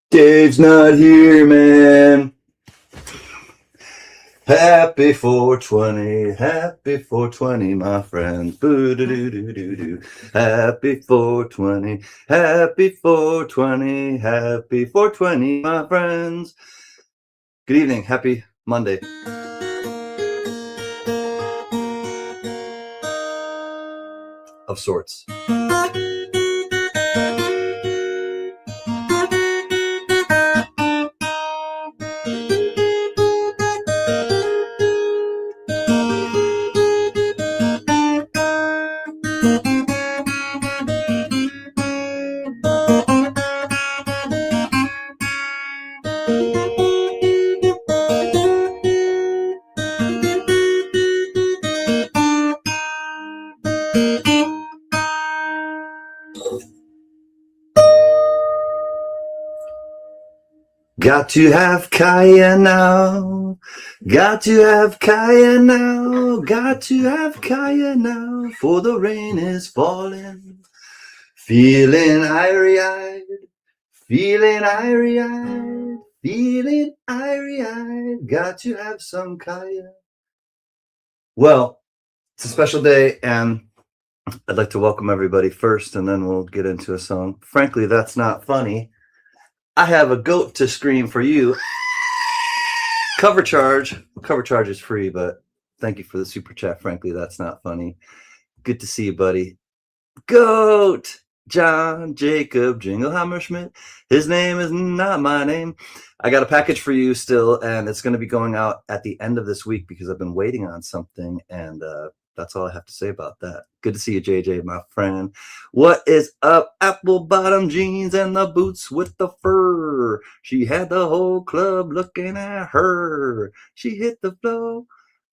Dave's not here, man. Happy 420, happy 420, my friends. Boo-doo-doo-doo-doo-doo. Happy 420, happy 420, happy 420, my friends. Good evening, happy Monday. Of sorts. Got to have Kaya now. Got to have Kaya now. Got to have Kaya now. For the rain is falling. Feeling irie-eyed. Feeling irie-eyed. Feeling irie-eyed. Got to have some Kaya. Well, it's a special day, and I'd like to welcome everybody first, and then we'll get into a song. Frankly, that's not funny. I have a goat to scream for you. Cover charge is free, but thank you for the super chat. Frankly, that's not funny. Good to see you, buddy. Goat John Jacob Jingleheimer Schmidt. His name is not my name. I got a package for you still, and it's going to be going out at the end of this week because I've been waiting on something, and that's all I have to say about that. Good to see you, JJ, my friend. What is up, apple bottom jeans and the boots with the fur? She had the whole club looking at her. She hit the floor.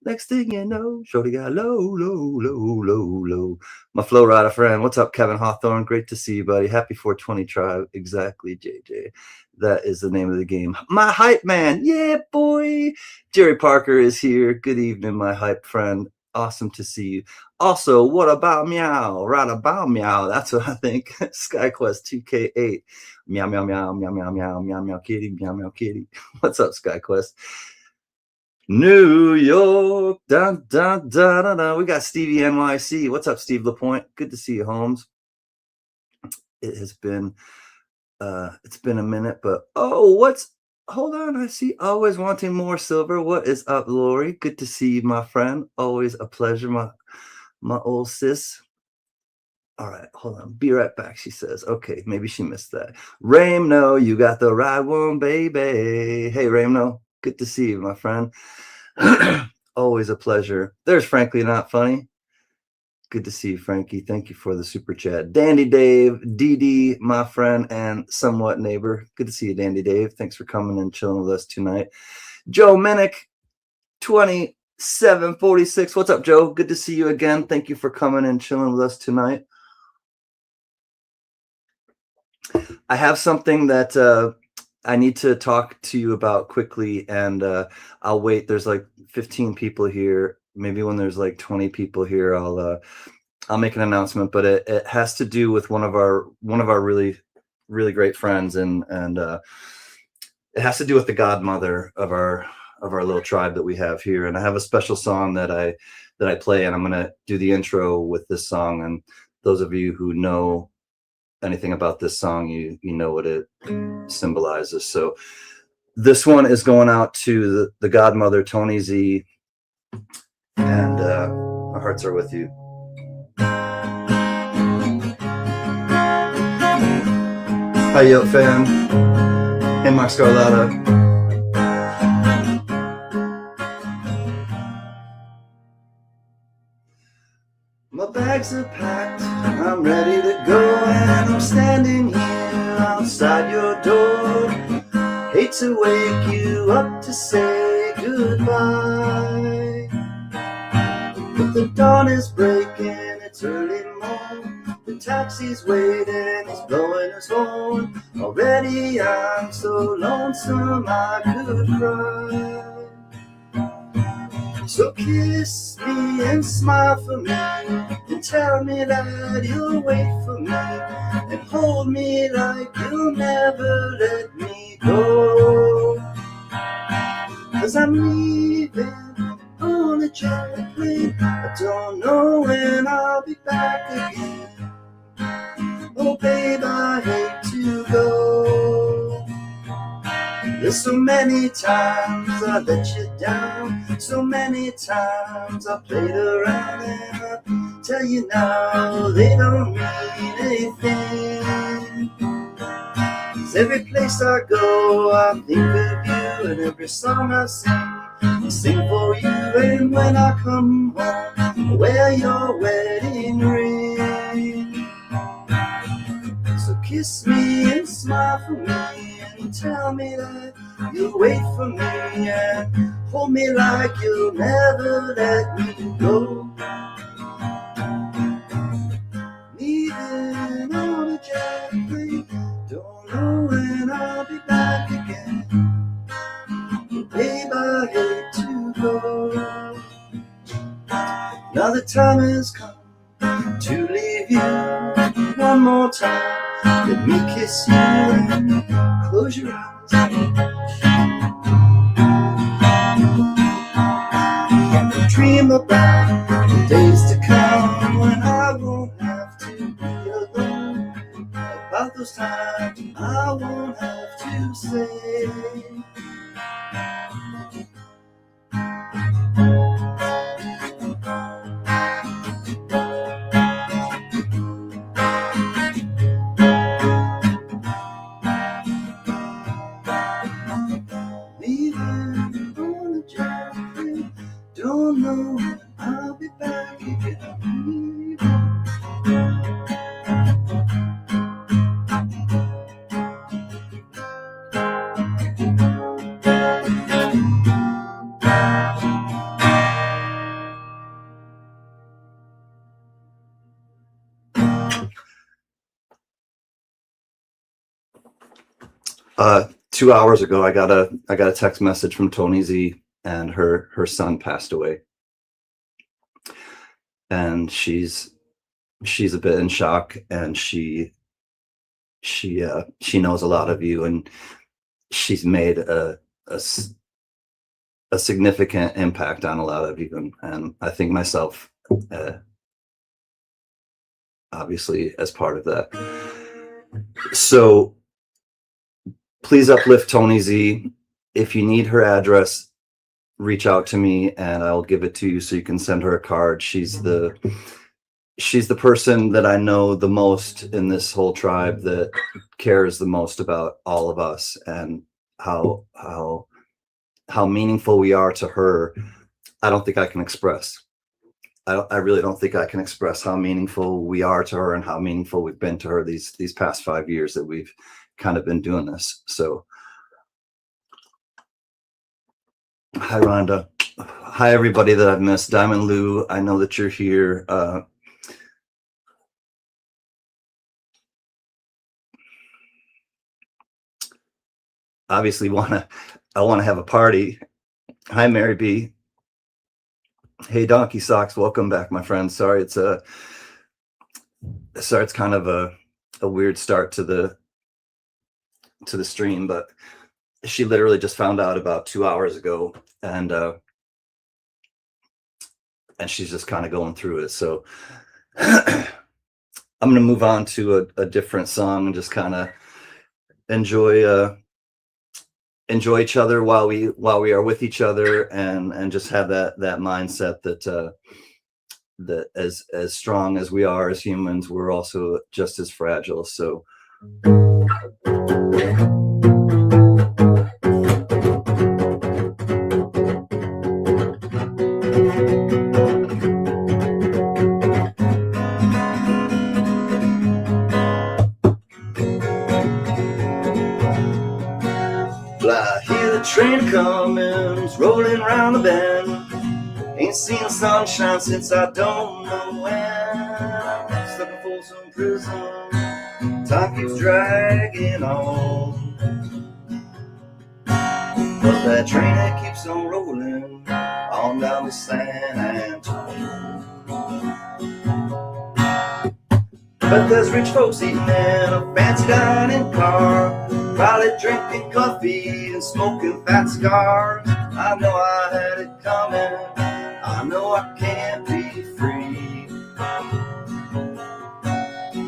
Next thing you know, shorty got low, low, low, low, low. My Flow Rider friend. What's up, Kevin Hawthorne? Great to see you, buddy. Happy 420 Tribe. Exactly, JJ. That is the name of the game. My hype man. Yeah, boy. Jerry Parker is here. Good evening, my hype friend. Awesome to see you. Also, what about meow? Right about meow. That's what I think. SkyQuest 2K8. Meow, meow, meow, meow, meow, meow, meow, meow, kitty, meow, meow, kitty. What's up, SkyQuest? New York. Dun, dun, dun, dun, dun. We got Stevie NYC. What's up, Steve LaPointe? Good to see you, Holmes. It has been it's been a minute, but hold on, I see always wanting more silver. What is up, Lori? Good to see you, my friend. Always a pleasure, my old sis. All right, hold on. Be right back, she says. Okay, maybe she missed that. Ramno, you got the right one, baby. Hey, Ramno, good to see you, my friend. Always a pleasure. There's Frankly Not Funny. Good to see you, Frankie. Thank you for the super chat. Dandy Dave, DD, my friend and somewhat neighbor. Good to see you, Dandy Dave. Thanks for coming and chilling with us tonight. Joe Minnick, 2746. What's up, Joe? Good to see you again. Thank you for coming and chilling with us tonight. I have something that I need to talk to you about quickly, and I'll wait. There's like 15 people here. Maybe when there's like 20 people here, I'll make an announcement. But it has to do with one of our really, really great friends, and it has to do with the godmother of our little tribe that we have here. And I have a special song that I play, and I'm gonna do the intro with this song. And those of you who know anything about this song, you know what it symbolizes. So this one is going out to the godmother, Tony Z, and my hearts are with you. Hi, yo, fam. Hey, Mark Scarlata. My bags are packed, I'm ready to go, and I'm standing here outside your door. Hate to wake you up to say goodbye, but the dawn is breaking, it's early morn. The taxi's waiting, he's blowing his horn. Already I'm so lonesome I could cry. So kiss me and smile for me, and tell me that you'll wait for me, and hold me like you'll never let me go. 'Cause I'm leaving on a jet plane. I don't know when I'll be back again. Oh babe, I hate to go. There's so many times I let you down, so many times I played around, and I tell you now they don't mean anything. 'Cause every place I go I think of you, and every song I sing for you. And when I come home I wear your wedding ring. So kiss me and smile for me and tell me that you'll wait for me, and hold me like you'll never let me go. Leaving on a jet plane, don't know when I'll be back again. Babe, I hate to go. Now the time has come to leave you one more time. Let me kiss you and close your eyes. Dream about the days to come when I won't have to be alone. About those times I won't have to say. Leaving on a jet plane, don't know when I'll be back again. Uh, 2 hours ago, I got a text message from Tony Z, and her son passed away, and she's a bit in shock, and she knows a lot of you, and she's made a significant impact on a lot of you, and I think myself, obviously, as part of that. So please uplift Tony Z. If you need her address, reach out to me and I'll give it to you so you can send her a card. She's the person that I know the most in this whole tribe, that cares the most about all of us, and how meaningful we are to her. I don't think I can express. I really don't think I can express how meaningful we are to her and how meaningful we've been to her these past 5 years that we've kind of been doing this. So hi Rhonda, hi everybody that I've missed. Diamond Lou, I know that you're here. Obviously I want to have a party. Hi Mary B. Hey Donkey Socks, welcome back my friend. Sorry it's kind of a weird start to the stream, but she literally just found out about 2 hours ago, and she's just kind of going through it. So I'm going to move on to a different song and just kind of enjoy each other while we are with each other, and just have that mindset that as strong as we are as humans, we're also just as fragile. So I hear the train coming, rolling round the bend. Ain't seen sunshine since I don't know when. I'm stuck in Folsom Prison, time keeps dragging on. But that train that keeps on rolling on down to San Antonio. But there's rich folks eating in a fancy dining car, Probably drinking coffee and smoking fat cigars. I know I had it coming. I know I can't be free.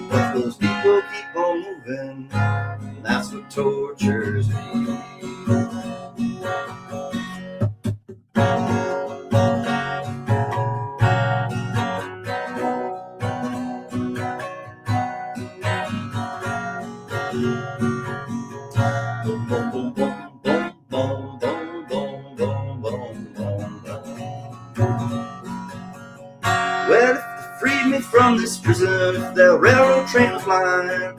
But those people keep on moving. That's what tortures me. Well, if they freed me from this prison, if the railroad train was flying,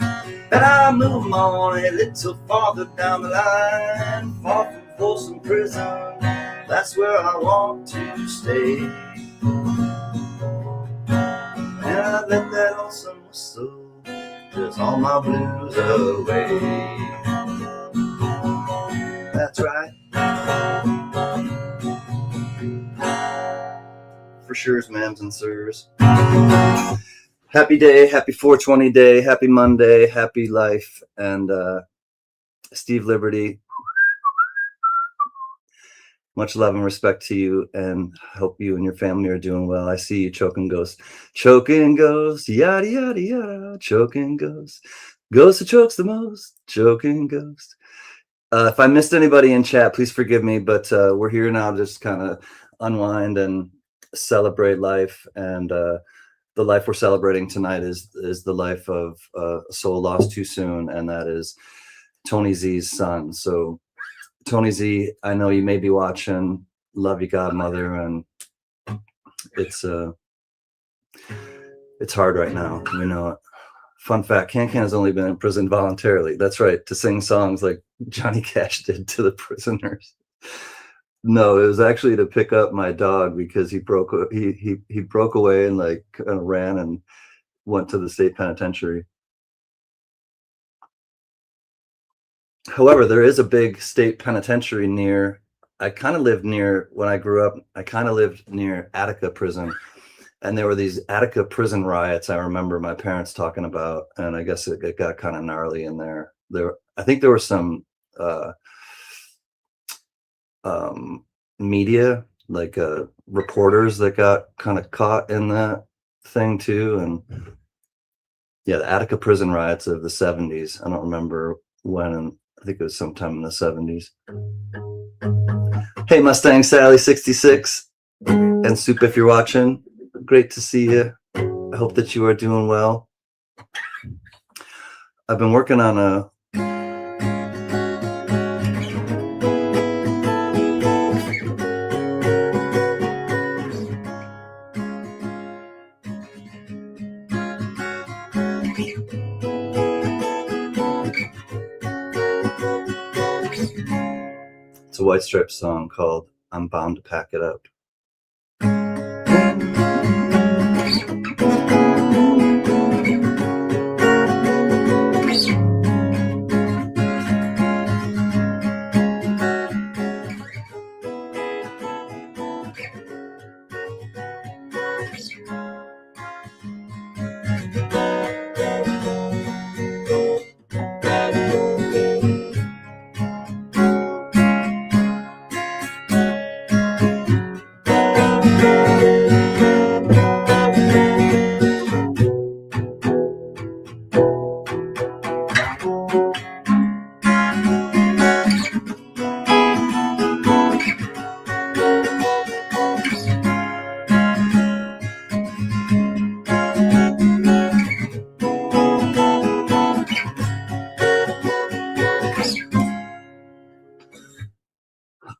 and I move 'em on a little farther down the line, far from Folsom Prison, that's where I want to stay. And I let that awesome whistle just all my blues away. That's right. For sure, ma'ams and sirs. Happy day, happy 420 day, happy Monday, happy life, and Steve Liberty. Much love and respect to you, and hope you and your family are doing well. I see you, Choking Ghost. Choking Ghost, yada, yada, yada. Choking Ghost. Ghost who chokes the most. Choking Ghost. If I missed anybody in chat, please forgive me, but we're here now to just kind of unwind and celebrate life. And the life we're celebrating tonight is the life of a soul lost too soon, and that is Tony Z's son. So Tony Z, I know you may be watching. Love you, Godmother, and it's hard right now. You know it. Fun fact: Can has only been in prison voluntarily. That's right, to sing songs like Johnny Cash did to the prisoners. No, it was actually to pick up my dog because he broke away and like kind of ran and went to the state penitentiary. However, there is a big state penitentiary near. I kind of lived near when I grew up. I kind of lived near Attica Prison, and there were these Attica prison riots. I remember my parents talking about, and I guess it got kind of gnarly in there. I think there were some media, like reporters that got kind of caught in that thing too. And yeah, the Attica prison riots of the 70s. I don't remember when, and I think it was sometime in the 70s. Hey, Mustang Sally 66 and Soup, if you're watching, great to see you. I hope that you are doing well. I've been working on a White Stripes song called I'm Bound to Pack It Up.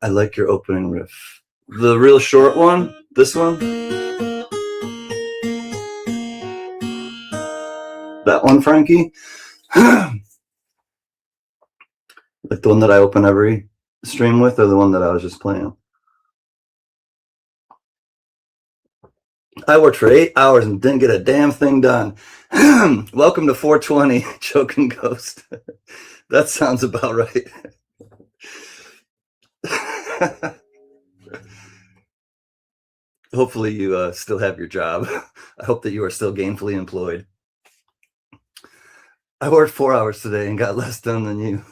I like your opening riff. The real short one, this one. That one, Frankie. Like the one that I open every stream with, or the one that I was just playing? I worked for 8 hours and didn't get a damn thing done. Welcome to 420, Choking Ghost. That sounds about right. Hopefully you still have your job. I hope that you are still gainfully employed. I worked 4 hours today and got less done than you.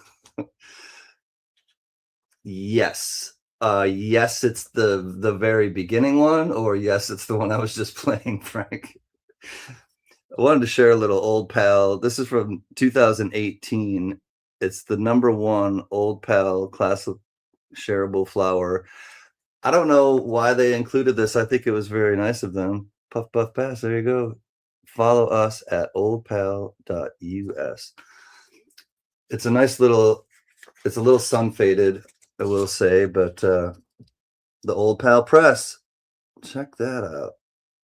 Yes. Yes, it's the very beginning one, or yes, it's the one I was just playing, Frank. I wanted to share a little Old Pal. This is from 2018. It's the number one Old Pal classic shareable flower. I don't know why they included this. I think it was very nice of them. Puff Puff Pass. There you go. Follow us at oldpal.us. It's a nice little. It's a little sun faded, I will say, but the Old Pal Press. Check that out.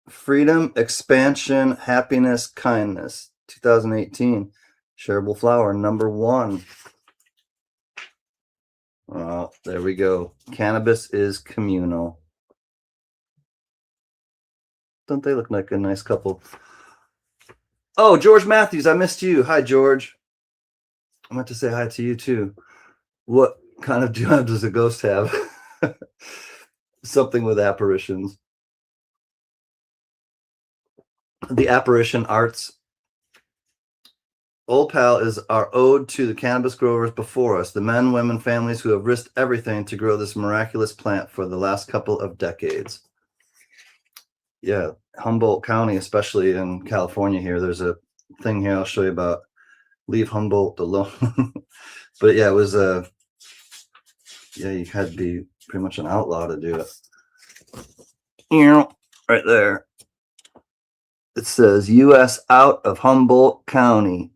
Freedom, expansion, happiness, kindness. 2018. Shareable flower number one. Oh, there we go. Cannabis is communal. Don't they look like a nice couple? Oh, George Matthews, I missed you. Hi, George. I meant to say hi to you too. What kind of job does a ghost have? Something with apparitions. The apparition arts. Old Pal is our ode to the cannabis growers before us, the men, women, families who have risked everything to grow this miraculous plant for the last couple of decades. Yeah, Humboldt County, especially in California here, there's a thing here I'll show you about. Leave Humboldt alone. But yeah, it was yeah, you had to be pretty much an outlaw to do it. Right there. It says U.S. out of Humboldt County.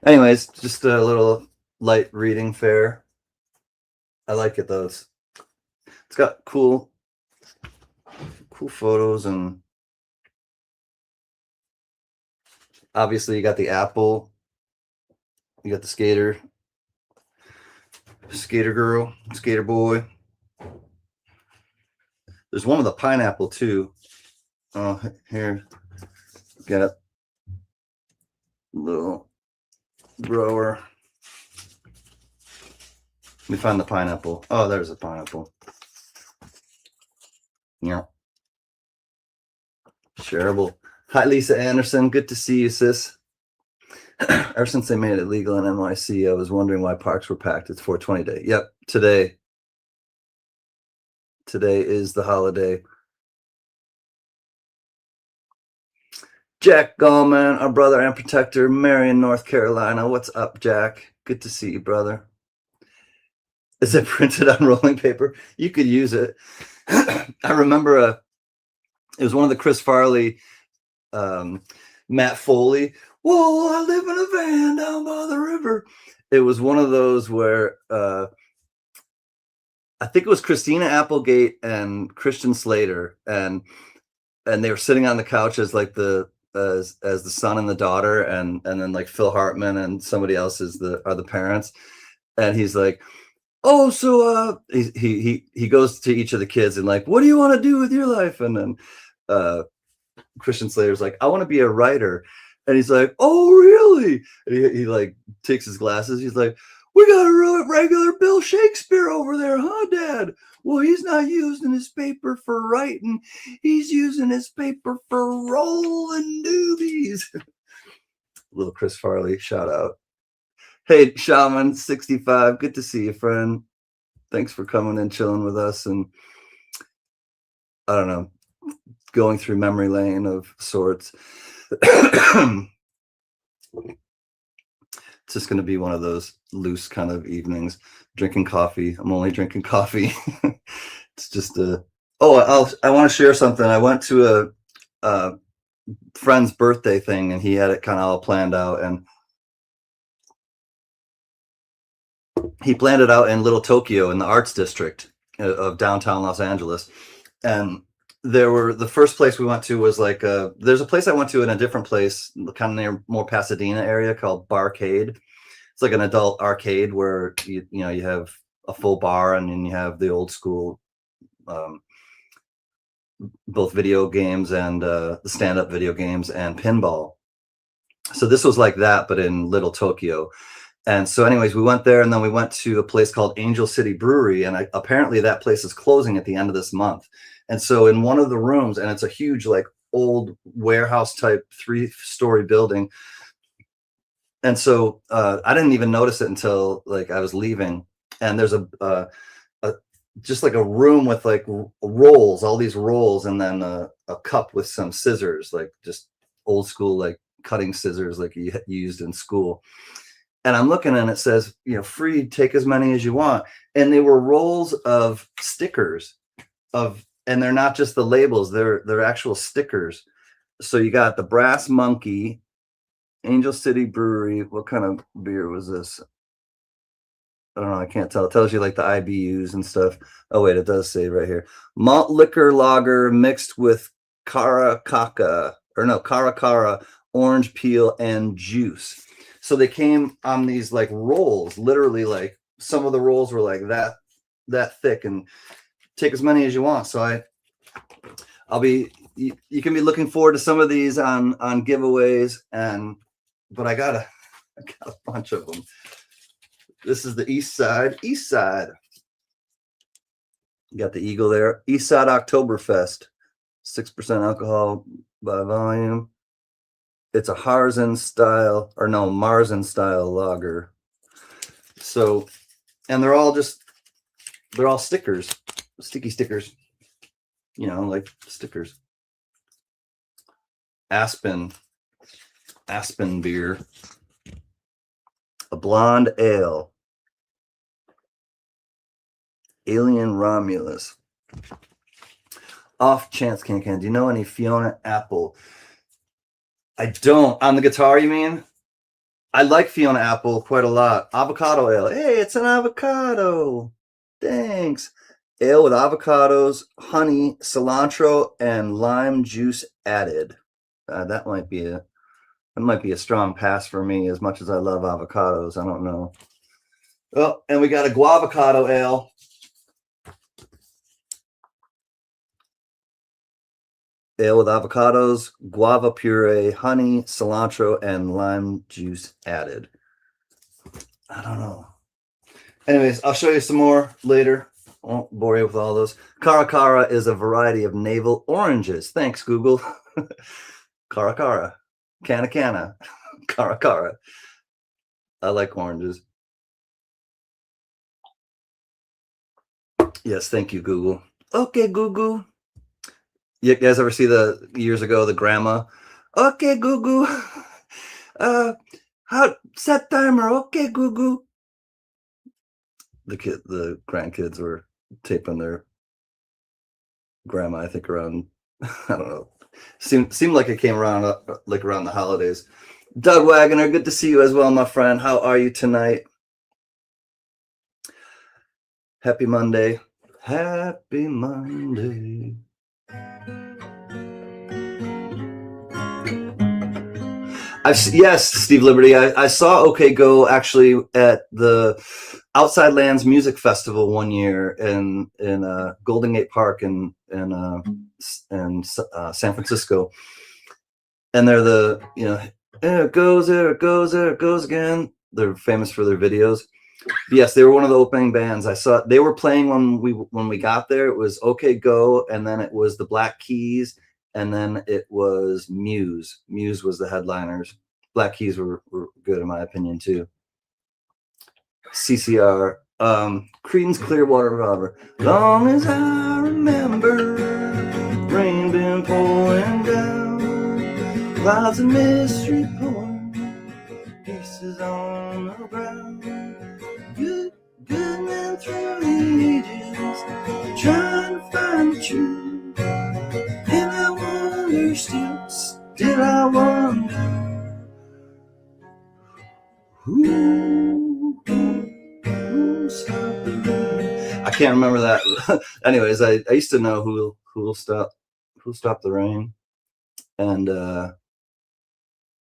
Anyways, just a little light reading fair. I like it though. It's got cool photos, and obviously you got the apple, you got the skater girl, skater boy. There's one with a pineapple too. Oh, here got a little grower. Let me find the pineapple. Oh, there's a pineapple. Yeah. Shareable. Hi, Lisa Anderson. Good to see you, sis. Ever since they made it legal in NYC, I was wondering why parks were packed. It's 420 day. Yep, today is the holiday. Jack Gallman, our brother and protector, Marion, North Carolina. What's up, Jack? Good to see you, brother. Is it printed on rolling paper? You could use it. I remember it was one of the Chris Farley, Matt Foley. Whoa, I live in a van down by the river. It was one of those where I think it was Christina Applegate and Christian Slater, and they were sitting on the couch as like as the son and the daughter, and then like Phil Hartman and somebody else are the parents, and he's like, oh, so he goes to each of the kids and like, what do you want to do with your life? And then Christian Slater's like, I want to be a writer. And he's like, oh, really? And he like takes his glasses. He's like, we got a regular Bill Shakespeare over there, huh, Dad? Well, he's not using his paper for writing. He's using his paper for rolling doobies. Little Chris Farley, shout out. Hey, Shaman 65, good to see you, friend. Thanks for coming and chilling with us. And I don't know, going through memory lane of sorts. It's just going to be one of those loose kind of evenings, drinking coffee. I'm only drinking coffee. It's just I want to share something. I went to a friend's birthday thing, and he had it kind of all planned out, and he planned it out in Little Tokyo in the arts district of downtown Los Angeles. And the first place we went to was like there's a place I went to in a different place, kind of near more Pasadena area, called Barcade. It's like an adult arcade where you have a full bar, and then you have the old school both video games and the stand-up video games and pinball. So this was like that, but in Little Tokyo. And so anyways, we went there, and then we went to a place called Angel City Brewery, and apparently that place is closing at the end of this month. And so in one of the rooms, and it's a huge like old warehouse type 3-story building, And so I didn't even notice it until like I was leaving, and there's a just like a room with like rolls, all these rolls, and then a cup with some scissors, like just old school like cutting scissors like you used in school. And I'm looking and it says, you know, free, take as many as you want. And they were rolls of stickers of, and they're not just the labels, they're actual stickers. So you got the Brass Monkey, Angel City Brewery. What kind of beer was this? I don't know. I can't tell. It tells you like the IBUs and stuff. Oh wait, it does say right here. Malt liquor lager mixed with Caracaca, or no, Caracara, orange peel and juice. So they came on these like rolls, literally like some of the rolls were like that thick, and take as many as you want. So I'll be you can be looking forward to some of these on giveaways, but I got a bunch of them. This is the East Side. East Side. You got the eagle there. East Side Oktoberfest. 6% alcohol by volume. It's a Marzen style lager. So, and they're all stickers, sticky stickers. You know, like stickers. Aspen beer. A blonde ale. Alien Romulus. Off Chance Can. Do you know any Fiona Apple? I don't. On the guitar, you mean? I like Fiona Apple quite a lot. Avocado ale. Hey, it's an avocado. Thanks. Ale with avocados, honey, cilantro, and lime juice added. That might be a strong pass for me. As much as I love avocados, I don't know. Oh, and we got a guavocado ale. Ale with avocados, guava puree, honey, cilantro, and lime juice added. I don't know. Anyways, I'll show you some more later. I won't bore you with all those. Caracara is a variety of navel oranges. Thanks, Google. Caracara. Canna. Caracara. I like oranges. Yes, thank you, Google. Okay, Google. You guys ever see years ago the grandma? Okay, Google. How set timer? Okay, Google. The grandkids were taping their grandma, I think around, I don't know. Seemed like it came around like around the holidays. Doug Wagner, good to see you as well, my friend. How are you tonight? Happy Monday. Happy Monday. Yes, Steve Liberty. I saw OK Go actually at the Outside Lands Music Festival one year in Golden Gate Park in San Francisco, and they're there it goes again. They're famous for their videos. But yes, they were one of the opening bands. I saw they were playing when we got there. It was OK Go, and then it was the Black Keys. And then it was Muse. Muse was the headliners. Black Keys were good in my opinion too. CCR, Creedence Clearwater Revolver. Long as I remember, rain been pouring down, clouds of mystery pouring, pieces on the ground. Good men through the ages, trying to find the truth. And I wonder still I wonder who's stop the rain. I can't remember that. Anyways, I used to know who'll stop the rain, and I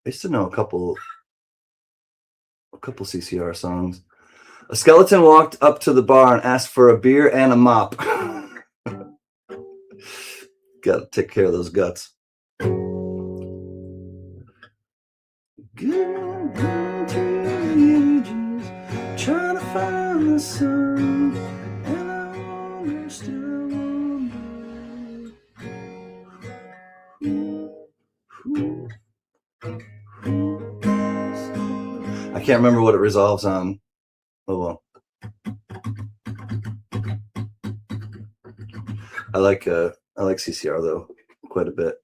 used to know a couple CCR songs. A skeleton walked up to the bar and asked for a beer and a mop. Gotta take care of those guts. Going through the ages, trying to find the sun, and I wonder, still wonder who I can't remember what it resolves on. Oh well. I like CCR though quite a bit.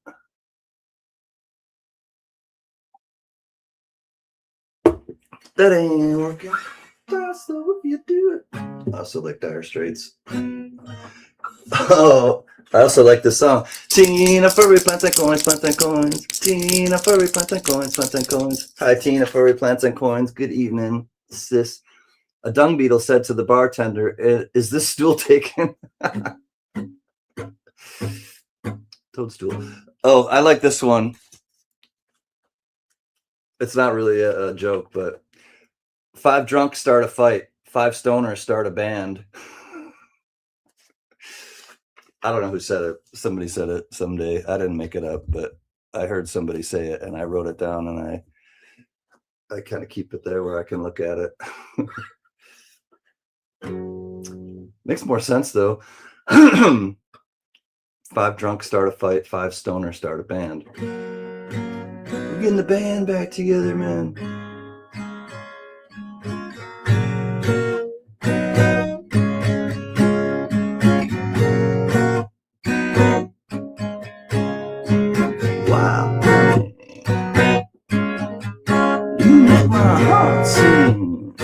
That ain't working. That's the way you do it. I also like Dire Straits. Oh, I also like this song. Tina Furry plants and coins, plants and coins. Tina Furry plants and coins, plants and coins. Hi, Tina Furry plants and coins. Good evening, sis. A dung beetle said to the bartender, "Is this stool taken?" Toadstool. Oh, I like this one. It's not really a joke, but 5 drunks start a fight, 5 stoners start a band. I don't know who said it. Somebody said it someday. I didn't make it up, but I heard somebody say it and I wrote it down, and I kind of keep it there where I can look at it. Makes more sense though. 5 drunks start a fight, 5 stoners start a band. We're getting the band back together, man. Wow. You make my heart sing.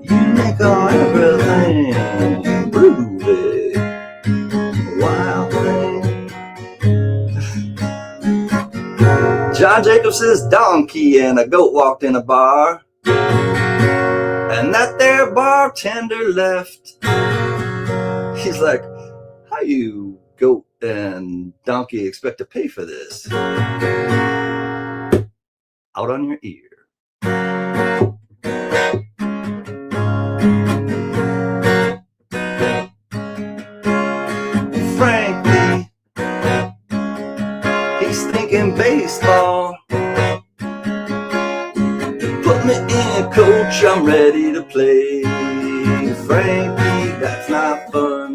You make all everything groovy. Wild thing. John Jacobs' donkey and a goat walked in a bar, and that there bartender left. He's like, how you goat and donkey expect to pay for this? Out on your ear. Frankly, he's thinking baseball. Put me in, coach, I'm ready to play. Frankly, that's not fun.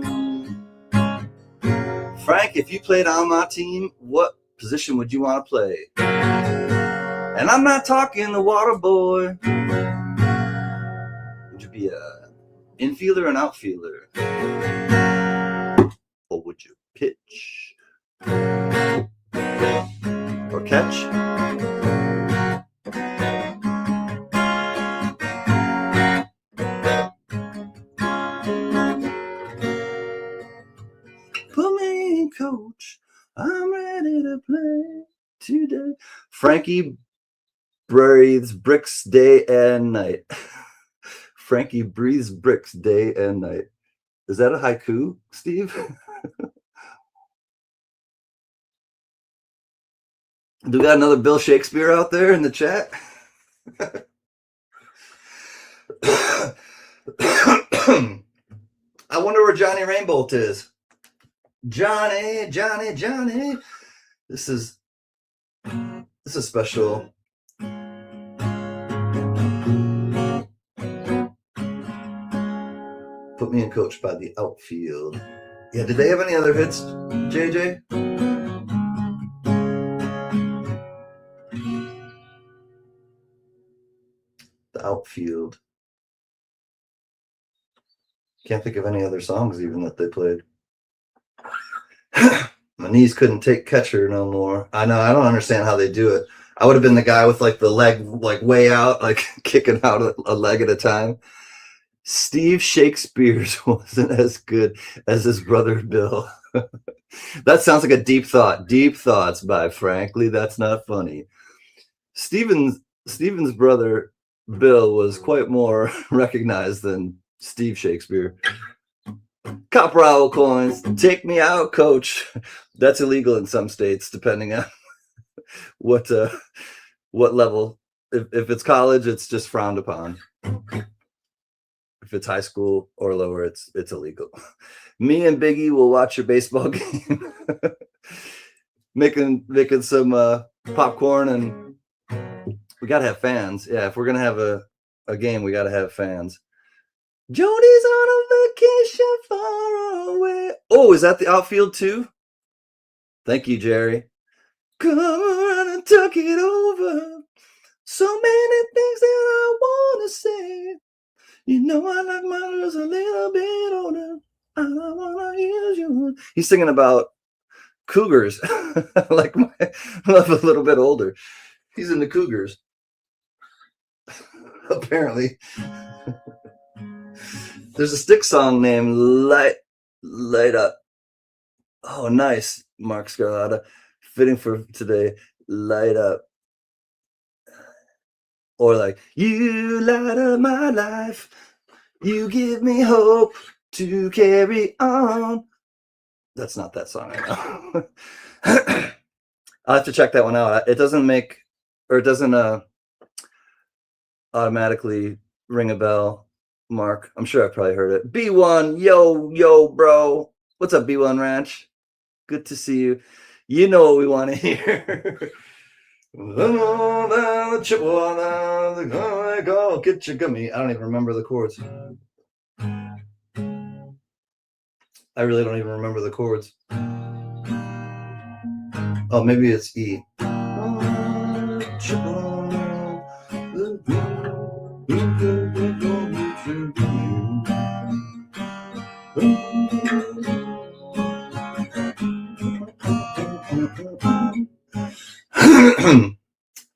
Frank, if you played on my team, what position would you want to play? And I'm not talking the water boy. Would you be an infielder or an outfielder? Or would you pitch? Or catch? Put me in, coach. I'm ready to play today. Frankie breathes bricks day and night. Frankie breathes bricks day and night. Is that a haiku, Steve? Do we got another Bill Shakespeare out there in the chat? I wonder where Johnny Rainbolt is. Johnny. This is special. Put me in, coach, by the outfield. Yeah, did they have any other hits, JJ? The outfield. Can't think of any other songs even that they played. My knees couldn't take catcher no more. I know, I don't understand how they do it. I would have been the guy with like the leg like way out, like kicking out a leg at a time. Steve Shakespeare's wasn't as good as his brother Bill. That sounds like a deep thought. Deep thoughts by Frankly That's Not Funny. Stephen's brother Bill was quite more recognized than Steve Shakespeare. Copper Owl coins, take me out, coach. That's illegal in some states, depending on what level. If it's college, it's just frowned upon. If it's high school or lower, it's illegal. Me and Biggie will watch your baseball game. making some popcorn, and we gotta have fans. Yeah, if we're gonna have a game, we gotta have fans. Jody's on a vacation far away. Oh, is that the outfield too? Thank you, Jerry. Come on and tuck it over. So many things that I wanna say. You know I like my girls a little bit older. I don't wanna use you. He's singing about cougars. Like my love a little bit older. He's into cougars. Apparently. There's a Styx song named Light Up. Oh, nice, Mark Scarlata. Fitting for today. Light Up. Or like, you light up my life. You give me hope to carry on. That's not that song, I know. I'll have to check that one out. It doesn't make, or it doesn't automatically ring a bell, Mark. I'm sure I've probably heard it. B1, yo, bro. What's up, B1 Ranch? Good to see you. You know what we want to hear. Go get your gummy. I don't even remember the chords. I really don't even remember the chords. Oh, maybe it's E.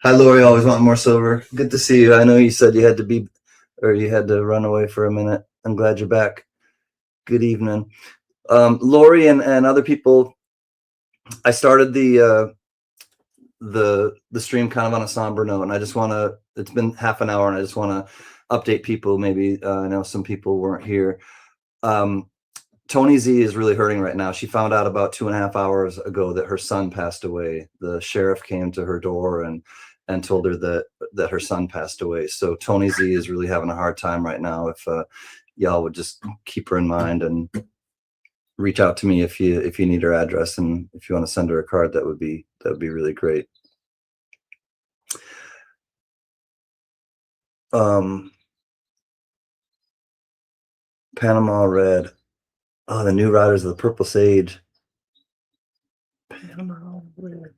Hi, Lori. Always want more silver. Good to see you. I know you said you had to be, or you had to run away for a minute. I'm glad you're back. Good evening. Lori and other people, I started the stream kind of on a somber note, and I just want to, it's been half an hour and I just want to update people. Maybe I know some people weren't here. Tony Z is really hurting right now. She found out about 2.5 hours ago that her son passed away. The sheriff came to her door and told her that her son passed away. So Tony Z is really having a hard time right now. If y'all would just keep her in mind and reach out to me if you need her address, and if you want to send her a card, that would be really great. Panama Red. Oh, the new Riders of the Purple Sage. Panama Red.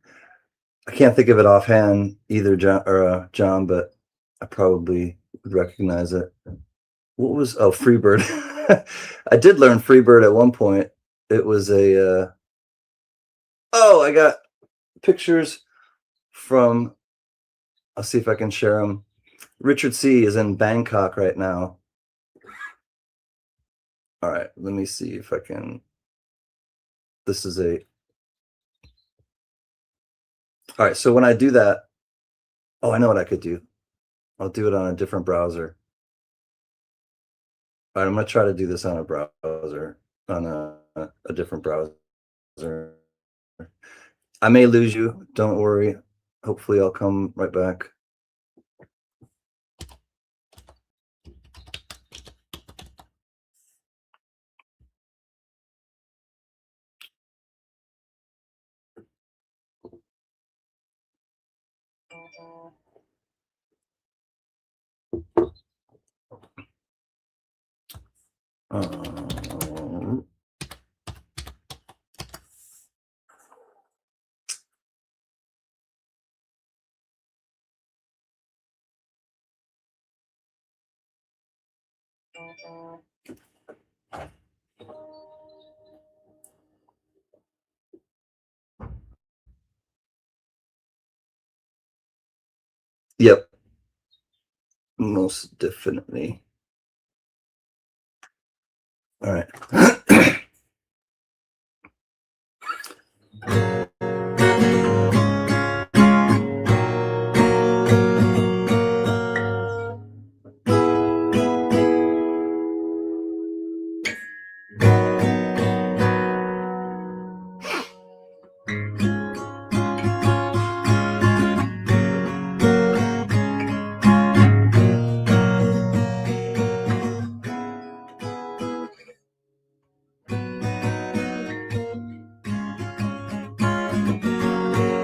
I can't think of it offhand either, John, but I probably would recognize it. What was, oh, Freebird. I did learn Freebird at one point. It was a, oh, I got pictures from, I'll see if I can share them. Richard C. is in Bangkok right now. All right, let me see if I can, this is a, all right, so when I do that, oh, I know what I could do. I'll do it on a different browser. All right, I'm gonna try to do this on a browser, on a different browser. I may lose you, don't worry. Hopefully I'll come right back. Yep, most definitely. All right.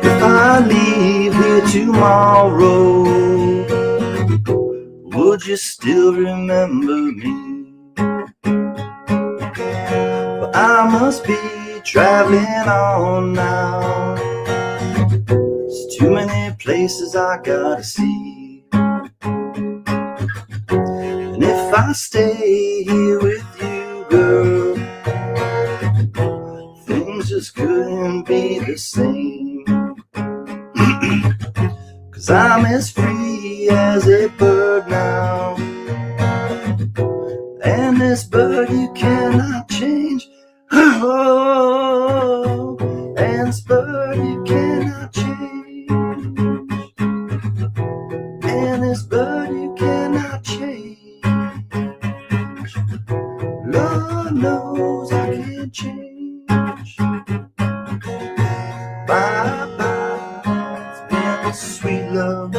If I leave here tomorrow, would you still remember me? But I must be traveling on now. There's too many places I gotta see. I stay here with you, girl, things just couldn't be the same. 'Cause I'm as free as a bird now, and this bird you cannot change. Oh, and this bird you cannot change, and this bird you cannot change. Lord knows I can't change. Bye bye, it's been a sweet love.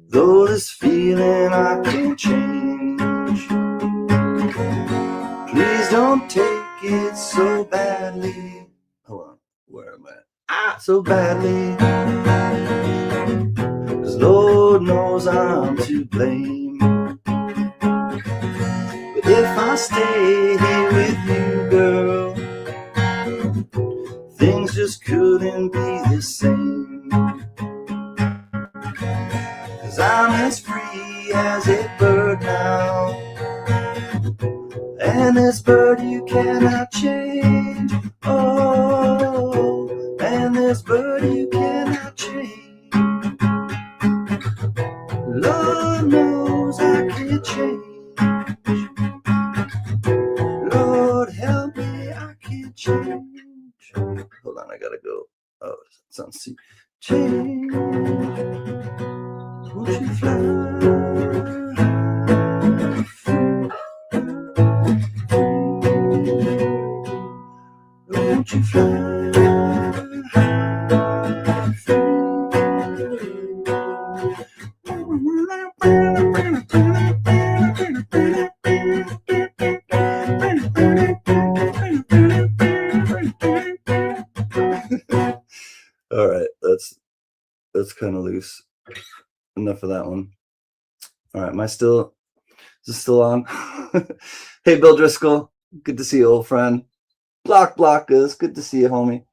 Though this feeling I can't change, please don't take it so badly. Hold on, where am I? So badly. 'Cause Lord knows I'm to blame. But if I stay here with you, girl, things just couldn't be the same. 'Cause I'm as free as a bird now, and this bird you cannot change. Oh, and this bird you cannot change. Lord knows I can't change. Lord help me, I can't change. Hold on, I gotta go. Oh, it sounds see. Change. Won't you fly? Won't you fly? All right, that's kind of loose. Enough of that one. All right, is this still on? Hey, Bill Driscoll, good to see you, old friend. Block is good to see you, homie.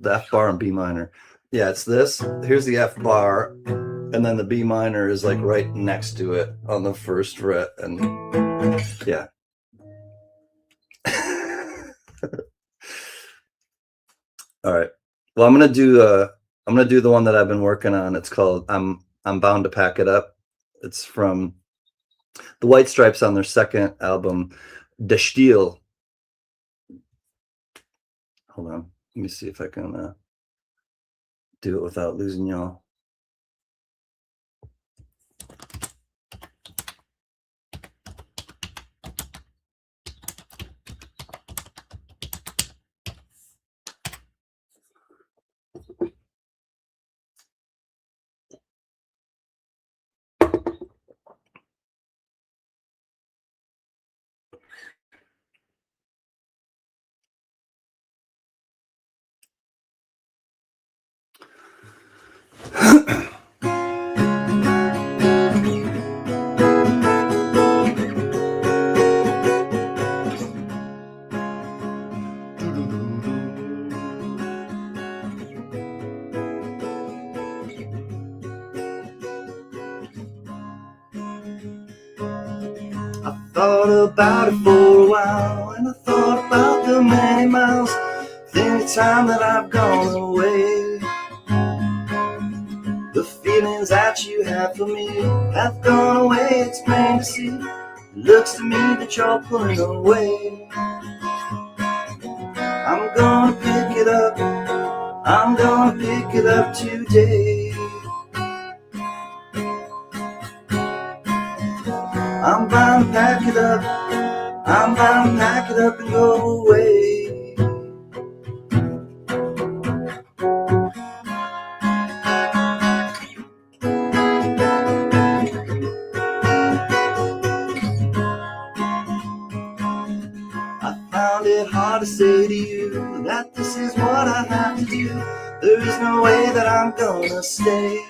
The F bar and B minor. Yeah, it's this. Here's the F bar, and then the B minor is like right next to it on the first fret, and yeah. All right. Well, I'm gonna do the one that I've been working on. It's called I'm Bound to Pack It Up. It's from the White Stripes on their second album, De Stijl. Hold on. Let me see if I can do it without losing y'all. Thought about it for a while, and I thought about the many miles, the time that I've gone away. The feelings that you have for me have gone away, it's plain to see. It looks to me that you're pulling away. I'm gonna pick it up, I'm gonna pick it up today. I'm bound to pack it up, I'm bound to pack it up and go away. I found it hard to say to you that this is what I have to do. There is no way that I'm gonna stay.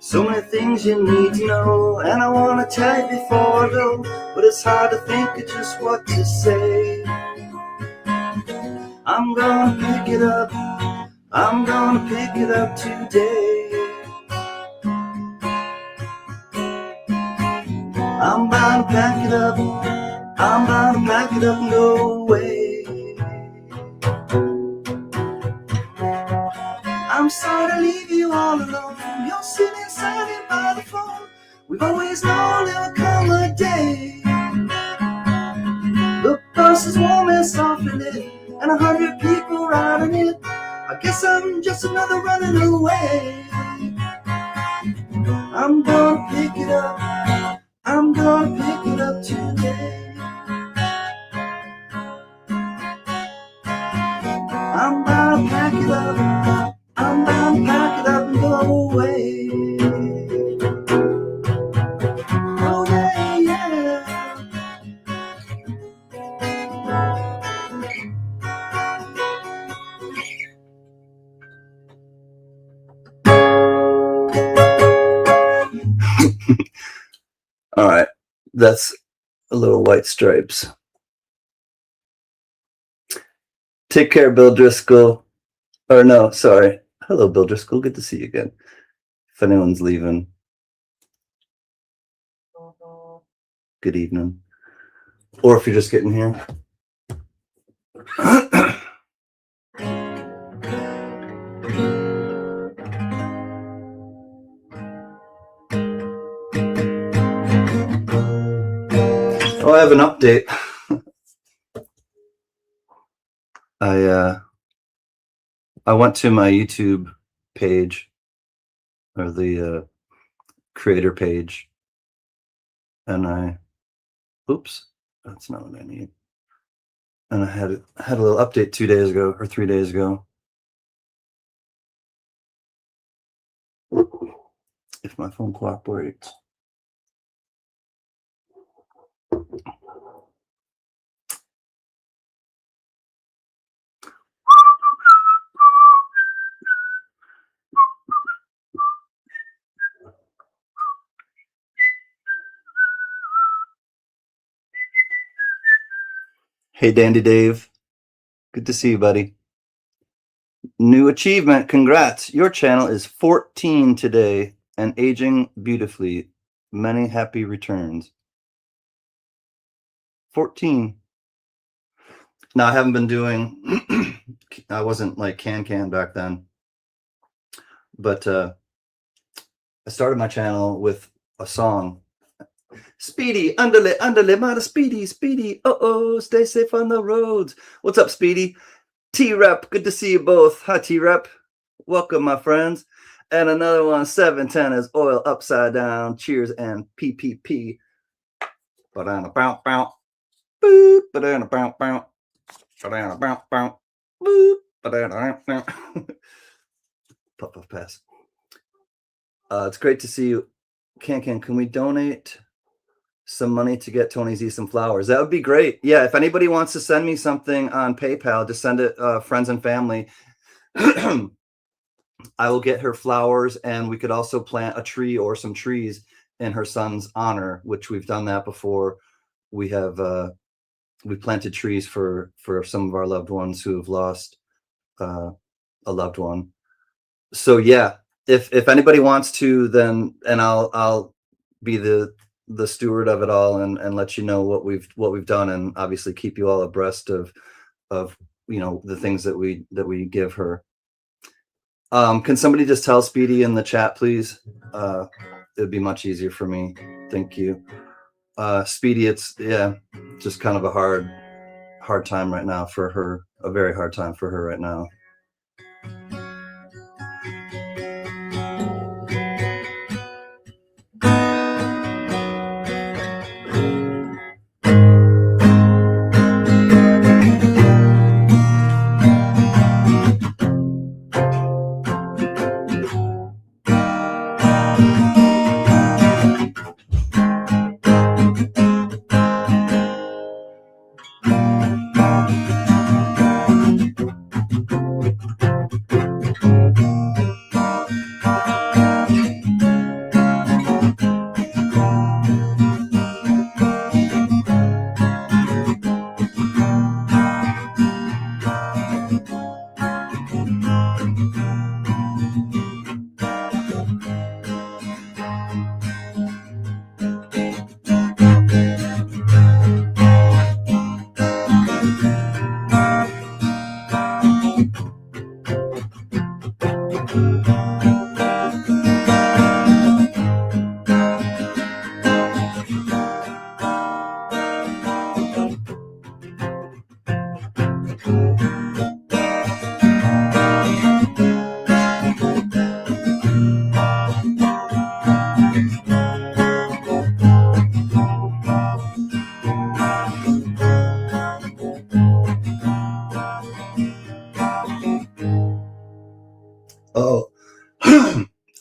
So many things you need to know, and I want to tell you before I go, but it's hard to think of just what to say. I'm gonna pick it up, I'm gonna pick it up today. I'm bound to pack it up. I'm bound to pack it up and go away. I'm sorry to leave you all alone. You're sitting silent by the phone. We've always known there would come a day. The bus is warm and softly lit, and 100 people riding it. I guess I'm just another running away. I'm gonna pick it up. I'm gonna pick it up today. I'm bound to pack it up. I'm bound to pack it up and go away. Oh yeah, yeah. All right, that's a little White Stripes. Take care, Bill Driscoll. Or no, sorry. Hello, Bill Driscoll. Good to see you again. If anyone's leaving, good evening. Or if you're just getting here. Oh, I have an update. I went to my YouTube page, or the creator page, and oops, that's not what I need. And I had a little update 2 days ago or 3 days ago. If my phone cooperates. Hey, Dandy Dave. Good to see you, buddy. New achievement. Congrats. Your channel is 14 today and aging beautifully. Many happy returns. 14. Now, I haven't been doing, I wasn't like can back then. But I started my channel with a song. Speedy, underlay, mighty speedy. Oh, stay safe on the roads. What's up, Speedy? T-Rep, good to see you both. Hi, T-Rep. Welcome, my friends. And another one, 710 is oil upside down. Cheers and PPP. Banana bounce bounce. Boop. Banana bounce bounce. Banana bounce bounce. Boop. Banana bounce. Puff pass. It's great to see you. Can we donate some money to get Tony Z some flowers? That would be great. Yeah, if anybody wants to send me something on PayPal, just send it friends and family. I will get her flowers, and we could also plant a tree or some trees in her son's honor, which we've done that before. We have we planted trees for some of our loved ones who have lost a loved one. So yeah, if anybody wants to, then I'll be the steward of it all and let you know what we've done, and obviously keep you all abreast of you know the things that we give her. Can somebody just tell Speedy in the chat, please? It'd be much easier for me. Thank you. Speedy, it's just kind of a hard time right now for her, a very hard time for her right now.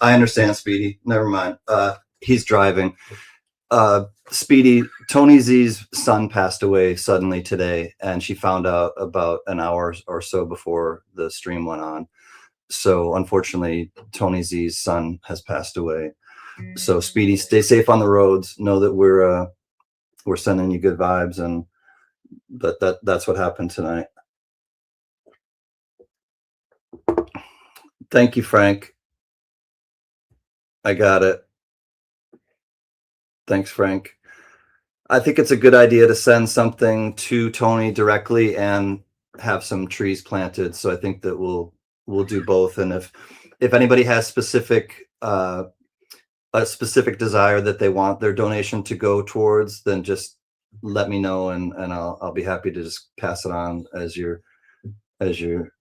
I understand, Speedy. Never mind. He's driving. Speedy, Tony Z's son passed away suddenly today, and she found out about an hour or so before the stream went on. So unfortunately, Tony Z's son has passed away. So Speedy, stay safe on the roads. Know that we're sending you good vibes, and that's what happened tonight. Thank you, Frank. I got it. Thanks, Frank. I think it's a good idea to send something to Tony directly and have some trees planted. So I think that we'll do both. And if anybody has a specific desire that they want their donation to go towards, then just let me know, and I'll be happy to just pass it on as your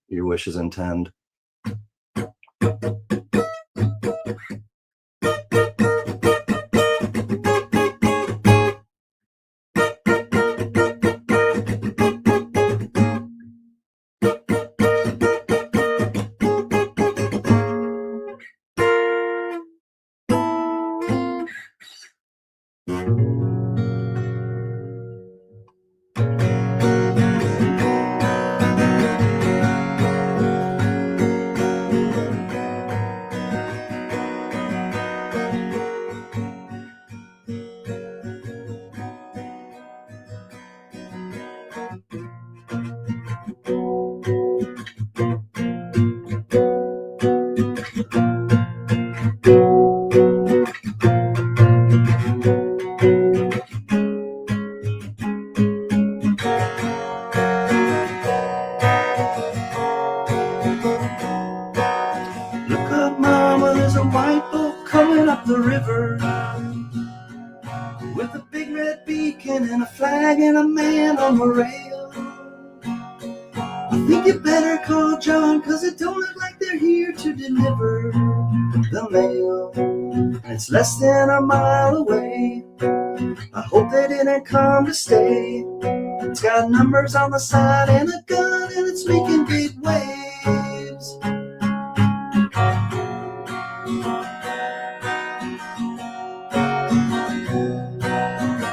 wishes intend. It's less than a mile away. I hope they didn't come to stay. It's got numbers on the side and a gun, and it's making big waves.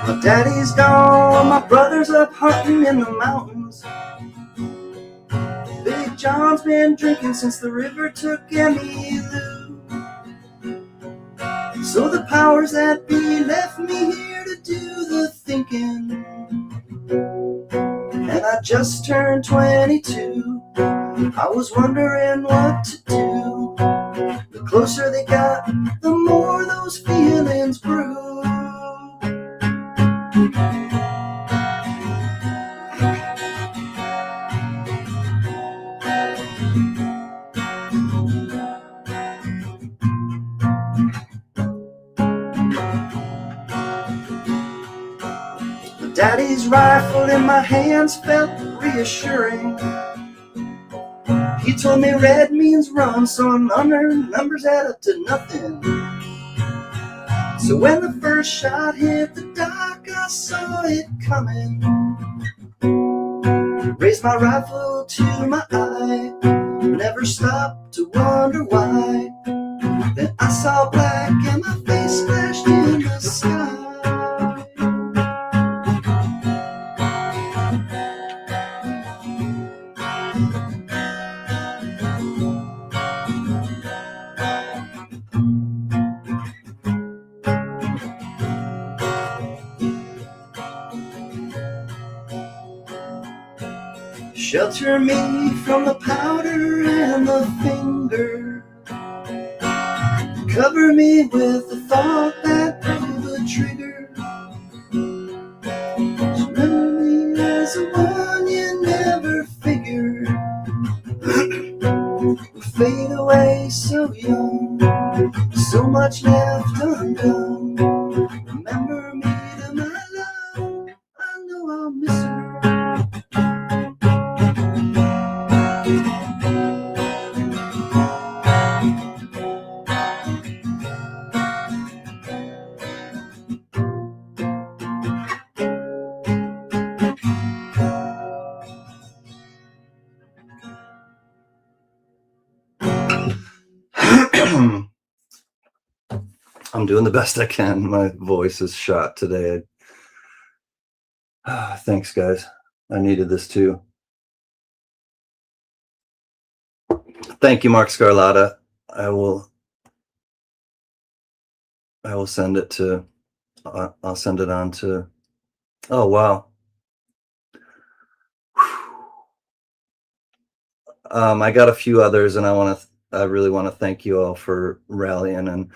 My daddy's gone, my brother's up hunting in the mountains. Big John's been drinking since the river took Emmylou. So the powers that be left me here to do the thinking. And I just turned 22. I was wondering what to do. The closer they got, the more those feelings grew. Daddy's rifle in my hands felt reassuring. He told me red means run, so numbers add up to nothing. So when the first shot hit the dock, I saw it coming. Raised my rifle to my eye, never stopped to wonder why. Then I saw black and my face flashed in the sky. Shelter me from the powder and the finger. Cover me with the thought that pulled the trigger. Remember me as the one you never figured would fade away so young. So much left undone. Remember me to my love. I know I'll miss her. I'm doing the best I can. My voice is shot today. Thanks, guys. I needed this too. Thank you, Mark Scarlatta. I will send it to. I'll send it on to. Oh wow. I got a few others, and I really want to thank you all for rallying, and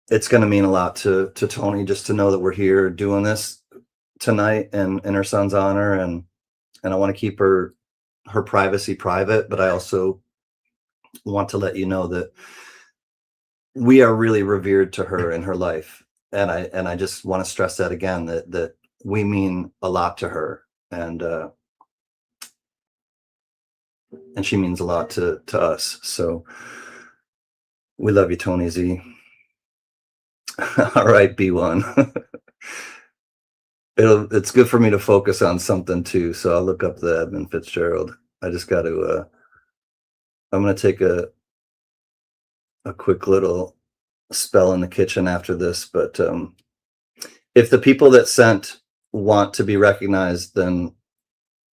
it's going to mean a lot to Tony just to know that we're here doing this tonight and in her son's honor, and I want to keep her privacy private, but I also want to let you know that we are really revered to her in her life, and I just want to stress that again, that we mean a lot to her, and she means a lot to us. So we love you, Tony Z. All right, B1. It's good for me to focus on something too, so I'll look up the Edmund Fitzgerald. I just got to. I'm gonna take a quick little spell in the kitchen after this, but if the people that sent want to be recognized, then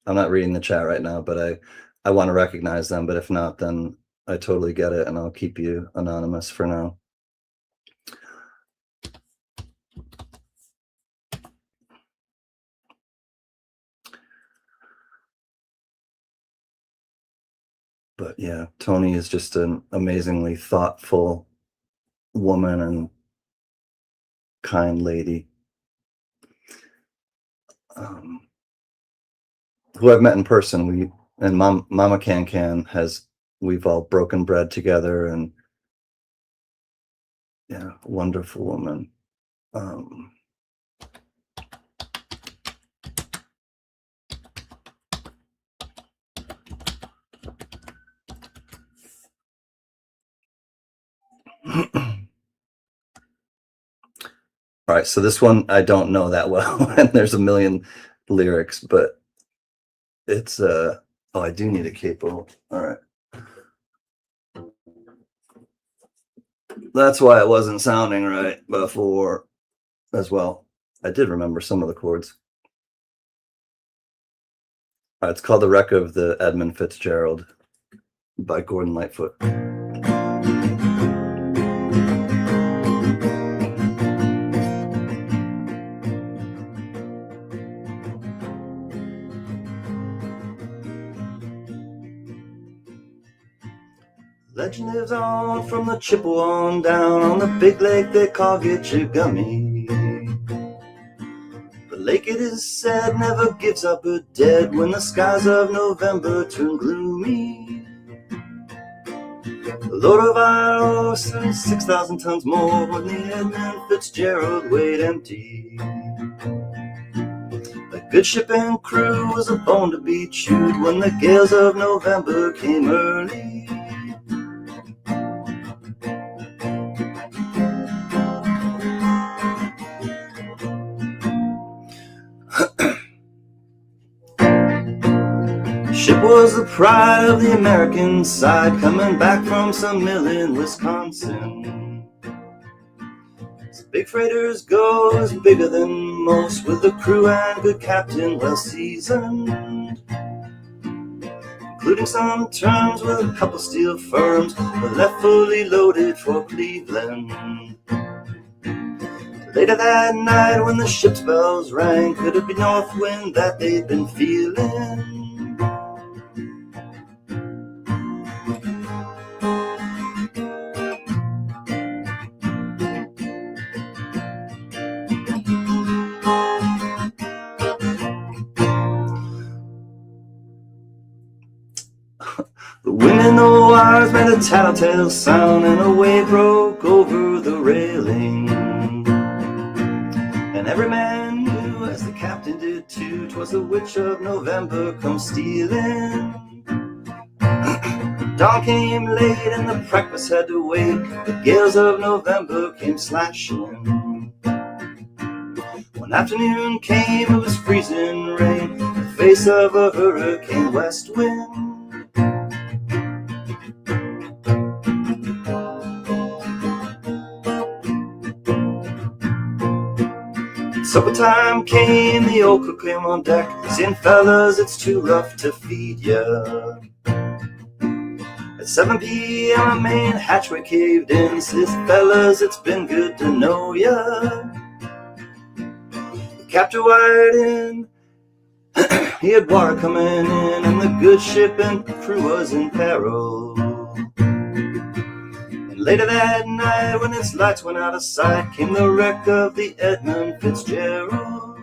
I'm not reading the chat right now, but I want to recognize them. But if not, then I totally get it, and I'll keep you anonymous for now. But yeah, Tony is just an amazingly thoughtful woman and kind lady, who I've met in person. Mama Can we've all broken bread together, and yeah, wonderful woman. All right, so this one I don't know that well, and there's a million lyrics, but it's oh, I do need a capo. All right. That's why it wasn't sounding right before as well. I did remember some of the chords. All right, it's called The Wreck of the Edmund Fitzgerald by Gordon Lightfoot. Legend lives on from the Chippewa on down on the big lake they call Gitchagummy. The lake, it is said, never gives up her dead when the skies of November turn gloomy. The load of iron ore, 6,000 tons more when the Edmund Fitzgerald weighed empty. A good ship and crew was a bone to be chewed when the gales of November came early. Ship was the pride of the American side, coming back from some mill in Wisconsin. As big freighters go, is bigger than most, with a crew and good captain well seasoned, including some terms with a couple steel firms, but left fully loaded for Cleveland. Later that night when the ship's bells rang, could it be north wind that they'd been feeling? The wind in the wires made a tattletale sound, and a wave broke over the railing. And every man knew, as the captain did too, 'twas the witch of November come stealing. Dawn came late and the breakfast had to wait. The gales of November came slashing. When afternoon came, it was freezing rain, the face of a hurricane west wind. Supper time came, the old cook came on deck, saying, fellas, it's too rough to feed ya. At 7 p.m. a main hatchway caved in, says, fellas, it's been good to know ya. The captain wired in, he had water coming in, and the good ship and crew was in peril. And later that night, when its lights went out of sight, came the wreck of the Edmund Fitzgerald.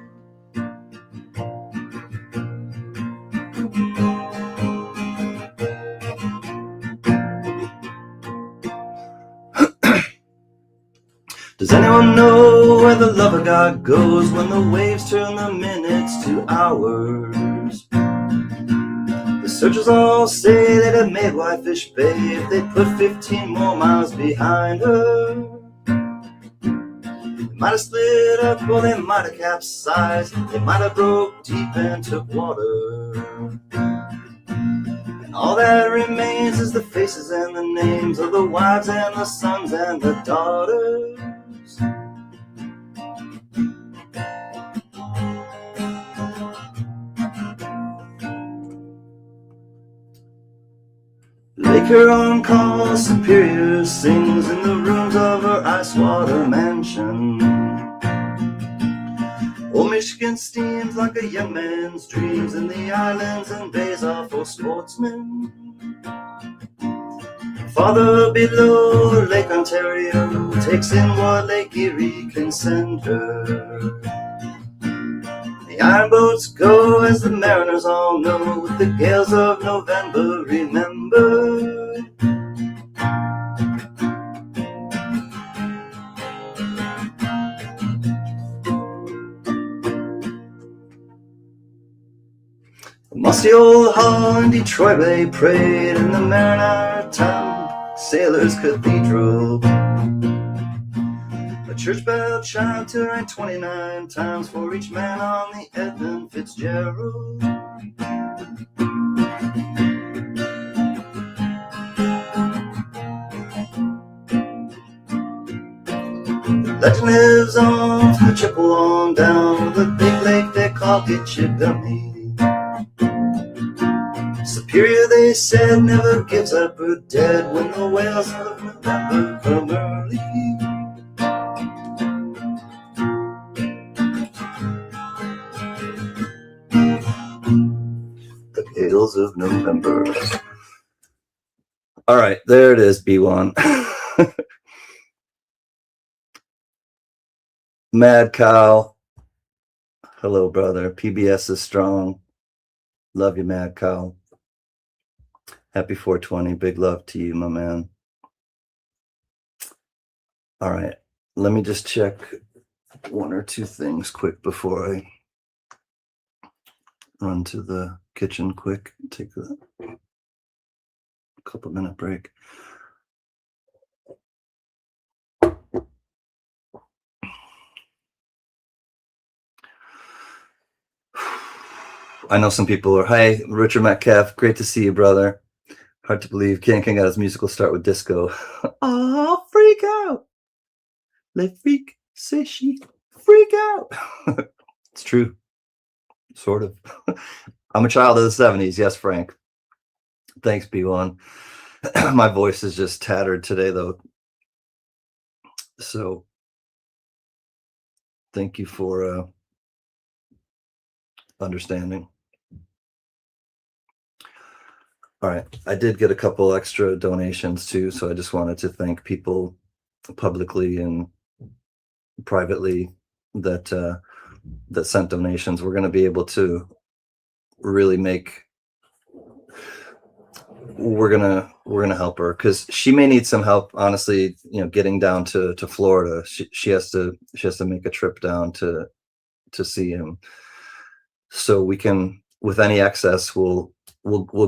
Does anyone know where the love of God goes when the waves turn the minutes to hours? The searchers all say they'd have made Whitefish Bay if they put 15 more miles behind her. They might have split up or they might have capsized. They might have broke deep and took water. And all that remains is the faces and the names of the wives and the sons and the daughters. Lake Huron calls, Superior sings in the rooms of her ice-water mansion. Old Michigan steams like a young man's dreams, and the islands and bays are for sportsmen. Farther below, Lake Ontario takes in what Lake Erie can send her. The iron boats go, as the mariners all know, with the gales of November, remember. The musty old hall in Detroit they prayed in the Maritime Sailors Cathedral. A church bell chimed to ring 29 times for each man on the Edmund Fitzgerald. The legend lives on from the Chippewa on down to the big lake they call Gitchigummy. Superior, they said, never gives up her dead when the whales of November come early. The gales of November. All right, there it is, B1. Mad Cow. Hello, brother. PBS is strong. Love you, Mad Cow. Happy 420. Big love to you, my man. All right. Let me just check one or two things quick before I run to the kitchen quick. Take a couple minute break. I know some people are, hi, Richard Metcalf. Great to see you, brother. Hard to believe King got his musical start with disco. Oh, freak out. Let freak, say she, freak out. It's true. Sort of. I'm a child of the 70s. Yes, Frank. Thanks, B1. My voice is just tattered today, though. So thank you for understanding. All right. I did get a couple extra donations too, so I just wanted to thank people publicly and privately that sent donations. We're going to be able to really make. We're gonna help her because she may need some help. Honestly, getting down to Florida, she has to make a trip down to see him. So we can, with any excess, we'll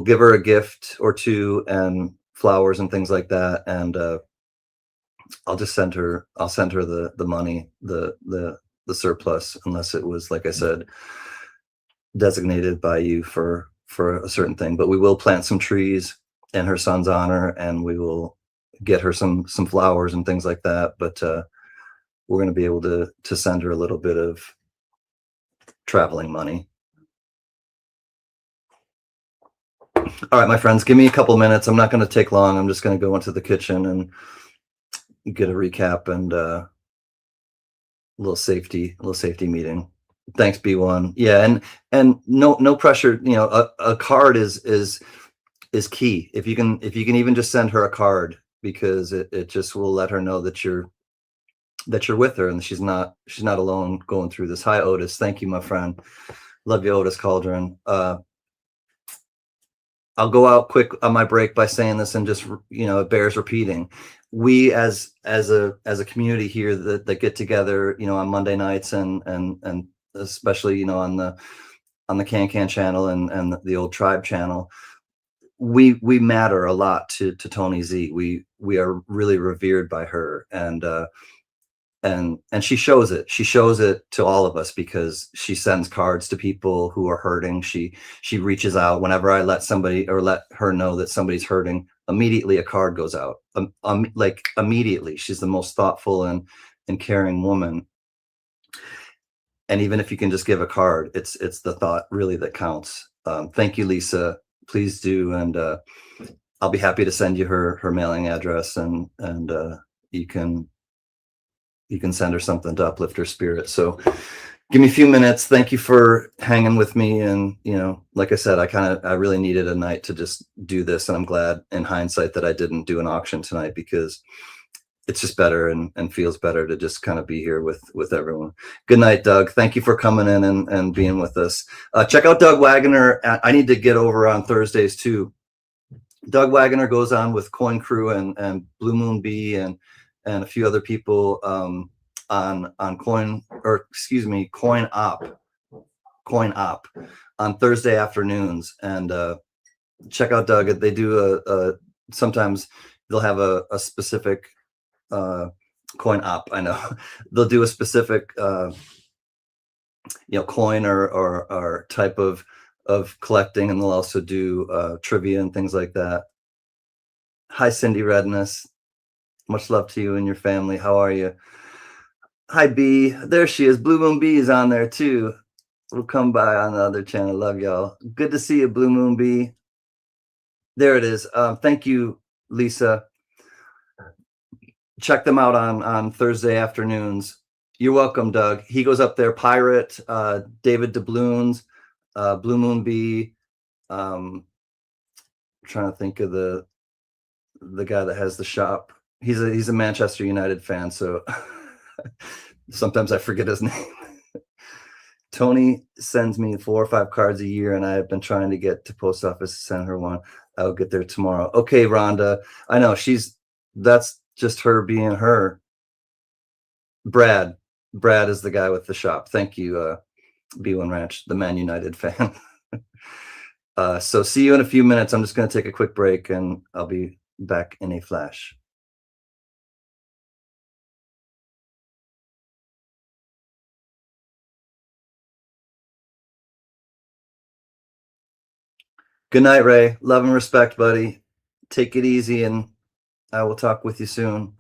give her a gift or two and flowers and things like that, and I'll send her the money, the surplus, unless it was, like I said, designated by you for a certain thing. But we will plant some trees in her son's honor, and we will get her some flowers and things like that. But we're going to be able to send her a little bit of traveling money. All right, my friends, give me a couple minutes. I'm not going to take long. I'm just going to go into the kitchen and get a recap and a little safety meeting. Thanks, B1. Yeah, and no pressure. You know, a card is key. If you can even just send her a card, because it just will let her know that you're with her and she's not alone going through this. Hi, Otis. Thank you, my friend. Love you, Otis Cauldron. I'll go out quick on my break by saying this, and just, it bears repeating. We as a community here that get together, on Monday nights and especially, on the Can channel and the old Tribe channel, we matter a lot to Tony Z. We are really revered by her, and she shows it. She shows it to all of us because she sends cards to people who are hurting. She reaches out whenever I let her know that somebody's hurting. Immediately a card goes out. Like immediately. She's the most thoughtful and caring woman. And even if you can just give a card, it's the thought really that counts. Thank you, Lisa. Please do, and I'll be happy to send you her mailing address, and you can send her something to uplift her spirit. So give me a few minutes. Thank you for hanging with me. And, like I said, I really needed a night to just do this. And I'm glad in hindsight that I didn't do an auction tonight, because it's just better and feels better to just kind of be here with everyone. Good night, Doug. Thank you for coming in and being with us. Check out Doug Wagoner. I need to get over on Thursdays too. Doug Wagoner goes on with Coin Crew and Blue Moon B and a few other people on Coin Op on Thursday afternoons. And check out Doug. They do sometimes they'll have a specific Coin Op. I know they'll do a specific coin or type of collecting, and they'll also do trivia and things like that. Hi, Cindy Redness. Much love to you and your family. How are you? Hi, B. There she is. Blue Moon B is on there too. We'll come by on the other channel. Love y'all. Good to see you, Blue Moon B. There it is. Thank you, Lisa. Check them out on Thursday afternoons. You're welcome, Doug. He goes up there. Pirate, David Doubloons, Blue Moon B. I'm trying to think of the guy that has the shop. He's a Manchester United fan, so sometimes I forget his name. Tony sends me 4 or 5 cards a year, and I have been trying to get to post office to send her one. I'll get there tomorrow. Okay, Rhonda. I know that's just her being her. Brad is the guy with the shop. Thank you, B1 Ranch, the Man United fan. So see you in a few minutes. I'm just going to take a quick break, and I'll be back in a flash. Good night, Ray. Love and respect, buddy. Take it easy, and I will talk with you soon.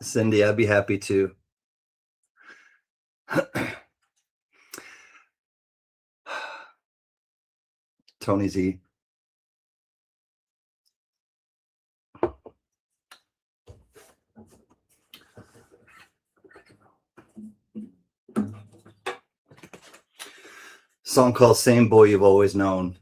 Cindy, I'd be happy to. Tony Z. Song called Same Boy You've Always Known.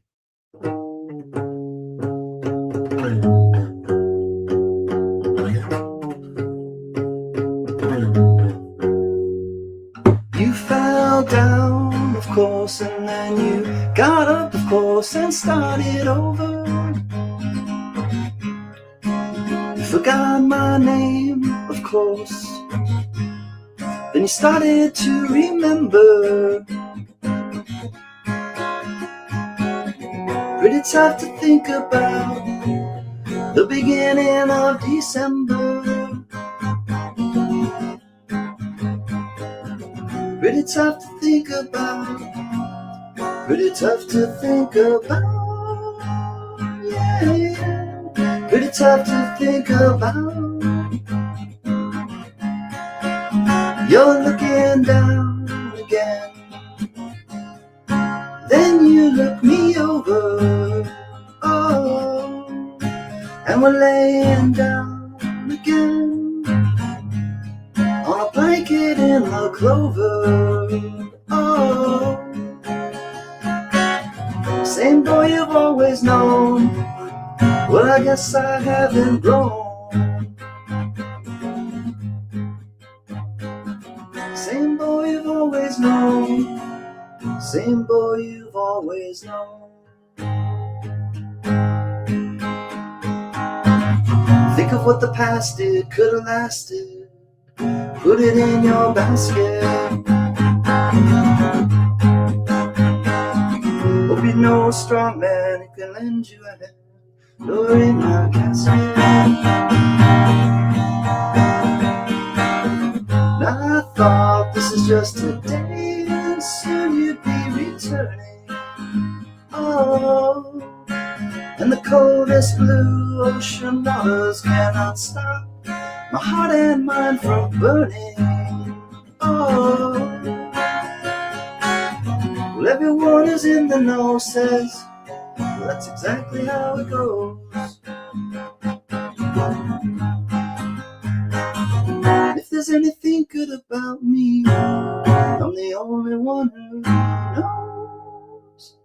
You fell down, of course, and then you got up, of course, and started over. You forgot my name, of course. Then you started to remember. Pretty tough to think about the beginning of December. Pretty tough to think about. Pretty tough to think about. Yeah. Pretty tough to think about. You're looking down again. Then you look me over, oh, and we're laying down again on a blanket in the clover, oh. Same boy you've always known, well I guess I haven't grown. Same boy you've always known. Same boy you've always known. Think of what the past did, could have lasted. Put it in your basket. Hope you know a strong man who can lend you a hand. You're in my casket. Now I thought this is just a day, and soon you'd be returning. Oh, and the coldest blue ocean waters cannot stop my heart and mind from burning. Oh, well everyone who's in the know says, well, that's exactly how it goes. If there's anything good about me, I'm the only one who knows.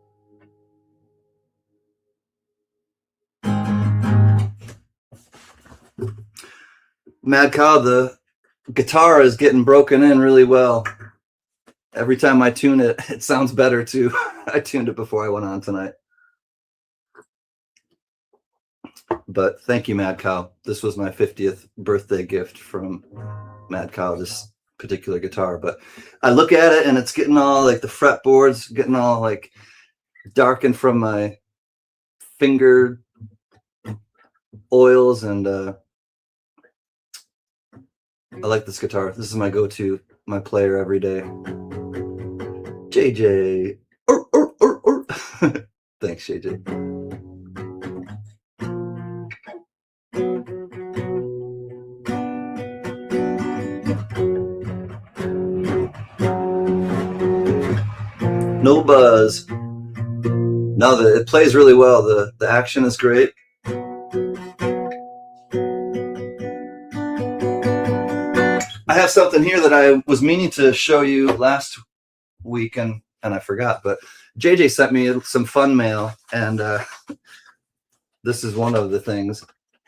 Mad Cow, the guitar is getting broken in really well. Every time I tune it, it sounds better too. I tuned it before I went on tonight. But thank you, Mad Cow. This was my 50th birthday gift from Mad Cow, this particular guitar. But I look at it and it's getting all like the fretboards getting all like darkened from my finger oils, and I like this guitar. This is my go-to, my player every day. JJ. Thanks, JJ. No buzz. No, it plays really well. The action is great. I have something here that I was meaning to show you last week and I forgot, but JJ sent me some fun mail, and this is one of the things.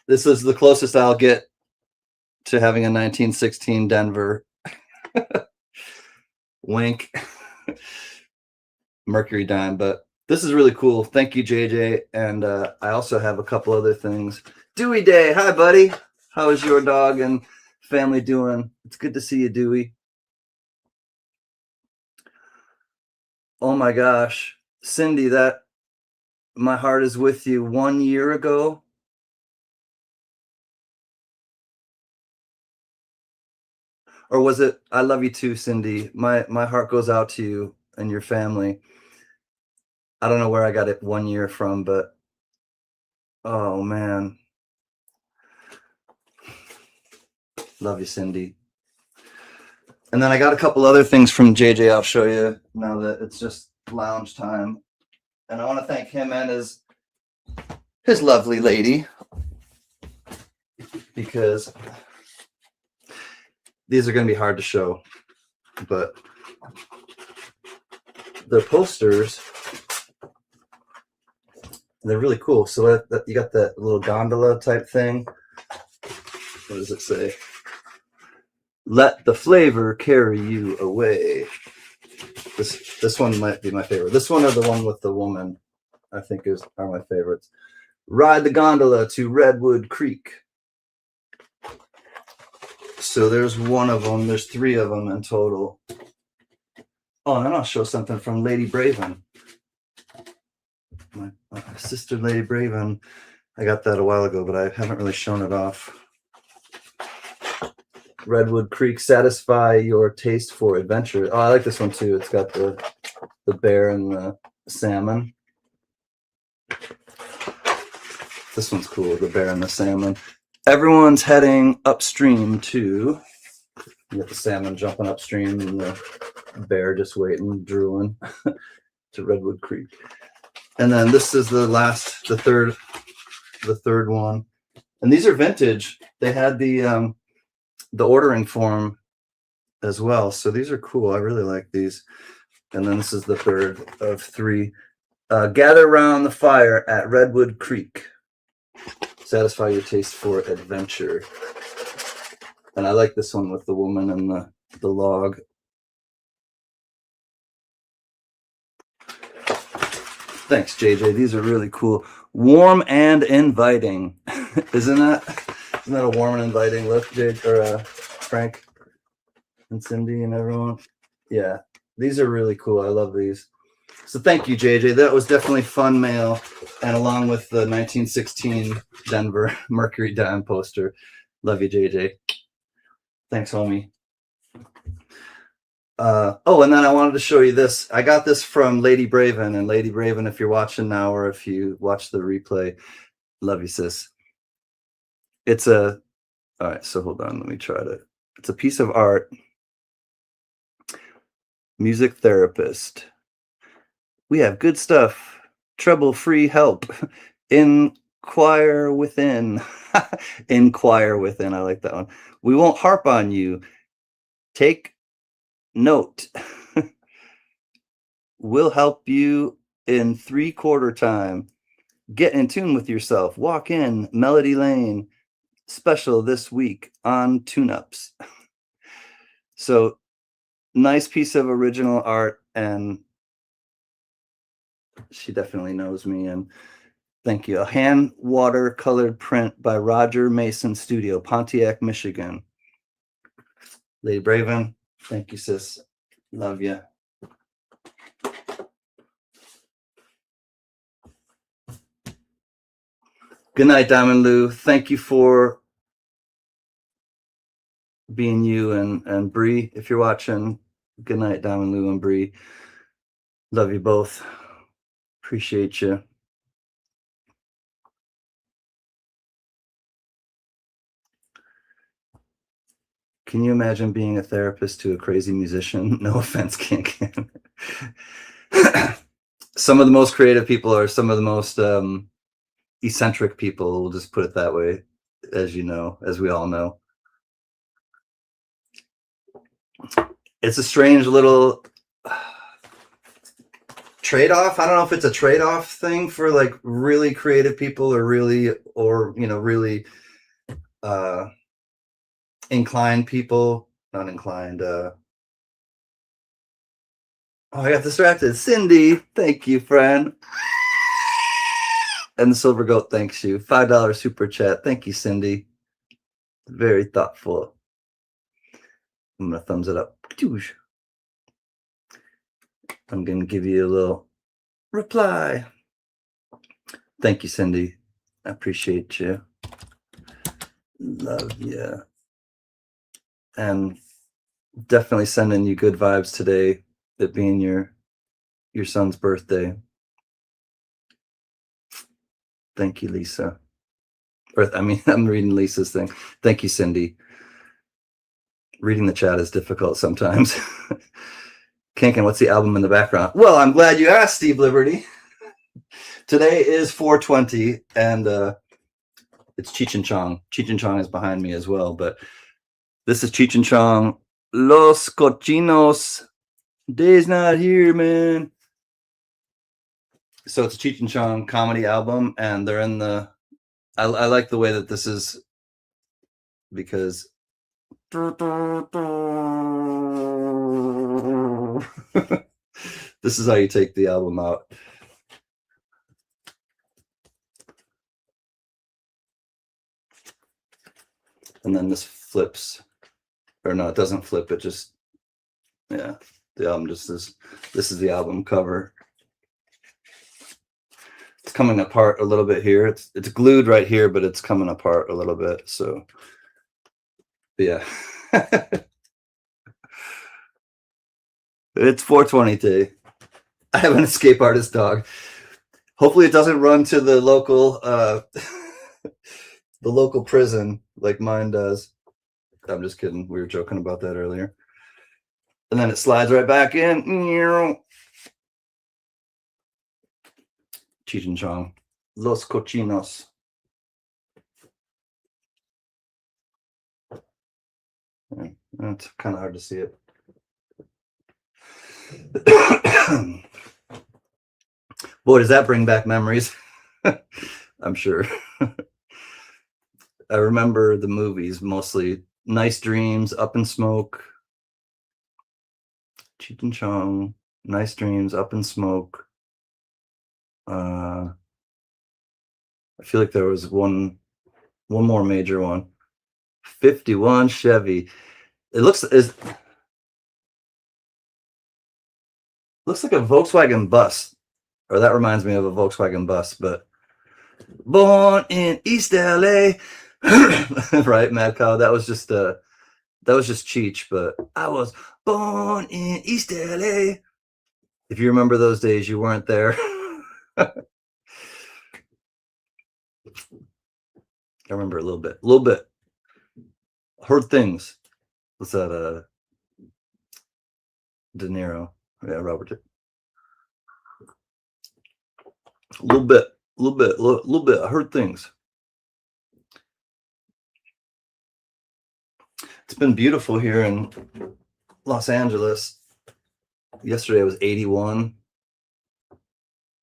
This is the closest I'll get to having a 1916 Denver. Wink. Mercury dime, but this is really cool. Thank you, JJ. And I also have a couple other things. Dewey Day. Hi, buddy. How is your dog and family doing? It's good to see you, Dewey. Oh my gosh, Cindy, that my heart is with you 1 year ago. Or was it I love you too, Cindy? My heart goes out to you and your family. I don't know where I got it 1 year from, but oh man. Love you, Cindy. And then I got a couple other things from JJ I'll show you now that it's just lounge time. And I want to thank him and his lovely lady, because these are going to be hard to show, but the posters, they're really cool. So you got that little gondola type thing. What does it say? Let the flavor carry you away. This one might be my favorite. This one or the one with the woman, I think are my favorites. Ride the gondola to Redwood Creek. So there's one of them. There's 3 of them in total. Oh, and then I'll show something from Lady Braven. My sister, Lady Braven. I got that a while ago, but I haven't really shown it off. Redwood Creek, satisfy your taste for adventure. Oh, I like this one too. It's got the bear and the salmon. This one's cool, the bear and the salmon. Everyone's heading upstream to, you got the salmon jumping upstream and the bear just waiting, drooling to Redwood Creek. And then this is the third one. And these are vintage. They had the ordering form as well. So these are cool. I really like these. And then this is the third of 3. Gather around the fire at Redwood Creek. Satisfy your taste for adventure. And I like this one with the woman and the log. Thanks, JJ. These are really cool. Warm and inviting. Isn't that a warm and inviting look, Frank and Cindy and everyone? Yeah, these are really cool. I love these. So thank you, JJ. That was definitely fun mail. And along with the 1916 Denver Mercury Dime poster. Love you, JJ. Thanks, homie. Oh, and then I wanted to show you this. I got this from Lady Braven. And Lady Braven, if you're watching now or if you watch the replay, love you, sis. All right, so hold on. Let me try to. It's a piece of art. Music therapist. We have good stuff. Trouble-free help. Inquire within. Inquire within. I like that one. We won't harp on you. Take note. We'll help you in 3/4 time. Get in tune with yourself. Walk in Melody Lane. Special this week on tune-ups. So nice piece of original art, and she definitely knows me. And thank you. A hand watercolored print by Roger Mason Studio, Pontiac, Michigan. Lady Braven, thank you, sis. Love you. Good night, Diamond Lou. Thank you for being you and Bree. If you're watching, good night, Diamond Lou and Bree. Love you both. Appreciate you. Can you imagine being a therapist to a crazy musician? No offense, Can. Some of the most creative people are some of the most eccentric people. We'll just put it that way, as you know, as we all know. It's a strange little trade-off. I don't know if it's a trade-off thing for like really creative people or really inclined people. Not inclined. Oh, I got distracted. Cindy, thank you, friend. And the Silver Goat thanks you. $5 super chat. Thank you, Cindy. Very thoughtful. I'm going to thumbs it up. I'm going to give you a little reply. Thank you, Cindy. I appreciate you. Love you. And definitely sending you good vibes today, it being your son's birthday. Thank you, Lisa. I'm reading Lisa's thing. Thank you, Cindy. Reading the chat is difficult sometimes. Kanken, what's the album in the background? Well, I'm glad you asked, Steve Liberty. Today is 420, and it's Cheech and Chong. Cheech and Chong is behind me as well, but this is Cheech and Chong. Los Cochinos. Day's not here, man. So it's a Cheech and Chong comedy album, and they're in the... I like the way that this is, because... This is how you take the album out. And then this flips, or no, it doesn't flip. It just, yeah, the album just is. This is the album cover. It's coming apart a little bit here. It's glued right here, but it's coming apart a little bit. So, yeah. It's 420 today. I have an escape artist dog. Hopefully it doesn't run to the local the local prison like mine does. I'm just kidding. We were joking about that earlier. And then it slides right back in. Cheech and Chong. Los Cochinos. It's kind of hard to see it. Boy, does that bring back memories. I'm sure. I remember the movies mostly. Nice Dreams, Up in Smoke. Cheech and Chong, Nice Dreams, Up in Smoke. I feel like there was one more major one. 51 Chevy. It looks like a Volkswagen bus, or that reminds me of a Volkswagen bus. But born in East LA, right, Mad Cow? That was just Cheech. But I was born in East LA. If you remember those days, you weren't there. I remember a little bit. Heard Things. What's that? De Niro. Yeah, Robert. A little bit. I heard things. It's been beautiful here in Los Angeles. Yesterday was 81.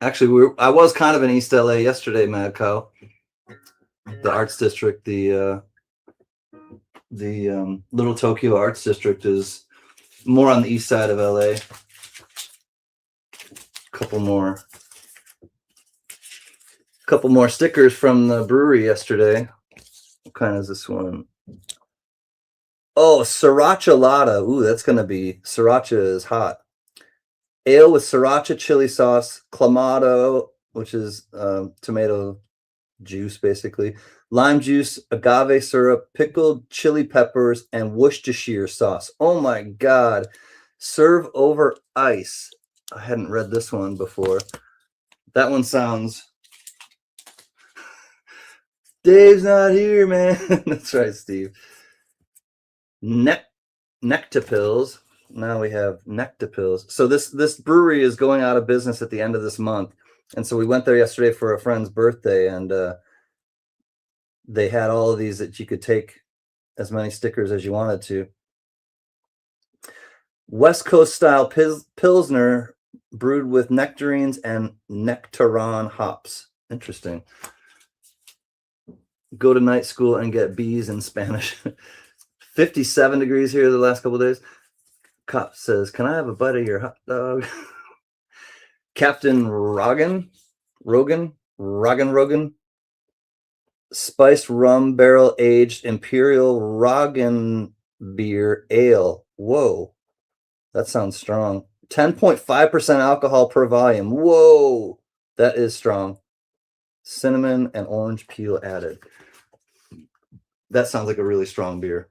Actually, I was kind of in East LA yesterday, Mad Cow. The Arts District, the Little Tokyo Arts District is more on the east side of LA. Couple more stickers from the brewery yesterday. What kind is this one? Oh, Sriracha Lada. Ooh, that's gonna be, Sriracha is hot. Ale with Sriracha chili sauce, Clamato, which is tomato juice basically, lime juice, agave syrup, pickled chili peppers, and Worcestershire sauce. Oh my God. Serve over ice. I hadn't read this one before. That one sounds... Dave's not here, man. That's right, Steve. Nectapils. Now we have Nectapils. So this brewery is going out of business at the end of this month. And so we went there yesterday for a friend's birthday, and they had all of these that you could take as many stickers as you wanted to. West Coast style Pilsner brewed with nectarines and nectaron hops. Interesting. Go to night school and get B's in Spanish. 57 degrees here the last couple of days. Cop says, "Can I have a bite of your hot dog?" Captain Rogan. Spiced rum barrel aged Imperial Roggen beer ale. Whoa, that sounds strong. 10.5% alcohol per volume. Whoa, that is strong. Cinnamon and orange peel added. That sounds like a really strong beer.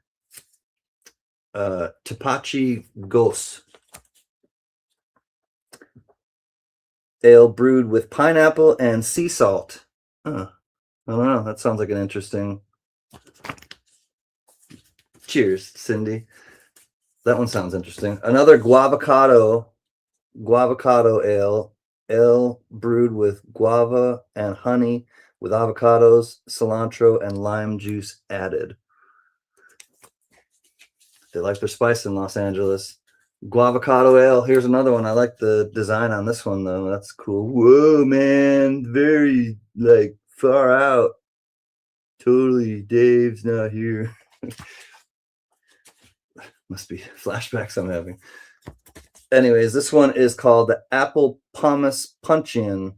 Tapachi Ghost. Ale brewed with pineapple and sea salt. I don't know. That sounds like an interesting... Cheers, Cindy. That one sounds interesting. Another guavocado ale brewed with guava and honey with avocados, cilantro, and lime juice added. They like their spice in Los Angeles. Guavocado ale. Here's another one. I like the design on this one though. That's cool. Whoa, man. Very like far out. Totally. Dave's not here. Must be flashbacks I'm having. Anyways, this one is called the Apple Pomace Puncheon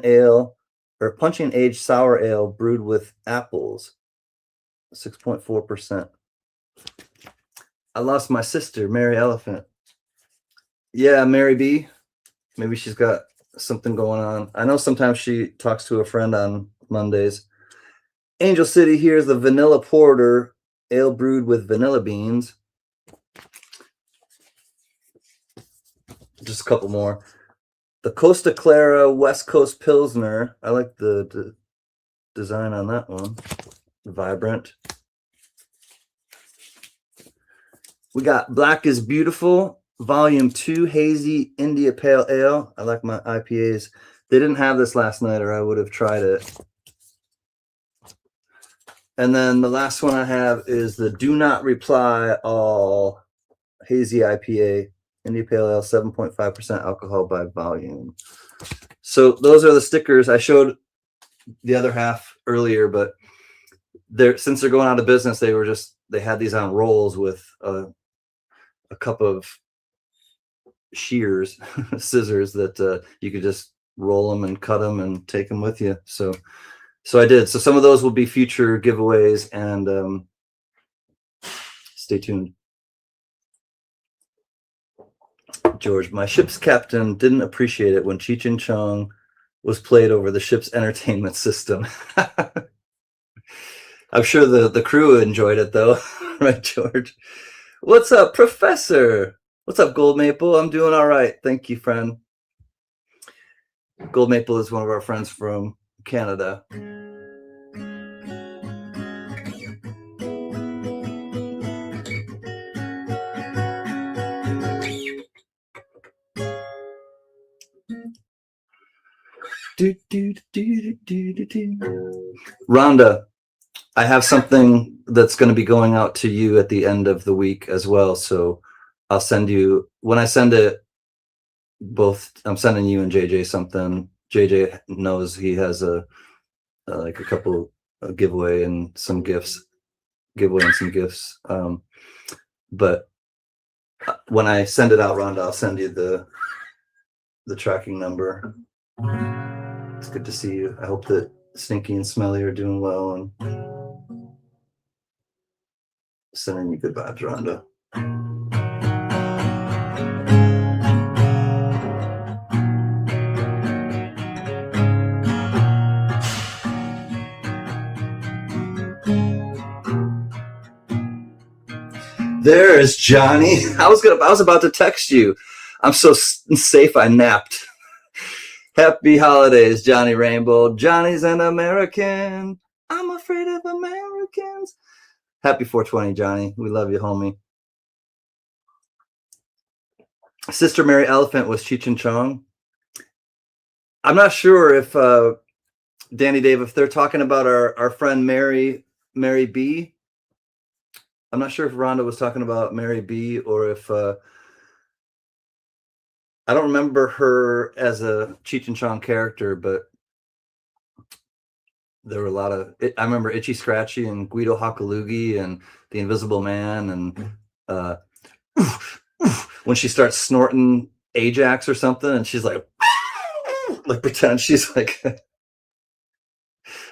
Ale, or Puncheon aged sour ale brewed with apples. 6.4%. I lost my sister, Mary Elephant. Yeah, Mary B. Maybe she's got something going on. I know sometimes she talks to a friend on Mondays. Angel City, here's the Vanilla Porter ale brewed with vanilla beans. Just a couple more. The Costa Clara West Coast Pilsner. I like the design on that one. Vibrant. We got Black is Beautiful, Volume 2 Hazy India Pale Ale. I like my IPAs. They didn't have this last night, or I would have tried it. And then the last one I have is the Do Not Reply All Hazy IPA, India Pale Ale, 7.5% alcohol by volume. So those are the stickers. I showed the other half earlier, but since they're going out of business, they had these on rolls with a cup of shears, scissors that you could just roll them and cut them and take them with you. So I did. So some of those will be future giveaways, and stay tuned. George, my ship's captain didn't appreciate it when Cheech and Chong was played over the ship's entertainment system. I'm sure the crew enjoyed it though. Right, George? What's up, Professor? What's up, Gold Maple? I'm doing all right. Thank you, friend. Gold Maple is one of our friends from Canada. Rhonda, I have something that's going to be going out to you at the end of the week as well. So I'll send you, when I send it, I'm sending you and JJ something. JJ knows he has like a couple of giveaway and some gifts. But when I send it out, Rhonda, I'll send you the tracking number. It's good to see you. I hope that Stinky and Smelly are doing well, and sending you good vibes, Rhonda. There's Johnny. I was about to text you. I'm so safe I napped. Happy holidays, Johnny Rainbow. Johnny's an American. I'm afraid of Americans. Happy 420, Johnny. We love you, homie. Sister Mary Elephant was Cheech and Chong. I'm not sure if Danny Dave, if they're talking about our friend Mary B. I'm not sure if Rhonda was talking about Mary B, or if I don't remember her as a Cheech and Chong character, but there were a lot of. I remember Itchy Scratchy and Guido Hakalugi and the Invisible Man, and when she starts snorting Ajax or something, and she's like pretend she's like an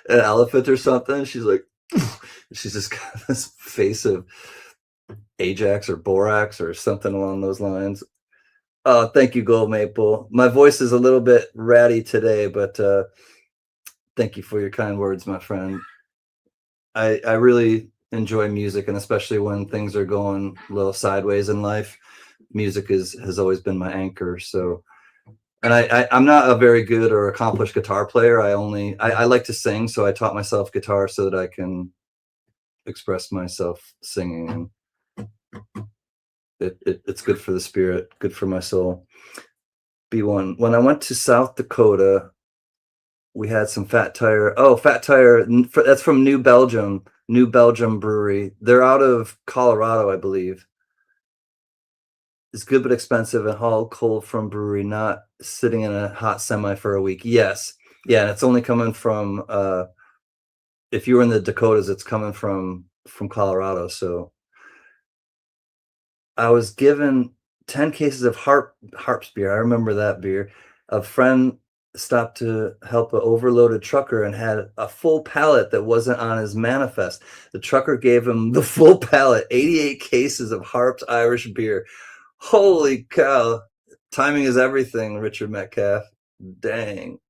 elephant or something. She's like. She's just got this face of Ajax or Borax or something along those lines. Oh, thank you, Gold Maple. My voice is a little bit ratty today, but thank you for your kind words, my friend. I really enjoy music, and especially when things are going a little sideways in life, music has always been my anchor. So, and I'm not a very good or accomplished guitar player. I like to sing, so I taught myself guitar so that I can express myself singing. It's good for the spirit, good for my soul. B1. When I went to South Dakota, we had some Fat Tire. Oh, Fat Tire. That's from New Belgium Brewery. They're out of Colorado, I believe. It's good but expensive and hauled cold from brewery, not sitting in a hot semi for a week. Yes. Yeah, and it's only coming from if you were in the Dakotas, it's coming from Colorado. So I was given 10 cases of Harps beer. I remember that beer. A friend stopped to help an overloaded trucker and had a full pallet that wasn't on his manifest. The trucker gave him the full pallet, 88 cases of Harps Irish beer. Holy cow. Timing is everything, Richard Metcalf. Dang.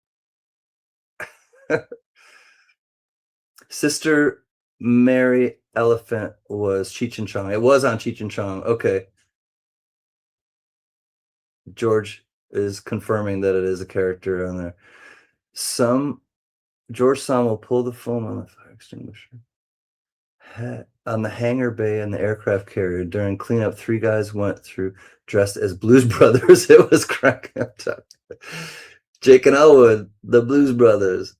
Sister Mary Elephant was Cheech and Chong. It was on Cheech and Chong. Okay. George is confirming that it is a character on there. George Sam will pull the foam on the fire extinguisher. On the hangar bay and the aircraft carrier during cleanup, 3 guys went through dressed as Blues Brothers. It was cracking up. Jake and Elwood, the Blues Brothers.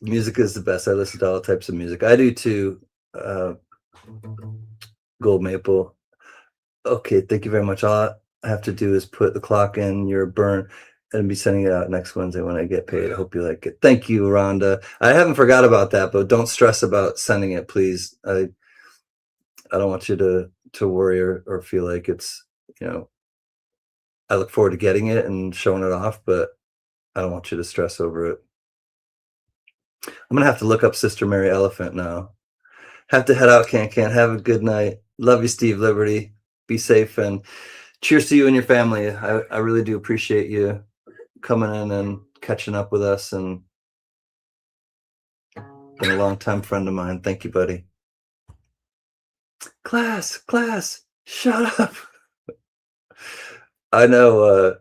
Music is the best. I listen to all types of music. I do too. Gold Maple. Okay, thank you very much. All I have to do is put the clock in your burn and be sending it out next Wednesday when I get paid. I hope you like it. Thank you, Rhonda. I haven't forgot about that, but don't stress about sending it, please. I don't want you to worry or feel like it's, I look forward to getting it and showing it off, but I don't want you to stress over it. I'm gonna have to look up Sister Mary Elephant now. Have to head out, Can. Have a good night. Love you, Steve Liberty. Be safe and cheers to you and your family. I really do appreciate you coming in and catching up with us, and been a long-time friend of mine. Thank you, buddy. Class, shut up. I know,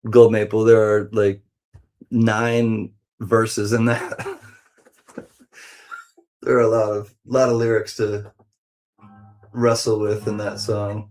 Gold Maple, there are like 9 verses in that. There are a lot of lyrics to wrestle with in that song.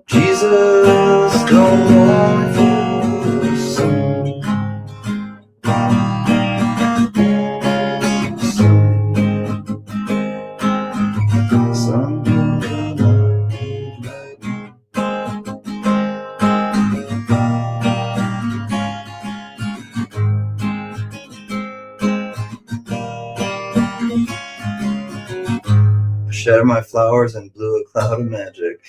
Jesus, don't want for some shatter my flowers and blew a cloud of magic.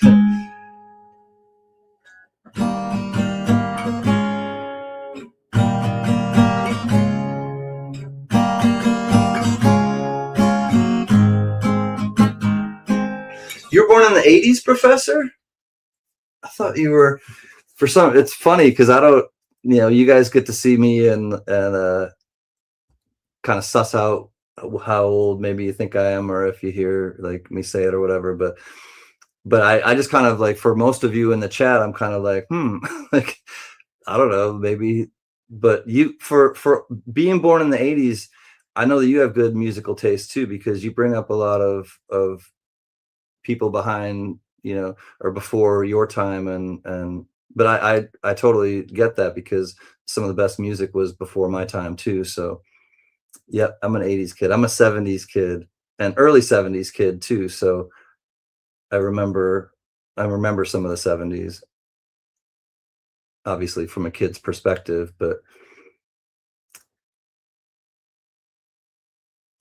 You were born in the 80s, Professor? I thought you were, it's funny because I don't, you guys get to see me and kind of suss out how old maybe you think I am, or if you hear like me say it or whatever. But I just kind of like, for most of you in the chat, I'm kind of like, like, I don't know, maybe, but you, for being born in the 80s, I know that you have good musical taste too, because you bring up a lot of people behind, or before your time, but I totally get that, because some of the best music was before my time too. So yeah, I'm an 80s kid. I'm a 70s kid and early 70s kid too. So I remember some of the 70s, obviously from a kid's perspective, but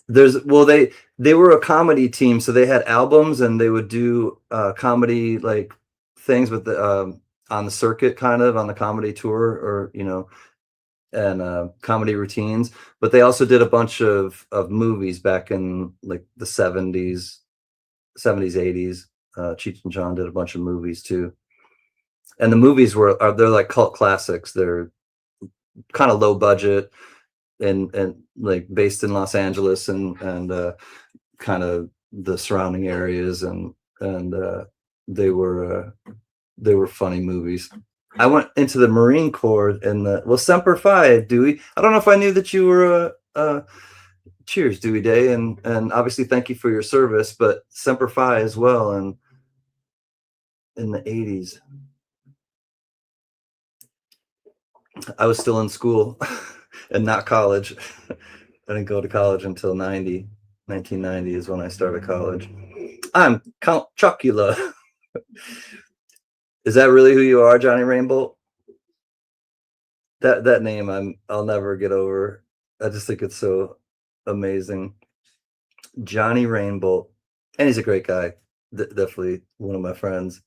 They were a comedy team, so they had albums and they would do comedy like things with the on the circuit, kind of on the comedy tour, or and comedy routines. But they also did a bunch of movies back in like the 70s, 80s. Cheech and Chong did a bunch of movies too, and the movies they're like cult classics. They're kind of low budget and like based in Los Angeles and kind of the surrounding areas, and they were funny movies. I went into the Marine Corps in Semper Fi, Dewey. I don't know if I knew that you were cheers, Dewey Day, and obviously thank you for your service, but Semper Fi as well, and in the 80s. I was still in school and not college. I didn't go to college until 1990 is when I started college. I'm Count Chocula. Is that really who you are, Johnny Rainbow? That name I'll never get over. I just think it's so amazing. Johnny Rainbow. And he's a great guy. Definitely one of my friends.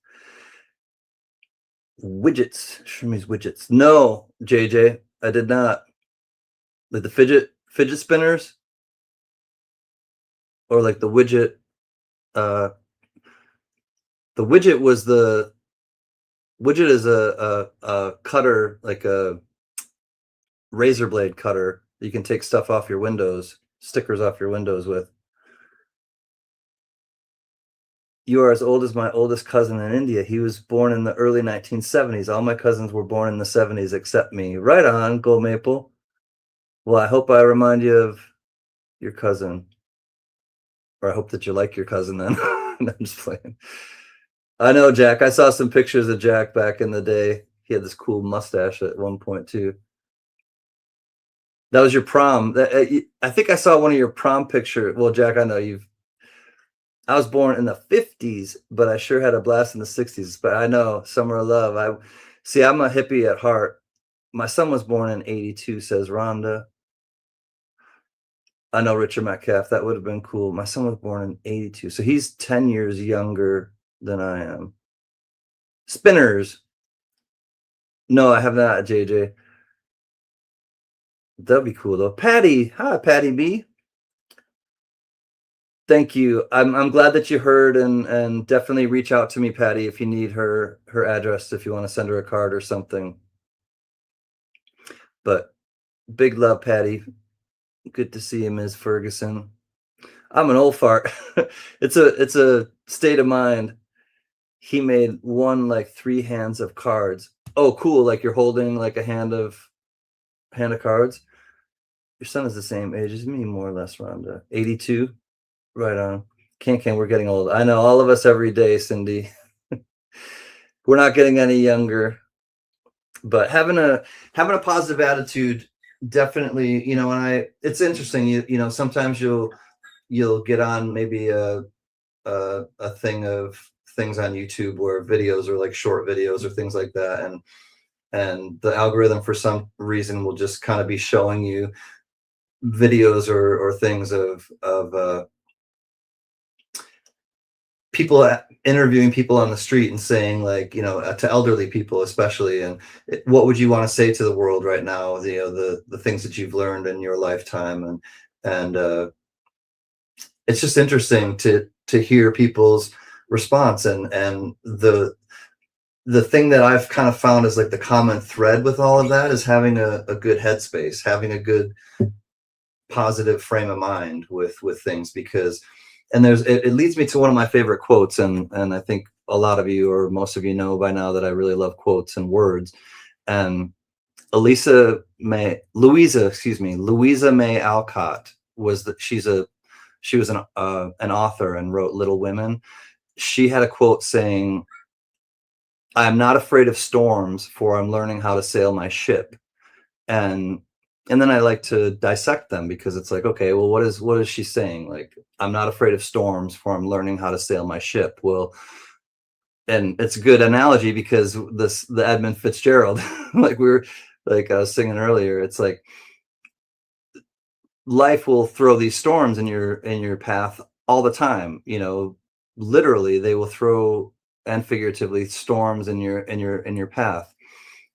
Widgets. Show me his widgets. No, JJ, I did not. Like the fidget spinners, or like the widget. The widget was the widget is a cutter, like a razor blade cutter. You can take stuff off your windows, stickers off your windows with. You are as old as my oldest cousin in India. He was born in the early 1970s. All my cousins were born in the 70s except me. Right on, Gold Maple. Well, I hope I remind you of your cousin. Or I hope that you like your cousin then. I'm just playing. I know, Jack. I saw some pictures of Jack back in the day. He had this cool mustache at one point, too. That was your prom. I think I saw one of your prom pictures. Well, Jack, I know I was born in the 50s, but I sure had a blast in the 60s. But I know, Summer of Love. I'm a hippie at heart. My son was born in 82, says Rhonda. I know Richard Metcalf. That would have been cool. My son was born in 82. So he's 10 years younger than I am. Spinners. No, I have not, JJ. That'd be cool, though. Patty. Hi, Patty B. Thank you. I'm glad that you heard, and definitely reach out to me, Patty, if you need her address, if you want to send her a card or something. But big love, Patty. Good to see you, Ms. Ferguson. I'm an old fart. It's a state of mind. He made one like 3 hands of cards. Oh, cool. Like you're holding like a hand of cards. Your son is the same age as me, more or less, Rhonda. 82. Right on. Can we're getting old. I know, all of us every day, Cindy. We're not getting any younger. But having a positive attitude, definitely, it's interesting. Sometimes you'll get on maybe a thing of things on YouTube where videos are like short videos or things like that, and the algorithm for some reason will just kind of be showing you videos or things of people interviewing people on the street and saying, like, to elderly people especially, and what would you want to say to the world right now, the things that you've learned in your lifetime, and it's just interesting to hear people's response, and the thing that I've kind of found is like the common thread with all of that is having a good headspace, having a good positive frame of mind with things, because it leads me to one of my favorite quotes, and I think a lot of you, or most of you, know by now that I really love quotes and words. And Louisa May Alcott she was an author and wrote Little Women. She had a quote saying, "I am not afraid of storms, for I'm learning how to sail my ship." And then I like to dissect them, because it's like, okay, well, what is she saying? Like, I'm not afraid of storms, for I'm learning how to sail my ship. Well, and it's a good analogy, because the Edmund Fitzgerald, like I was singing earlier, it's like life will throw these storms in your path all the time. Literally, they will throw, and figuratively, storms in your path,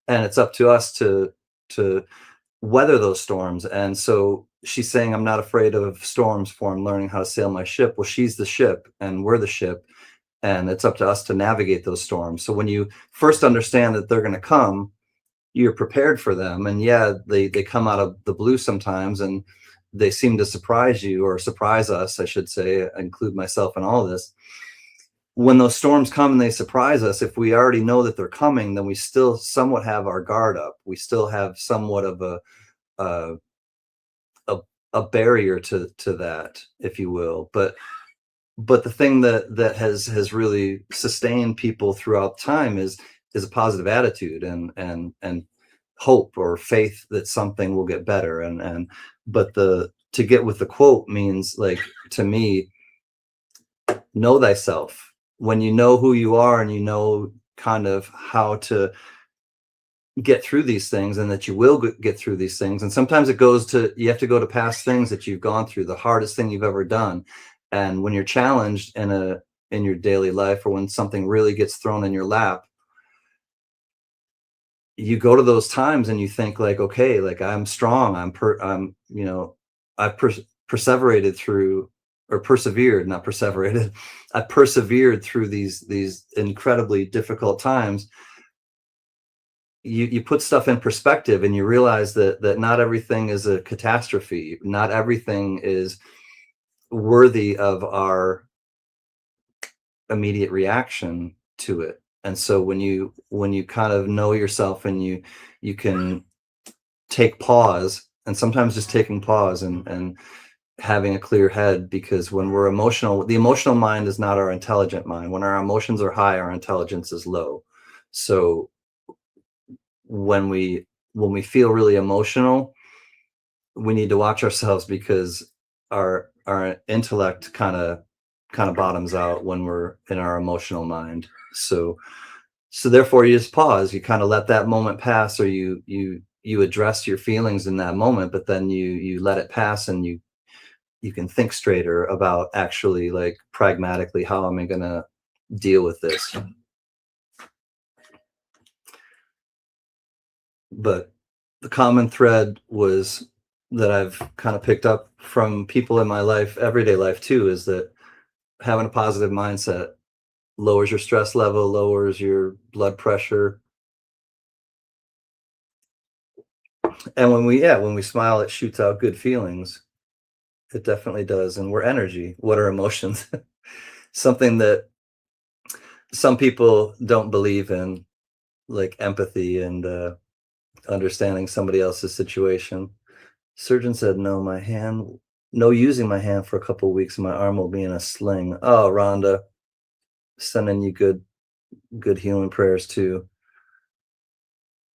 and it's up to us to weather those storms. And so she's saying, I'm not afraid of storms, for I'm learning how to sail my ship. Well, she's the ship and we're the ship, and it's up to us to navigate those storms. So when you first understand that they're going to come, you're prepared for them. And yeah, they come out of the blue sometimes, and they seem to surprise you, or surprise us, I should say. I include myself in all of this. When those storms come and they surprise us, if we already know that they're coming, then we still somewhat have our guard up. We still have somewhat of a a, a barrier to that, if you will. But the thing that has really sustained people throughout time is a positive attitude, and hope or faith that something will get better. And but the to get with the quote means, like, to me, know thyself. When you know who you are, and you know kind of how to get through these things, and that you will get through these things. And sometimes you have to go to past things that you've gone through, the hardest thing you've ever done. And when you're challenged in your daily life, or when something really gets thrown in your lap, you go to those times and you think, like, okay, like, I'm strong. I'm I've perseverated through, or persevered, not perseverated. I persevered through these incredibly difficult times. You put stuff in perspective, and you realize that not everything is a catastrophe. Not everything is worthy of our immediate reaction to it. And so when you kind of know yourself, and you can take pause, and sometimes just taking pause, and having a clear head, because when we're emotional, the emotional mind is not our intelligent mind. When our emotions are high, our intelligence is low. So when we feel really emotional, we need to watch ourselves, because our intellect kind of bottoms out when we're in our emotional mind. So therefore, you just pause, you kind of let that moment pass, or you address your feelings in that moment, but then you let it pass, and you can think straighter about, actually, like, pragmatically, how am I going to deal with this. But the common thread was that I've kind of picked up from people in my life, everyday life too, is that having a positive mindset lowers your stress level, lowers your blood pressure. And when we smile, it shoots out good feelings. It definitely does. And we're energy. What are emotions? Something that some people don't believe in, like empathy and understanding somebody else's situation. Surgeon said, no using my hand for a couple of weeks, and my arm will be in a sling. Oh, Rhonda, sending you good healing prayers too.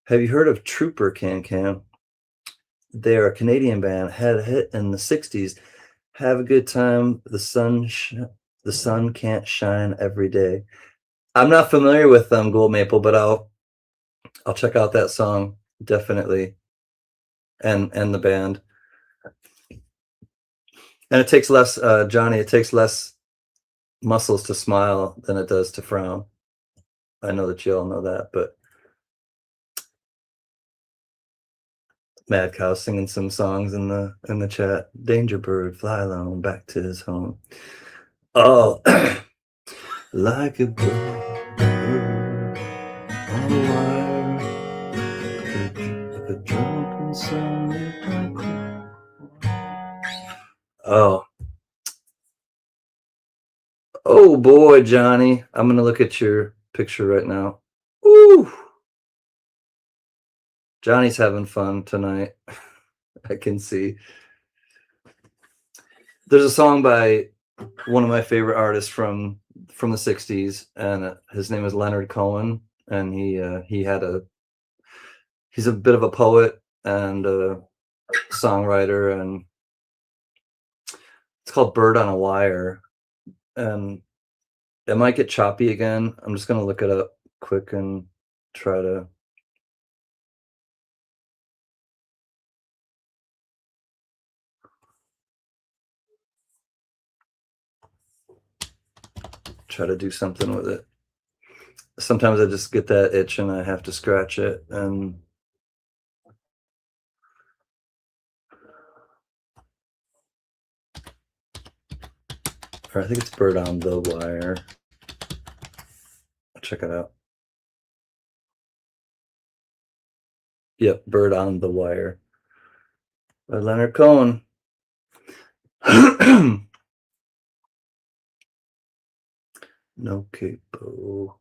Have you heard of Trooper Can Can? They're a Canadian band, had a hit in the 60s. Have a good time. The sun can't shine every day. I'm not familiar with Gold Maple, but I'll check out that song, definitely, and the band. And it takes less, Johnny, it takes less muscles to smile than it does to frown. I know that you all know that, but Mad Cow singing some songs in the chat. Danger bird, fly alone, back to his home. Oh, like a bird on a wire, like a drunken Sunday. Oh boy, Johnny, I'm gonna look at your picture right now. Ooh, Johnny's having fun tonight. I can see. There's a song by one of my favorite artists from the 60s, and his name is Leonard Cohen, and he's a bit of a poet and a songwriter, and it's called Bird on a Wire. And it might get choppy again. I'm just gonna look it up quick and try to. try to do something with it. Sometimes I just get that itch and I have to scratch it, and or I think it's Bird on the Wire. Check it out. Yep, Bird on the Wire by Leonard Cohen. No capo.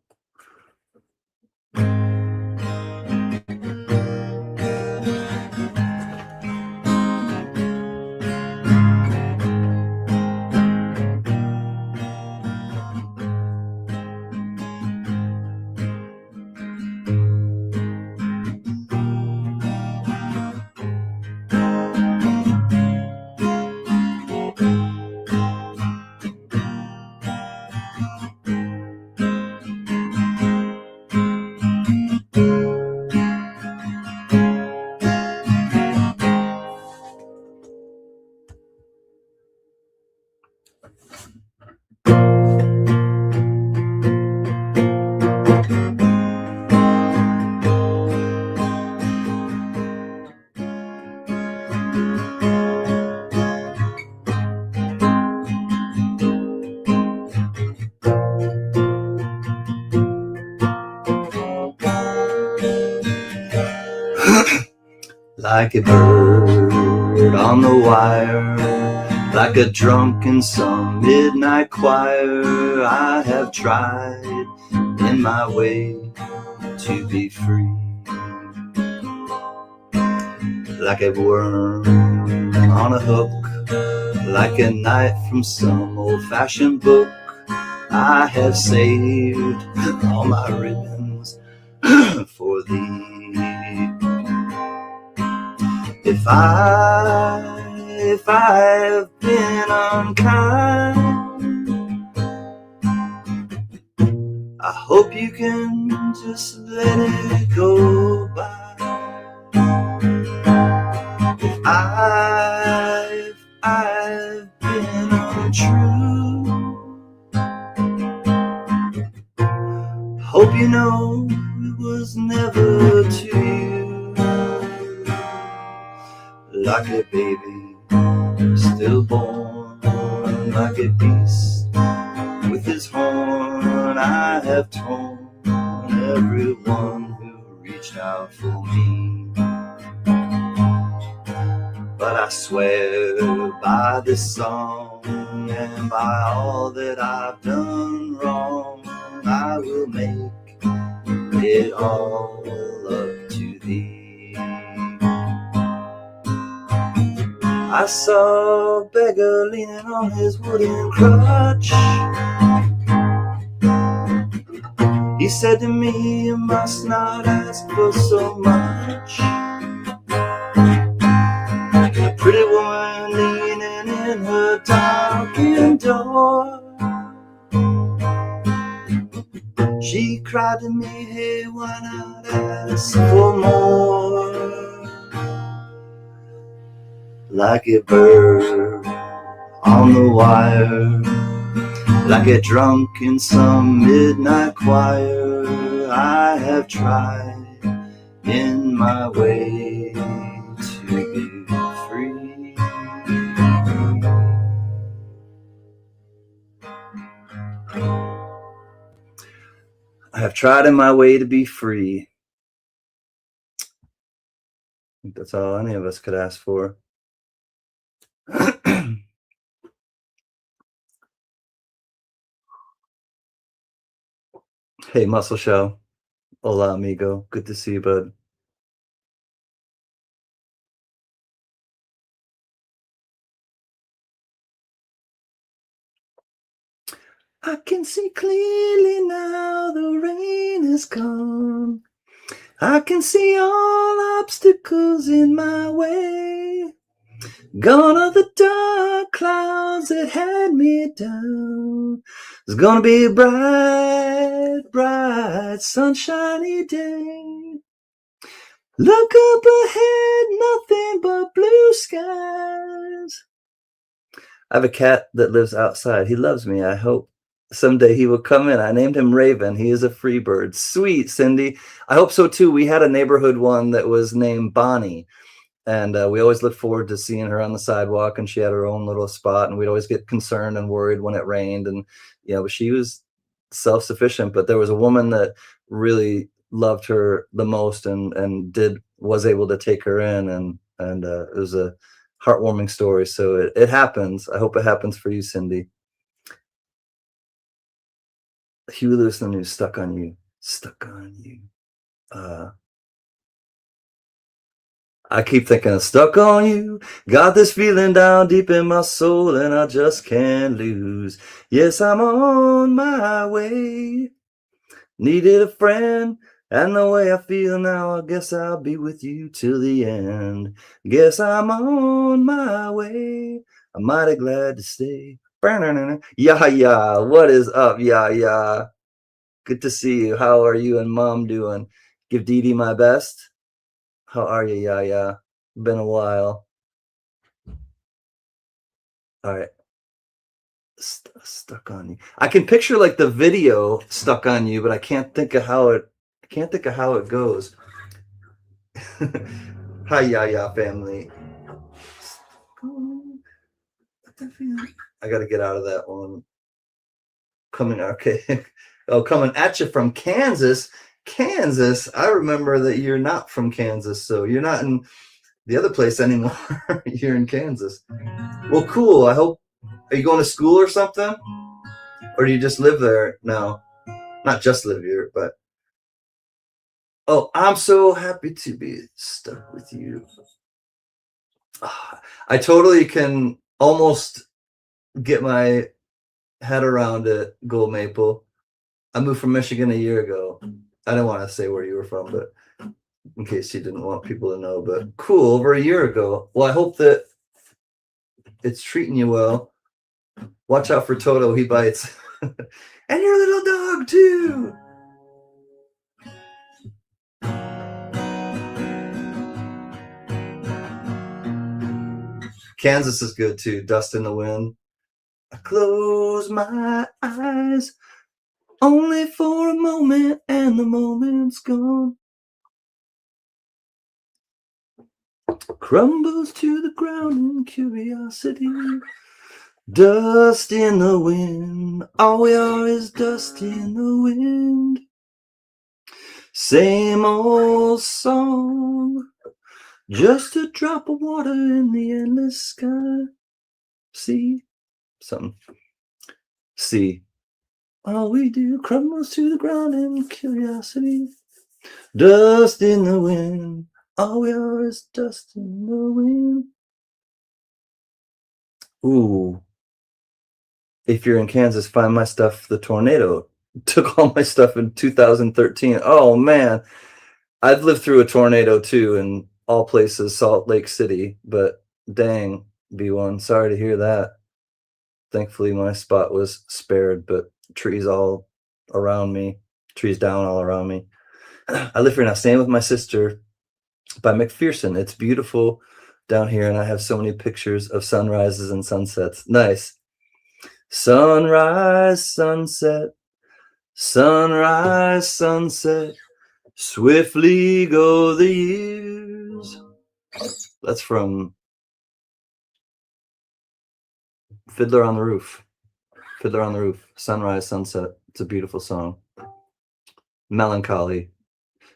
Like a bird on the wire, like a drunk in some midnight choir, I have tried in my way to be free. Like a worm on a hook, like a knife from some old-fashioned book, I have saved all my ribbons for thee. If I've been unkind, I hope you can just let it go by. If I've been untrue, hope you know it was never to you. Like a baby stillborn, like a beast with his horn, I have torn everyone who reached out for me. But I swear by this song and by all that I've done wrong, I will make it all up to thee. I saw a beggar leaning on his wooden crutch. He said to me, you must not ask for so much. A pretty woman leaning in her darkened door, she cried to me, hey, why not ask for more? Like a bird on the wire, like a drunk in some midnight choir, I have tried in my way to be free. I have tried in my way to be free. I think that's all any of us could ask for. Hey, Muscle Show. Hola, amigo. Good to see you, bud. I can see clearly now the rain is gone. I can see all obstacles in my way. Gone are the dark clouds that had me down. It's gonna be a bright, bright, sunshiny day. Look up ahead, nothing but blue skies. I have a cat that lives outside. He loves me, I hope. Someday he will come in. I named him Raven. He is a free bird. Sweet, Cindy. I hope so too. We had a neighborhood one that was named Bonnie. And we always looked forward to seeing her on the sidewalk, and she had her own little spot, and we'd always get concerned and worried when it rained. And, but she was self-sufficient, but there was a woman that really loved her the most and was able to take her in. And it was a heartwarming story. So it happens. I hope it happens for you, Cindy. Huey Lewis and the News, Stuck on You. Stuck on You. I keep thinking of stuck on you. Got this feeling down deep in my soul, and I just can't lose. Yes, I'm on my way. Needed a friend, and the way I feel now, I guess I'll be with you till the end. Guess I'm on my way. I'm mighty glad to stay. Yeah, what is up? Yeah. Good to see you. How are you and Mom doing? Give Dee Dee my best. How are you? Yeah. Been a while. All right. Stuck on You. I can picture like the video Stuck on You, but I can't think of how it goes. Hi, yeah, family. I got to get out of that one. Coming at you from Kansas. Kansas. I remember that you're not from Kansas, so you're not in the other place anymore. You're in Kansas. Well, cool. Are you going to school or something? Or do you just live there now? Not just live here, but. Oh, I'm so happy to be stuck with you. I totally can almost get my head around it, Gold Maple. I moved from Michigan a year ago. I didn't want to say where you were from, but in case you didn't want people to know, but cool, over a year ago. Well, I hope that it's treating you well. Watch out for Toto, he bites. And your little dog too. Kansas is good too. Dust in the Wind. I close my eyes only for a moment, and the moment's gone. Crumbles to the ground in curiosity. Dust in the wind. All we are is dust in the wind. Same old song. Just a drop of water in the endless sky. See? Something. See. All we do crumbles to the ground in curiosity. Dust in the wind. All we are is dust in the wind. Ooh. If you're in Kansas, find my stuff. The tornado took all my stuff in 2013. Oh, man. I've lived through a tornado, too, in all places, Salt Lake City. But dang, B1, sorry to hear that. Thankfully, my spot was spared, but trees all around me. Trees down all around me. I live here now, staying with my sister by McPherson. It's beautiful down here, and I have so many pictures of sunrises and sunsets. Nice. Sunrise, sunset, sunrise, sunset, swiftly go the years. That's from Fiddler on the Roof. Fiddler on the Roof, sunrise, sunset. It's a beautiful song. Melancholy.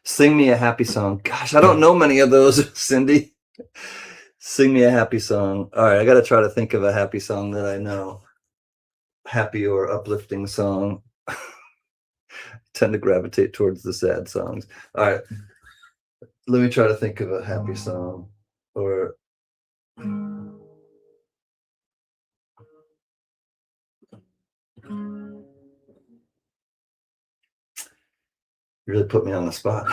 Sing me a happy song. Gosh, I don't know many of those, Cindy. Sing me a happy song. All right, I got to try to think of a happy song that I know. Happy or uplifting song. Tend to gravitate towards the sad songs. All right, let me try to think of a happy song. Or you really put me on the spot.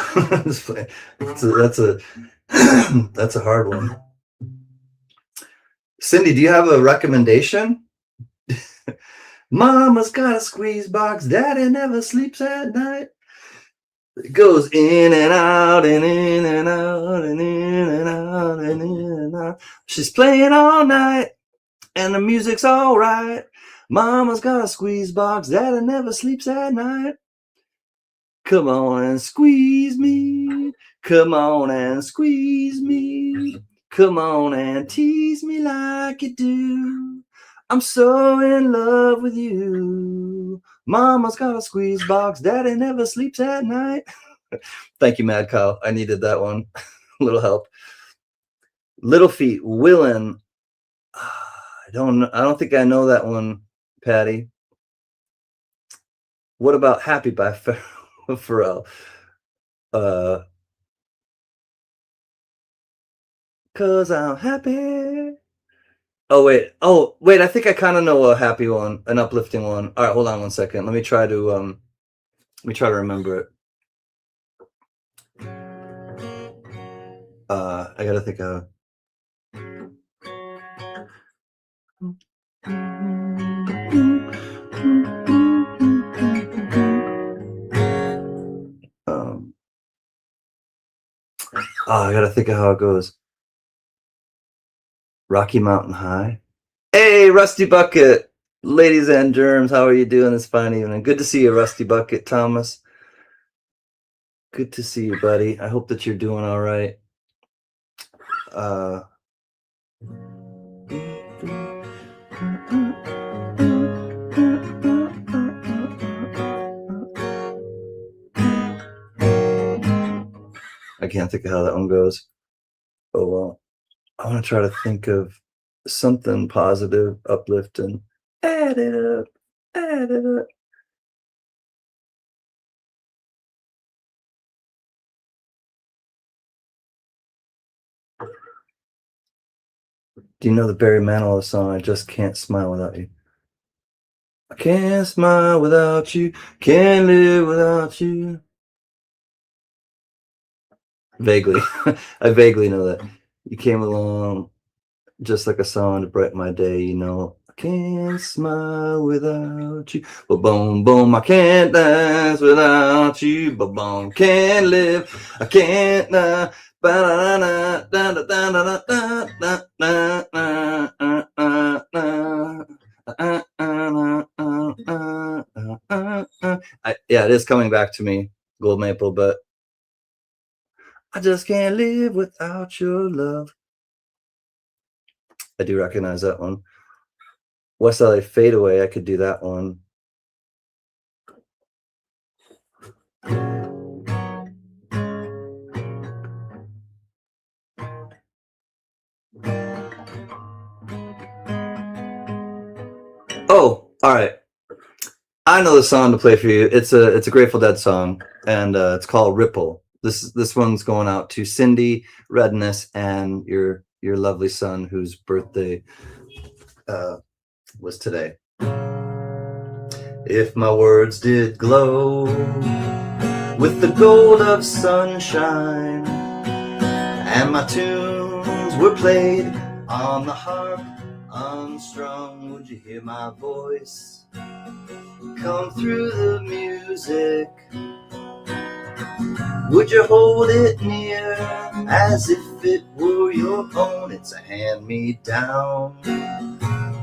That's a hard one. Cindy, do you have a recommendation? Mama's got a squeeze box. Daddy never sleeps at night. It goes in and out and in and out and in and out and in and out. She's playing all night and the music's all right. Mama's got a squeeze box, Daddy never sleeps at night. Come on and squeeze me. Come on and squeeze me. Come on and tease me like you do. I'm so in love with you. Mama's got a squeeze box, Daddy never sleeps at night. Thank you, Mad Cow. I needed that one. A little help. Little Feat, Willin'. I don't think I know that one, Patty. What about Happy by Pharrell? Cause I'm happy. Oh wait, I think I kind of know a happy one, an uplifting one. All right, hold on one second. Let me try to remember it. I gotta think of. I gotta think of how it goes. Rocky Mountain High. Hey, Rusty Bucket, ladies and germs, how are you doing this fine evening? Good to see you, Rusty Bucket, Thomas. Good to see you, buddy. I hope that you're doing all right. I can't think of how that one goes. Oh well. I want to try to think of something positive, uplifting. Add it up. Add it up. Do you know the Barry Manilow song, I Just Can't Smile Without You? I can't smile without you, can't live without you. Vaguely. I vaguely know that. You came along just like a song to brighten my day, you know. I can't smile without you. Ba-boom, boom, I can't dance without you. Ba-boom, can't live, I can't yeah, it is coming back to me, Gold Maple, but I just can't live without your love. I do recognize that one. West LA Fade Away, I could do that one. Oh, all right. I know the song to play for you. It's a Grateful Dead song, and it's called Ripple. This one's going out to Cindy Redness and your lovely son, whose birthday was today. If my words did glow with the gold of sunshine, and my tunes were played on the harp unstrung, would you hear my voice come through the music? Would you hold it near as if it were your own? It's a hand-me-down.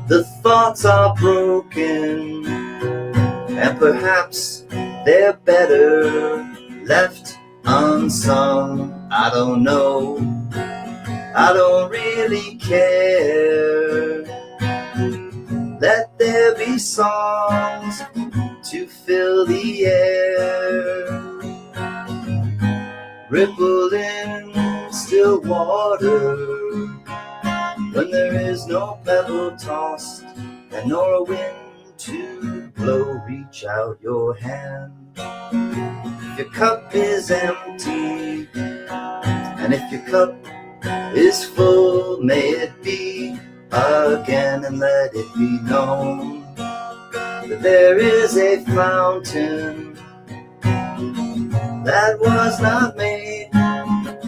The thoughts are broken, and perhaps they're better left unsung. I don't know, I don't really care. Let there be songs to fill the air. Ripple in still water when there is no pebble tossed and nor a wind to blow. Reach out your hand. If your cup is empty, and if your cup is full, may it be again, and let it be known that there is a fountain that was not made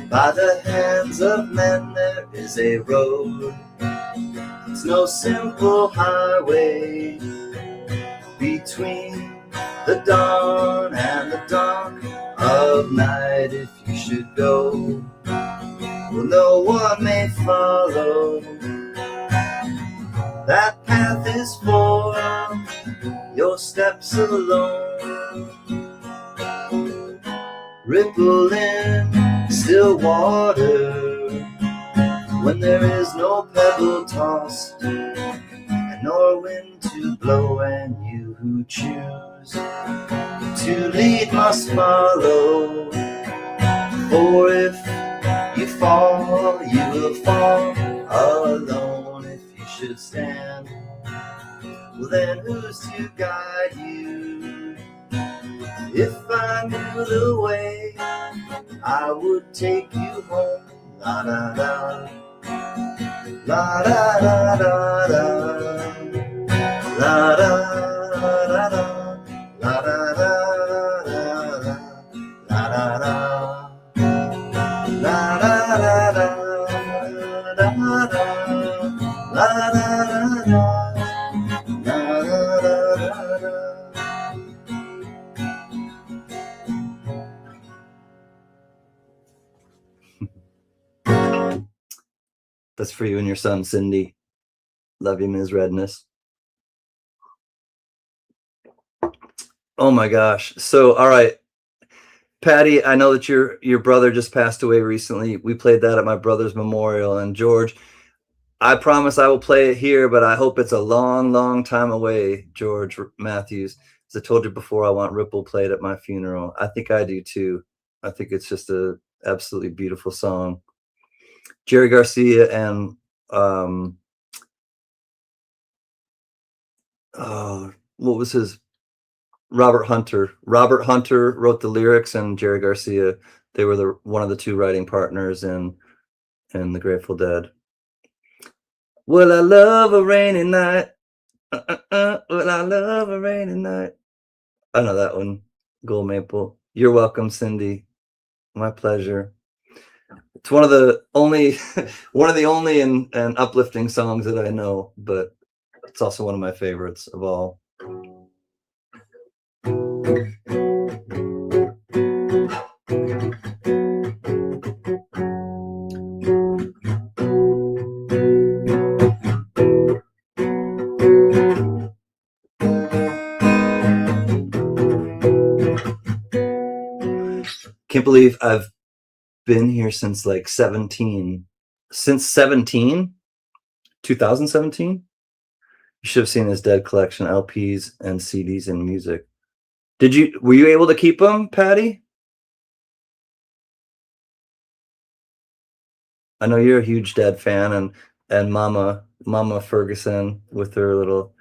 by the hands of men. There is a road, it's no simple highway between the dawn and the dark of night. If you should go, well, no one may follow. That path is for steps alone, ripple in still water, when there is no pebble tossed and nor wind to blow, and you who choose to lead must follow. For if you fall, you will fall alone. If you should stand, well then who's to guide you? If I knew the way, I would take you home. La da da, la da da da da, la da da da, la da da da, la da da. La da da da da da, la da da da, la da da da. That's for you and your son, Cindy. Love you, Ms. Redness. Oh my gosh. So, all right. Patty, I know that your brother just passed away recently. We played that at my brother's memorial. And George, I promise I will play it here, but I hope it's a long, long time away, George Matthews. As I told you before, I want Ripple played at my funeral. I think I do too. I think it's just a absolutely beautiful song. Jerry Garcia and what was his? Robert Hunter. Robert Hunter wrote the lyrics, and Jerry Garcia, they were one of the two writing partners in the Grateful Dead. Well, I love a rainy night. Well, I love a rainy night. I know that one. Gold Maple. You're welcome, Cindy. My pleasure. It's one of the only and uplifting songs that I know, but it's also one of my favorites of all. Can't believe I've been here since like 17. Since 2017? You should have seen his Dead collection, LPs and CDs and music. Were you able to keep them, Patty? I know you're a huge Dead fan, and Mama Ferguson with her little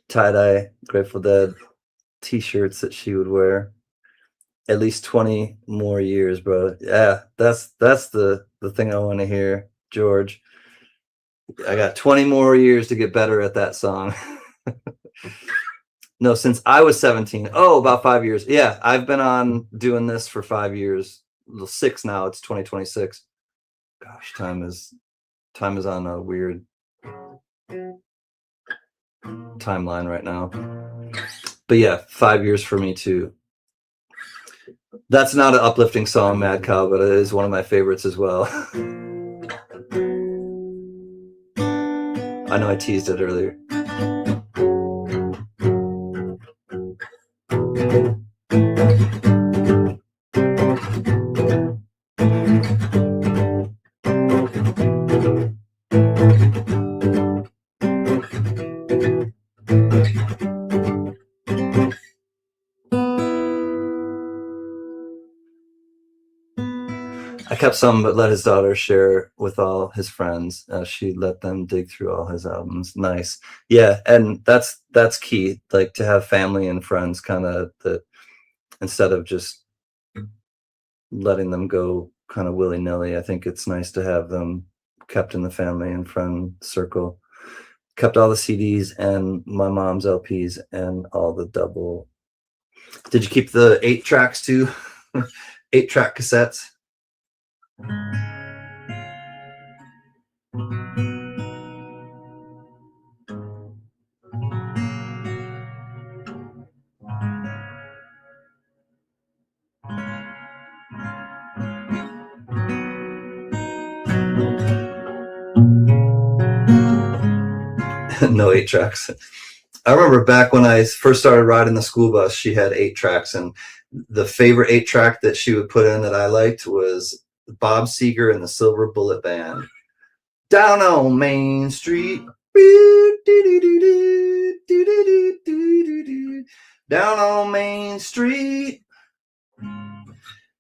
tie-dye Grateful Dead t-shirts that she would wear. At least 20 more years, bro. Yeah, that's the thing I want to hear, George. I got 20 more years to get better at that song. No, since I was 17. Oh, about 5 years. Yeah, I've been on doing this for 5 years. 6 now. It's 2026. Gosh, time is on a weird timeline right now. But yeah, 5 years for me too. That's not an uplifting song, Mad Cow, but it is one of my favorites as well. I know I teased it earlier. I kept some, but let his daughter share with all his friends. She let them dig through all his albums. Nice. Yeah, and that's key, like to have family and friends kind of that, instead of just letting them go kind of willy-nilly. I think it's nice to have them kept in the family and friend circle. Kept all the CDs and my mom's LPs and all the double. Did you keep the 8 tracks too? 8-track cassettes? No 8 tracks. I remember back when I first started riding the school bus, she had 8 tracks, and the favorite 8-track that she would put in that I liked was Bob Seger and the Silver Bullet Band. Down on Main Street. Down on Main Street.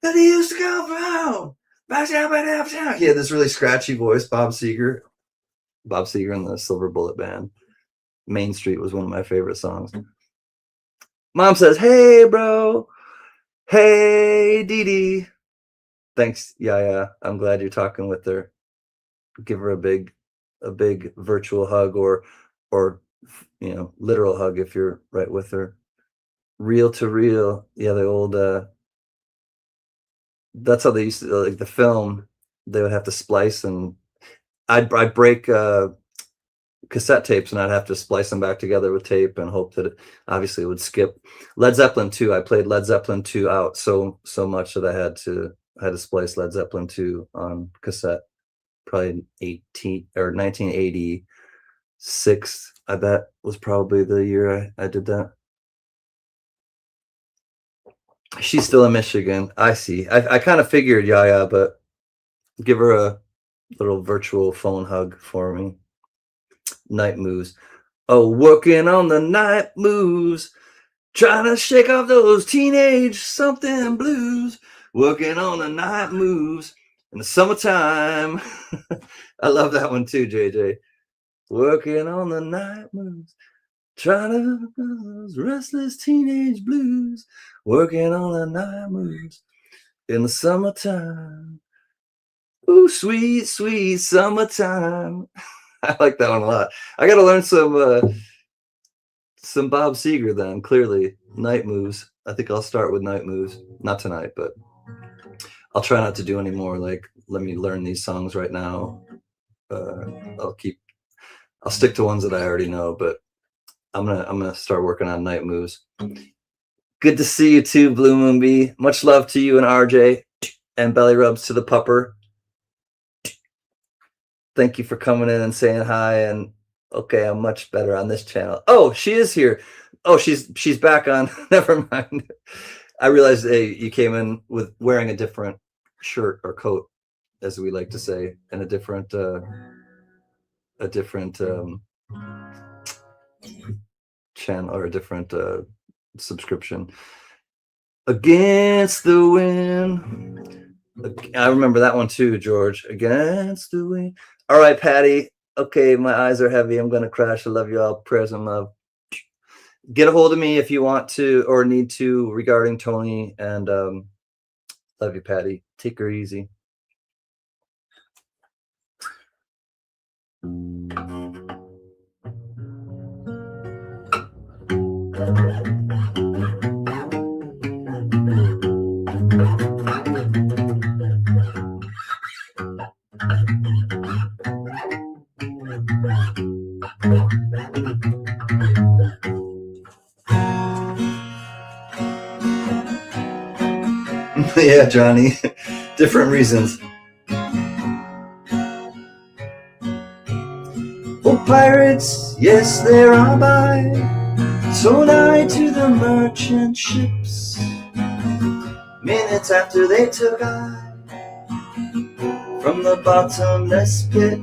That he used to come from. He had this really scratchy voice, Bob Seger. Bob Seger and the Silver Bullet Band. Main Street was one of my favorite songs. Mom says, "Hey, bro. Hey, Dee Dee." Thanks, Yaya. I'm glad you're talking with her. Give her a big virtual hug, or literal hug if you're right with her. Reel to reel. Yeah, the old that's how they used to, like, the film, they would have to splice, and I'd break cassette tapes, and I'd have to splice them back together with tape and hope that it obviously would skip. Led Zeppelin 2, I played Led Zeppelin 2 out so much that I had to splice Led Zeppelin 2 on cassette. Probably 1986, I bet, was probably the year I did that. She's still in Michigan. I see. I kind of figured, Yaya, but give her a little virtual phone hug for me. Night moves. Oh, working on the night moves. Trying to shake off those teenage something blues. Working on the night moves in the summertime. I love that one too, JJ. Working on the night moves. Trying to those restless teenage blues. Working on the night moves in the summertime. Ooh, sweet, sweet summertime. I like that one a lot. I got to learn some Bob Seger then, clearly. Night moves. I think I'll start with night moves. Not tonight, but I'll try not to do any more. Like, let me learn these songs right now. I'll stick to ones that I already know, but I'm gonna start working on night moves. Good to see you too, Blue Moon Bee. Much love to you and RJ, and belly rubs to the pupper. Thank you for coming in and saying hi. And okay, I'm much better on this channel. Oh, she is here. Oh, she's back on. Never mind. I realized you came in with wearing a different shirt or coat, as we like to say, and a different channel or a different subscription. Against the Wind. I remember that one too, George. Against the Wind. All right, Patty. Okay, my eyes are heavy. I'm gonna crash. I love you all. Prayers and love. Get a hold of me if you want to or need to regarding Tony, and love you, Patty. Take her easy. Yeah, Johnny. Different reasons. Oh, pirates, yes, there are by, so nigh to the merchant ships. Minutes after they took I from the bottomless pit,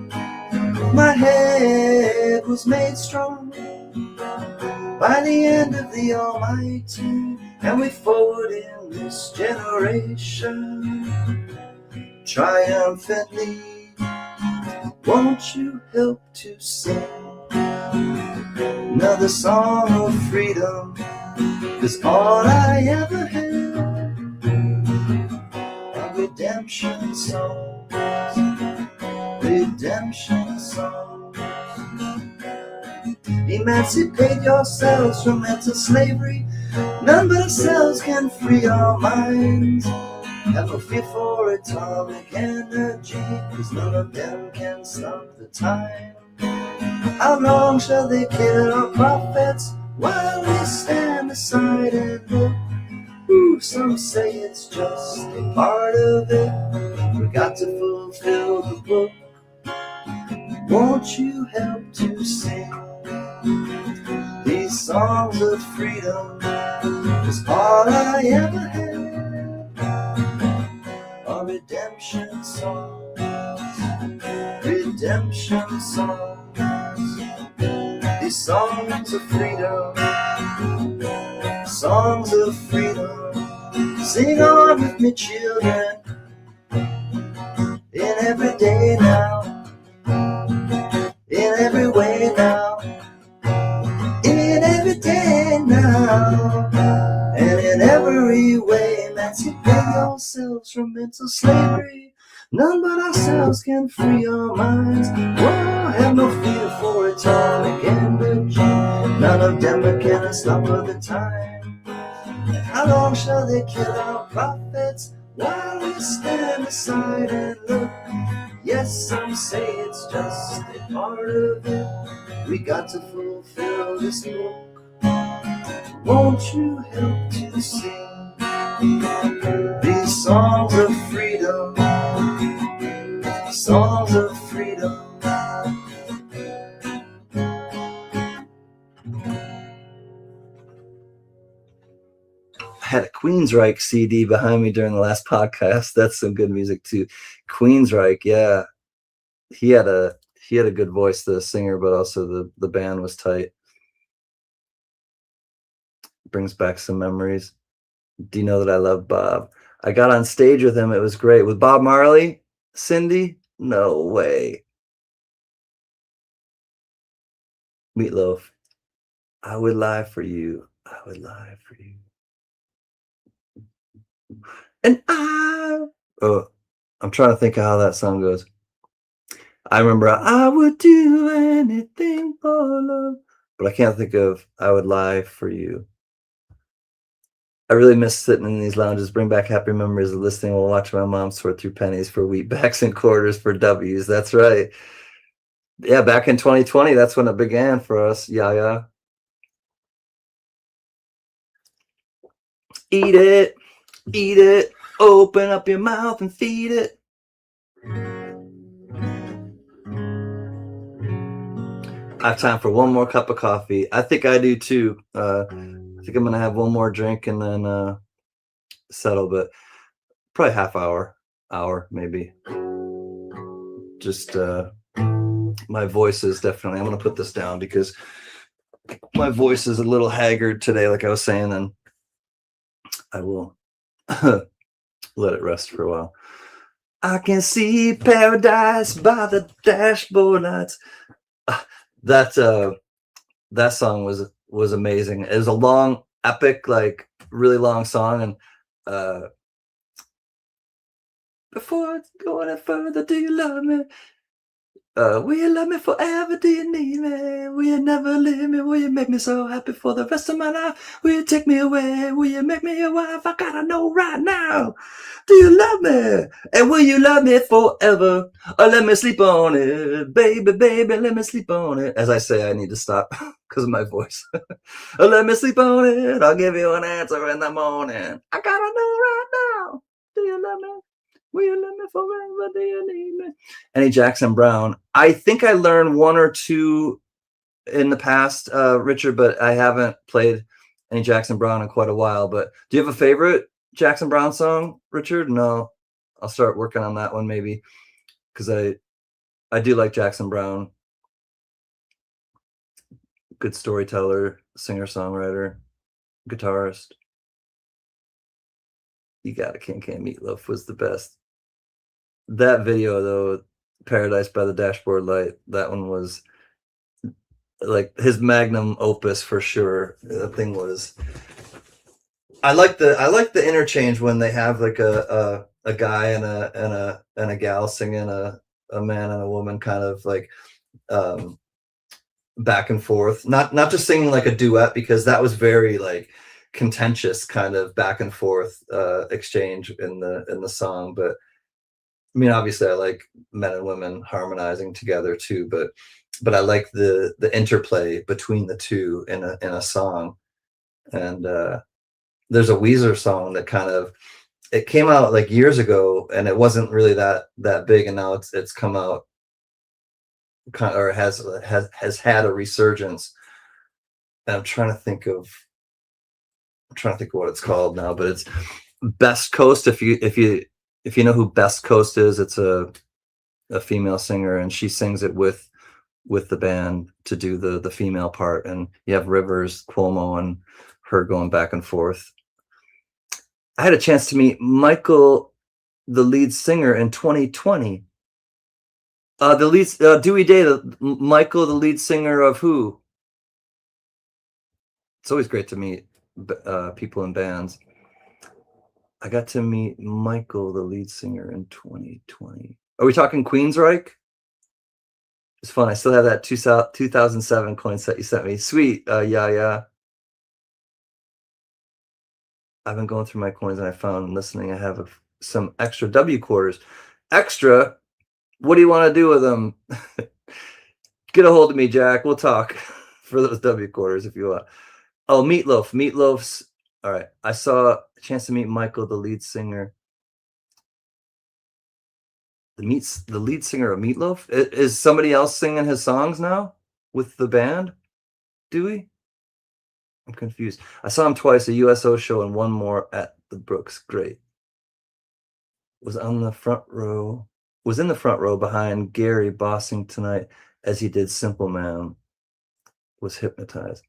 my head was made strong by the end of the Almighty, and we forward in this generation triumphantly. Won't you help to sing another song of freedom? 'Cause all I ever had are redemption songs, redemption songs. Emancipate yourselves from mental slavery. None but ourselves can free our minds. Have no fear for atomic energy, 'cause none of them can stop the time. How long shall they kill our prophets while we stand aside and look? Ooh, some say it's just a part of it. We got to fulfill the book. Won't you help to sing these songs of freedom is all I ever had. Are redemption songs, redemption songs. These songs of freedom, songs of freedom. Sing on with me, children, in every day now, in every way now, in every day now, and in every way. Emancipate yourselves from mental slavery. None but ourselves can free our minds. Whoa, have no fear for atomic energy. None of them can stop the time. How long shall they kill our prophets while we stand aside and look? Yes, some say it's just a part of it. We got to fulfill this book. Won't you help to sing these songs of freedom, songs of freedom? I had a Queensryche CD behind me during the last podcast. That's some good music too. Queensryche, yeah, he had a good voice, the singer, but also the band was tight. Brings back some memories. Do you know that I love Bob? I got on stage with him. It was great. With Bob Marley, Cindy? No way. Meatloaf. I would lie for you. I would lie for you. And I'm trying to think of how that song goes. I remember I would do anything for love, but I can't think of I would lie for you. I really miss sitting in these lounges, bring back happy memories of listening while watching my mom sort through pennies for wheatbacks and quarters for W's. That's right. Yeah, back in 2020, that's when it began for us. Yeah. Eat it, eat it, open up your mouth and feed it. I have time for one more cup of coffee. I think I do too. I think I'm gonna have one more drink and then settle, but probably half hour maybe. Just my voice is definitely, I'm gonna put this down because my voice is a little haggard today, like I was saying, and I will let it rest for a while. I can see paradise by the dashboard lights. That song was amazing. It was a long, epic, like really long song, and before going any further, do you love me? Will you love me forever? Do you need me? Will you never leave me? Will you make me so happy for the rest of my life? Will you take me away? Will you make me your wife? I gotta know right now. Do you love me? And will you love me forever? Or let me sleep on it. Baby, baby, let me sleep on it. As I say, I need to stop because of my voice. Or let me sleep on it. I'll give you an answer in the morning. I gotta know right now. Do you love me? Will you love me forever? Do you need me? Any Jackson Brown. I think I learned one or two in the past, Richard, but I haven't played any Jackson Brown in quite a while. But do you have a favorite Jackson Brown song, Richard? No. I'll start working on that one maybe, because I do like Jackson Brown. Good storyteller, singer-songwriter, guitarist. You got it. Can Meatloaf was the best. That video though, Paradise by the Dashboard Light, that one was like his magnum opus for sure. The thing was, I like the interchange when they have like a guy and a gal singing, a man and a woman kind of like back and forth, not just singing like a duet, because that was very like contentious kind of back and forth exchange in the song. But I mean, obviously I like men and women harmonizing together too, but I like the interplay between the two in a song. And there's a Weezer song that kind of, it came out like years ago and it wasn't really that big, and now it's come out kind of, or has had a resurgence. And I'm trying to think of what it's called now, but it's Best Coast. If you know who Best Coast is, it's a female singer, and she sings it with the band to do the female part, and you have Rivers Cuomo and her going back and forth. I had a chance to meet Michael, the lead singer, in 2020. The lead Dewey Day, Michael, the lead singer of Who. It's always great to meet people in bands. I got to meet Michael, the lead singer, in 2020. Are we talking Queensryche? It's fun. I still have that 2007 coin set you sent me. Sweet. Yeah. I've been going through my coins and I found listening. I have some extra W quarters. Extra? What do you want to do with them? Get a hold of me, Jack. We'll talk for those W quarters if you want. Oh, Meatloaf. Meatloaf's. All right. I saw a chance to meet Michael, the lead singer. The lead singer of Meatloaf? Is somebody else singing his songs now with the band? Dewey? I'm confused. I saw him twice, a USO show and one more at the Brooks. Great. Was in the front row behind Gary bossing tonight as he did Simple Man. Was hypnotized.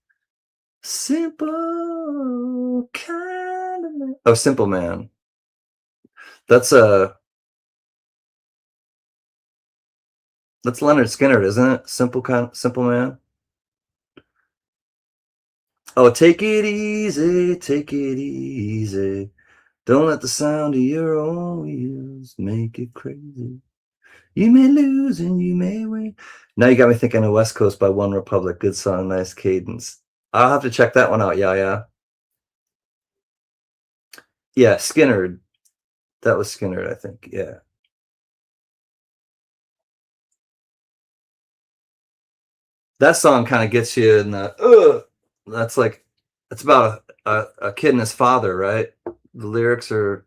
Simple kind of man. Oh, Simple Man. That's Leonard Skinner, isn't it? Simple Man. Oh, take it easy, take it easy. Don't let the sound of your own wheels make it crazy. You may lose and you may win. Now you got me thinking of West Coast by One Republic. Good song, nice cadence. I'll have to check that one out. Yeah. Yeah, Skinner. That was Skinner, I think. Yeah. That song kind of gets you in the, that's like, it's about a kid and his father, right? The lyrics are,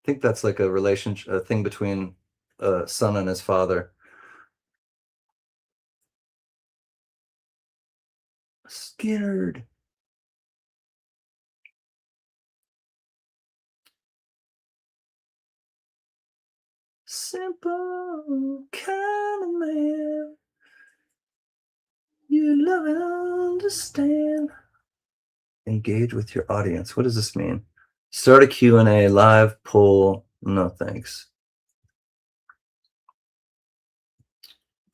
I think that's like a relationship, a thing between a son and his father. Skinner. Simple kind of man. You love and understand. Engage with your audience. What does this mean? Start a Q&A, live poll. No, thanks.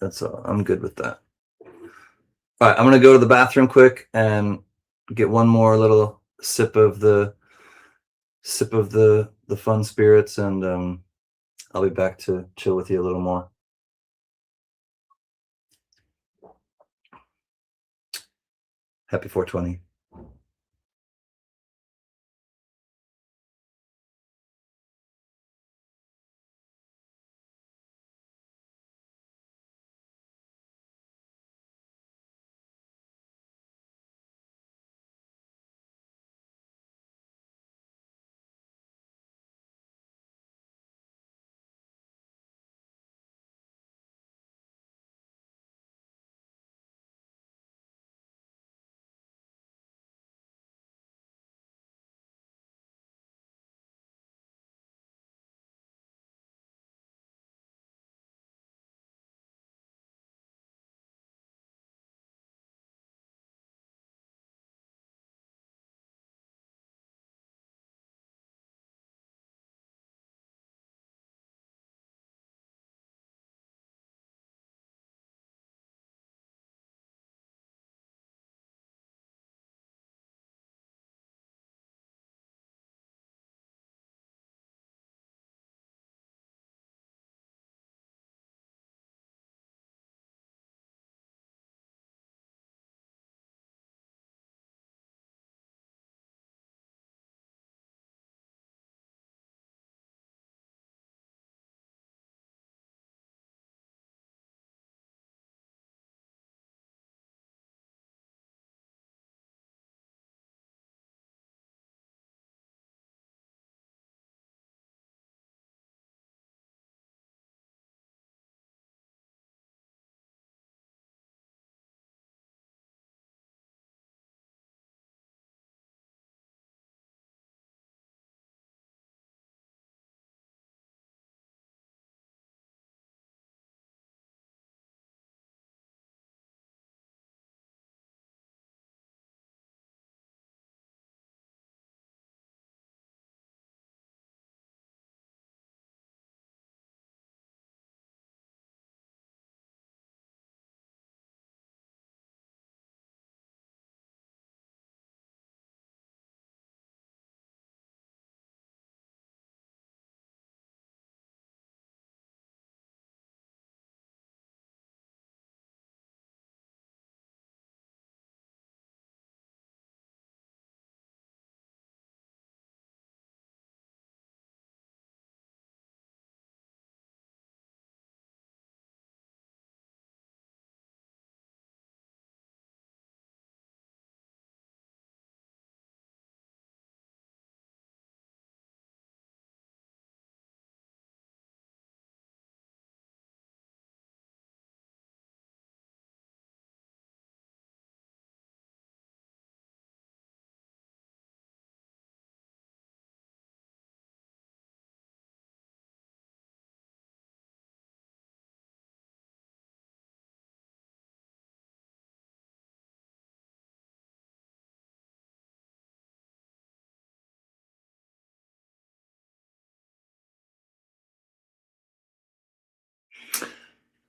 That's all. I'm good with that. All right, I'm going to go to the bathroom quick and get one more little sip of the fun spirits, and I'll be back to chill with you a little more. Happy 420.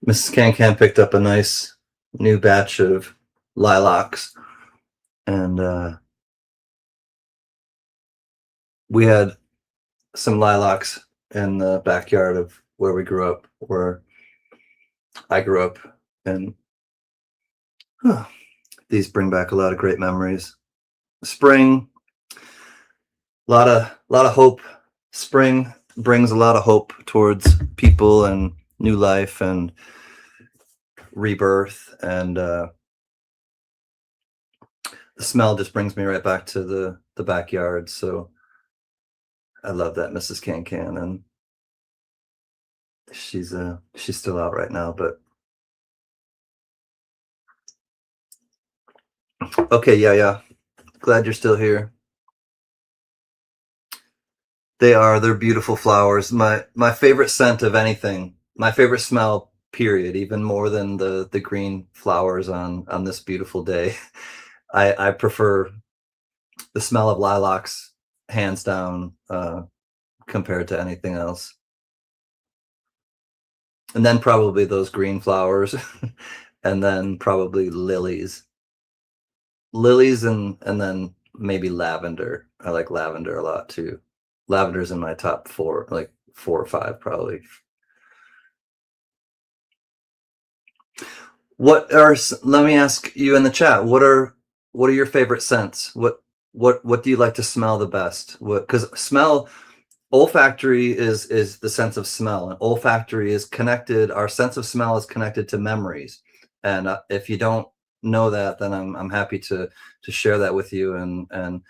Mrs. Can picked up a nice new batch of lilacs, and we had some lilacs in the backyard of where we grew up, where I grew up, and these bring back a lot of great memories. Spring, lot of hope. Spring brings a lot of hope towards people and new life and rebirth, and the smell just brings me right back to the backyard. So I love that Mrs. Can, and she's still out right now, but okay, yeah. Glad you're still here. They're beautiful flowers. My favorite scent of anything, my favorite smell, period, even more than the green flowers on this beautiful day. I prefer the smell of lilacs, hands down, compared to anything else. And then probably those green flowers, and then probably lilies. Lilies and then maybe lavender. I like lavender a lot too. Lavender's in my top four, like 4 or 5 probably. Let me ask you in the chat, what are your favorite scents? What do you like to smell the best? Because smell, olfactory is the sense of smell, and olfactory is connected, our sense of smell is connected to memories. And if you don't know that, then I'm happy to share that with you and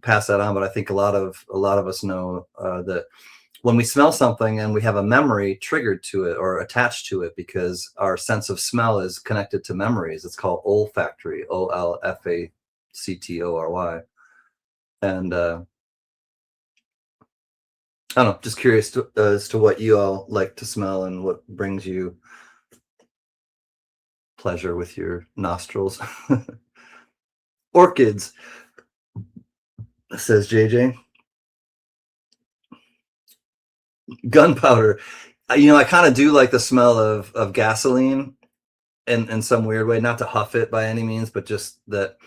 pass that on. But I think a lot of us know that when we smell something and we have a memory triggered to it or attached to it, because our sense of smell is connected to memories, it's called olfactory, olfactory. And I don't know, just curious as to what you all like to smell and what brings you pleasure with your nostrils. Orchids, says JJ. Gunpowder. I kind of do like the smell of gasoline in some weird way, not to huff it by any means, but just that.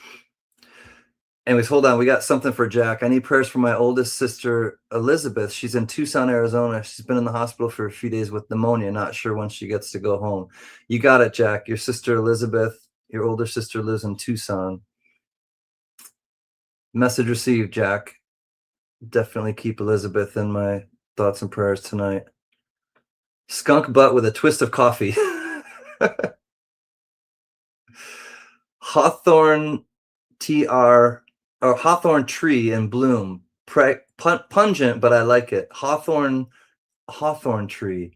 Anyways, hold on. We got something for Jack. I need prayers for my oldest sister, Elizabeth. She's in Tucson, Arizona. She's been in the hospital for a few days with pneumonia. Not sure when she gets to go home. You got it, Jack. Your sister, Elizabeth, your older sister lives in Tucson. Message received, Jack. Definitely keep Elizabeth in my thoughts and prayers tonight. Skunk butt with a twist of coffee. Hawthorn TR or hawthorn tree in bloom. Pungent, but I like it. Hawthorn tree.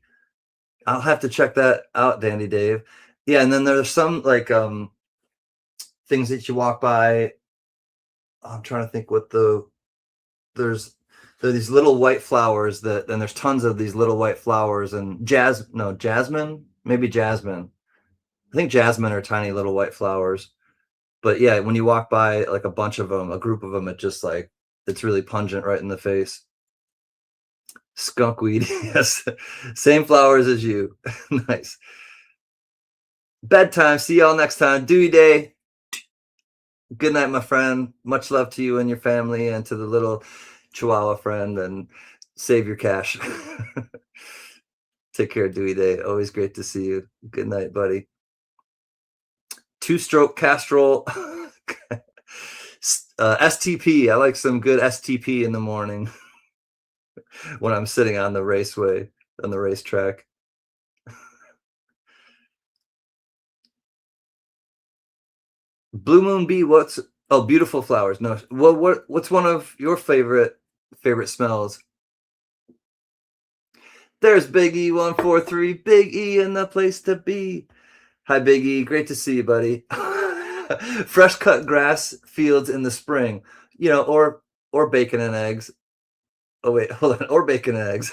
I'll have to check that out, Dandy Dave. Yeah, and then there's some like things that you walk by. I'm trying to think what there are these little white flowers and there's tons of these little white flowers, and jasmine, maybe jasmine. I think jasmine are tiny little white flowers. But yeah, when you walk by like a bunch of them, a group of them, it's really pungent right in the face. Skunkweed, yes. Same flowers as you. Nice. Bedtime. See y'all next time. Dewey Day. Good night, my friend. Much love to you and your family, and to the little Chihuahua friend, and save your cash. Take care, Dewey Day. Always great to see you. Good night, buddy. 2-stroke castrol. STP. I like some good STP in the morning when I'm sitting on the racetrack. Blue Moon Bee. Beautiful flowers. No, what's one of your favorite smells? There's Big E 143. Big E in the place to be. Hi, Big E. Great to see you, buddy. Fresh cut grass fields in the spring, or bacon and eggs. Oh wait, hold on. Or bacon and eggs.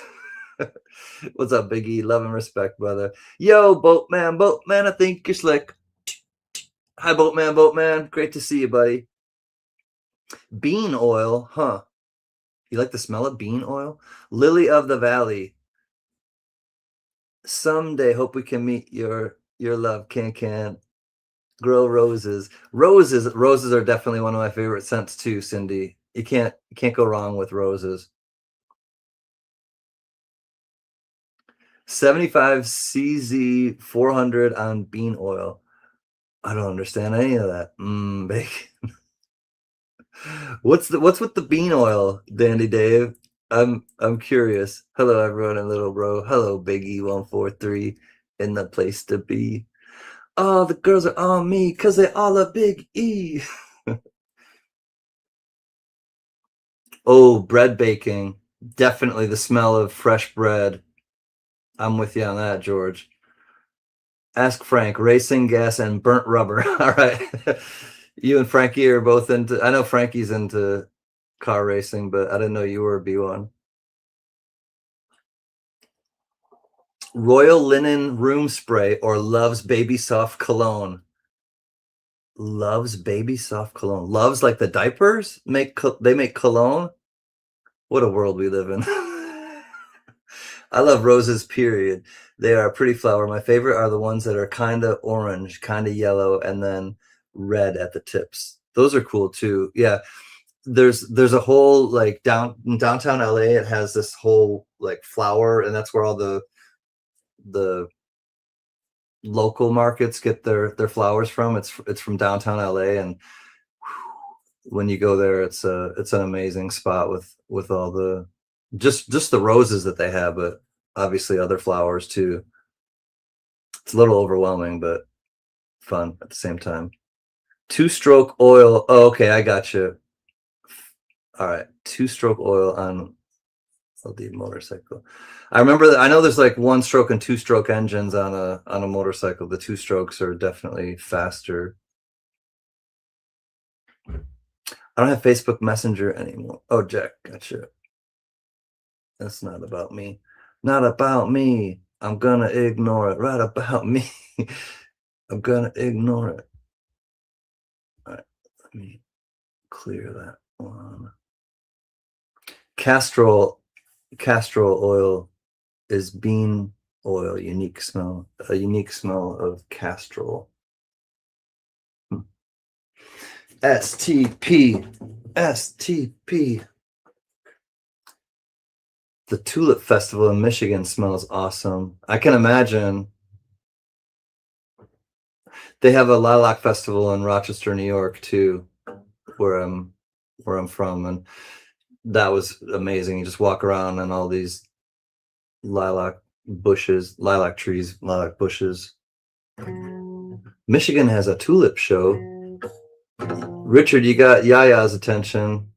What's up, Big E? Love and respect, brother. Yo, boatman, I think you're slick. Hi, boatman. Great to see you, buddy. Bean oil, huh? You like the smell of bean oil? Lily of the Valley. Someday, hope we can meet your love. Can grow roses. Roses are definitely one of my favorite scents too, Cindy. You can't go wrong with roses. 75 CZ 400 on bean oil. I don't understand any of that. Bacon. What's with the bean oil, Dandy Dave? I'm curious. Hello, everyone and little bro. Hello, Big E143 in the place to be. Oh, the girls are on me because they all a Big E. Oh, bread baking. Definitely the smell of fresh bread. I'm with you on that, George. Ask Frank, racing, gas, and burnt rubber. All right. You and Frankie are both into, I know Frankie's into car racing, but I didn't know you were a B1. Royal Linen Room Spray or Love's Baby Soft Cologne. Love's Baby Soft Cologne. Love's like the diapers? They make cologne? What a world we live in. I love roses, period. They are a pretty flower. My favorite are the ones that are kind of orange, kind of yellow, and then red at the tips. Those are cool too. Yeah. There's a whole like in downtown LA, it has this whole like flower, and that's where all the local markets get their flowers from. It's from downtown LA, and when you go there, it's an amazing spot with all the just the roses that they have, but obviously other flowers too. It's a little overwhelming, but fun at the same time. Two-stroke oil. Oh, okay, I got you. All right, two-stroke oil on LD motorcycle. I remember that. I know there's like one-stroke and two-stroke engines on a motorcycle. The two strokes are definitely faster. I don't have Facebook Messenger anymore. Oh, Jack, gotcha. That's not about me. Not about me. I'm gonna ignore it. Right about me. I'm gonna ignore it. All right, let me clear that one. Castrol oil is bean oil. A unique smell of castrol. STP. The Tulip Festival in Michigan smells awesome. I can imagine. They have a Lilac Festival in Rochester, New York too, where I'm from, and that was amazing. You just walk around and all these lilac trees, lilac bushes. Michigan has a tulip show. Richard, you got Yaya's attention.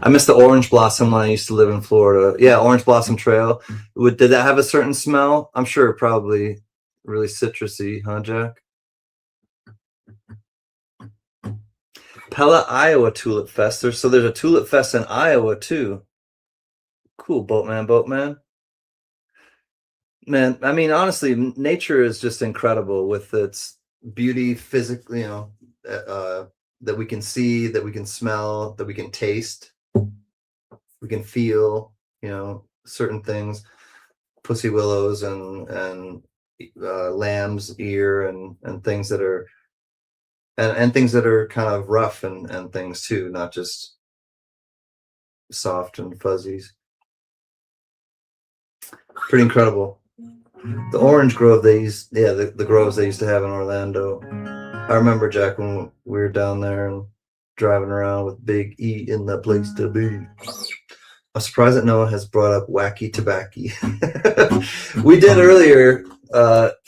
I miss the orange blossom when I used to live in Florida. Yeah, Orange Blossom Trail. Did that have a certain smell? I'm sure probably really citrusy, huh, Jack? Pella, Iowa Tulip Fest. There's a Tulip Fest in Iowa too. Cool, Boatman. Man, I mean, honestly, nature is just incredible with its beauty physically, that we can see, that we can smell, that we can taste, we can feel, certain things, pussy willows and lamb's ear and things that are and things that are kind of rough and things too, not just soft and fuzzies. Pretty incredible. The orange grove the groves they used to have in Orlando. I remember, Jack, when we were down there and driving around with Big E in the place to be. I'm surprised that no one has brought up Wacky Tobacco. We did earlier,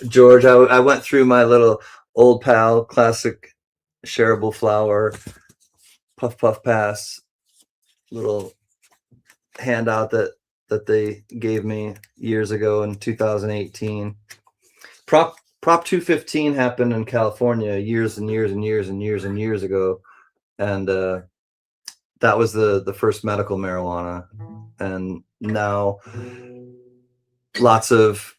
George. I went through my little Old Pal classic shareable flower Puff Puff Pass little handout that they gave me years ago in 2018. Prop 215 happened in California years ago, and that was the first medical marijuana, and now lots of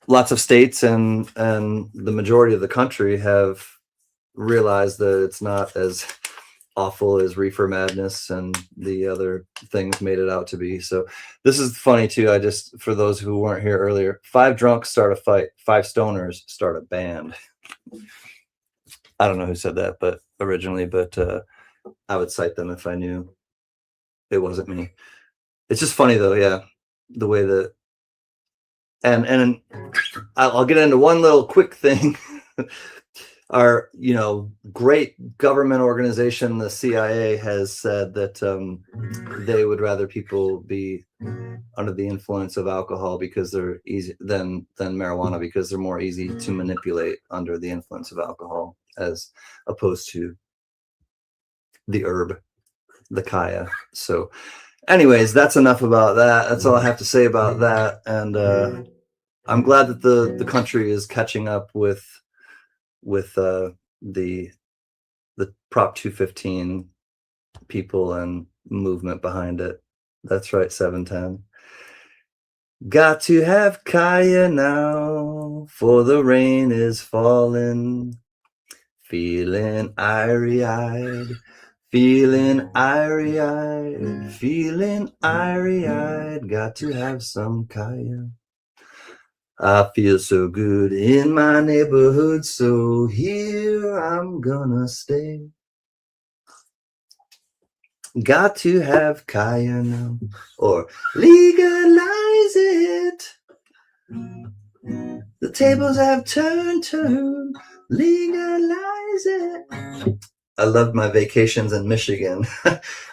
lots of states and the majority of the country have realized that it's not as awful as Reefer Madness and the other things made it out to be. So this is funny too. I just, for those who weren't here earlier, 5 drunks start a fight, 5 stoners start a band. I don't know who said that, but originally, but I would cite them if I knew it wasn't me. It's just funny though, yeah, the way that, and I'll get into one little quick thing. Our, great government organization, the CIA, has said that they would rather people be under the influence of alcohol because they're easy than marijuana, because they're more easy to manipulate under the influence of alcohol as opposed to the herb, the kaya. So anyways, that's enough about that. That's all I have to say about that. And I'm glad that the country is catching up with the Prop 215 people and movement behind it. That's right, 710. Got to have kaya now, for the rain is falling. Feeling irie-eyed, feeling irie-eyed, feeling irie-eyed. Got to have some kaya. I feel so good in my neighborhood, so here I'm gonna stay. Got to have kaya now, or legalize it. The tables have turned, legalize it. I loved my vacations in Michigan.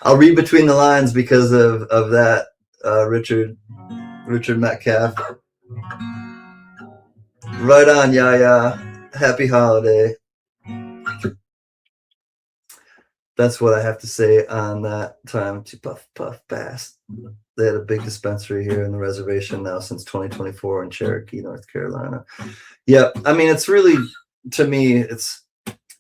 I'll read between the lines because of that, Richard Metcalf. Right on, Yaya. Happy holiday. That's what I have to say on that. Time to puff pass. They had a big dispensary here in the reservation now since 2024 in Cherokee, North Carolina. Yeah, I mean, it's really, to me, it's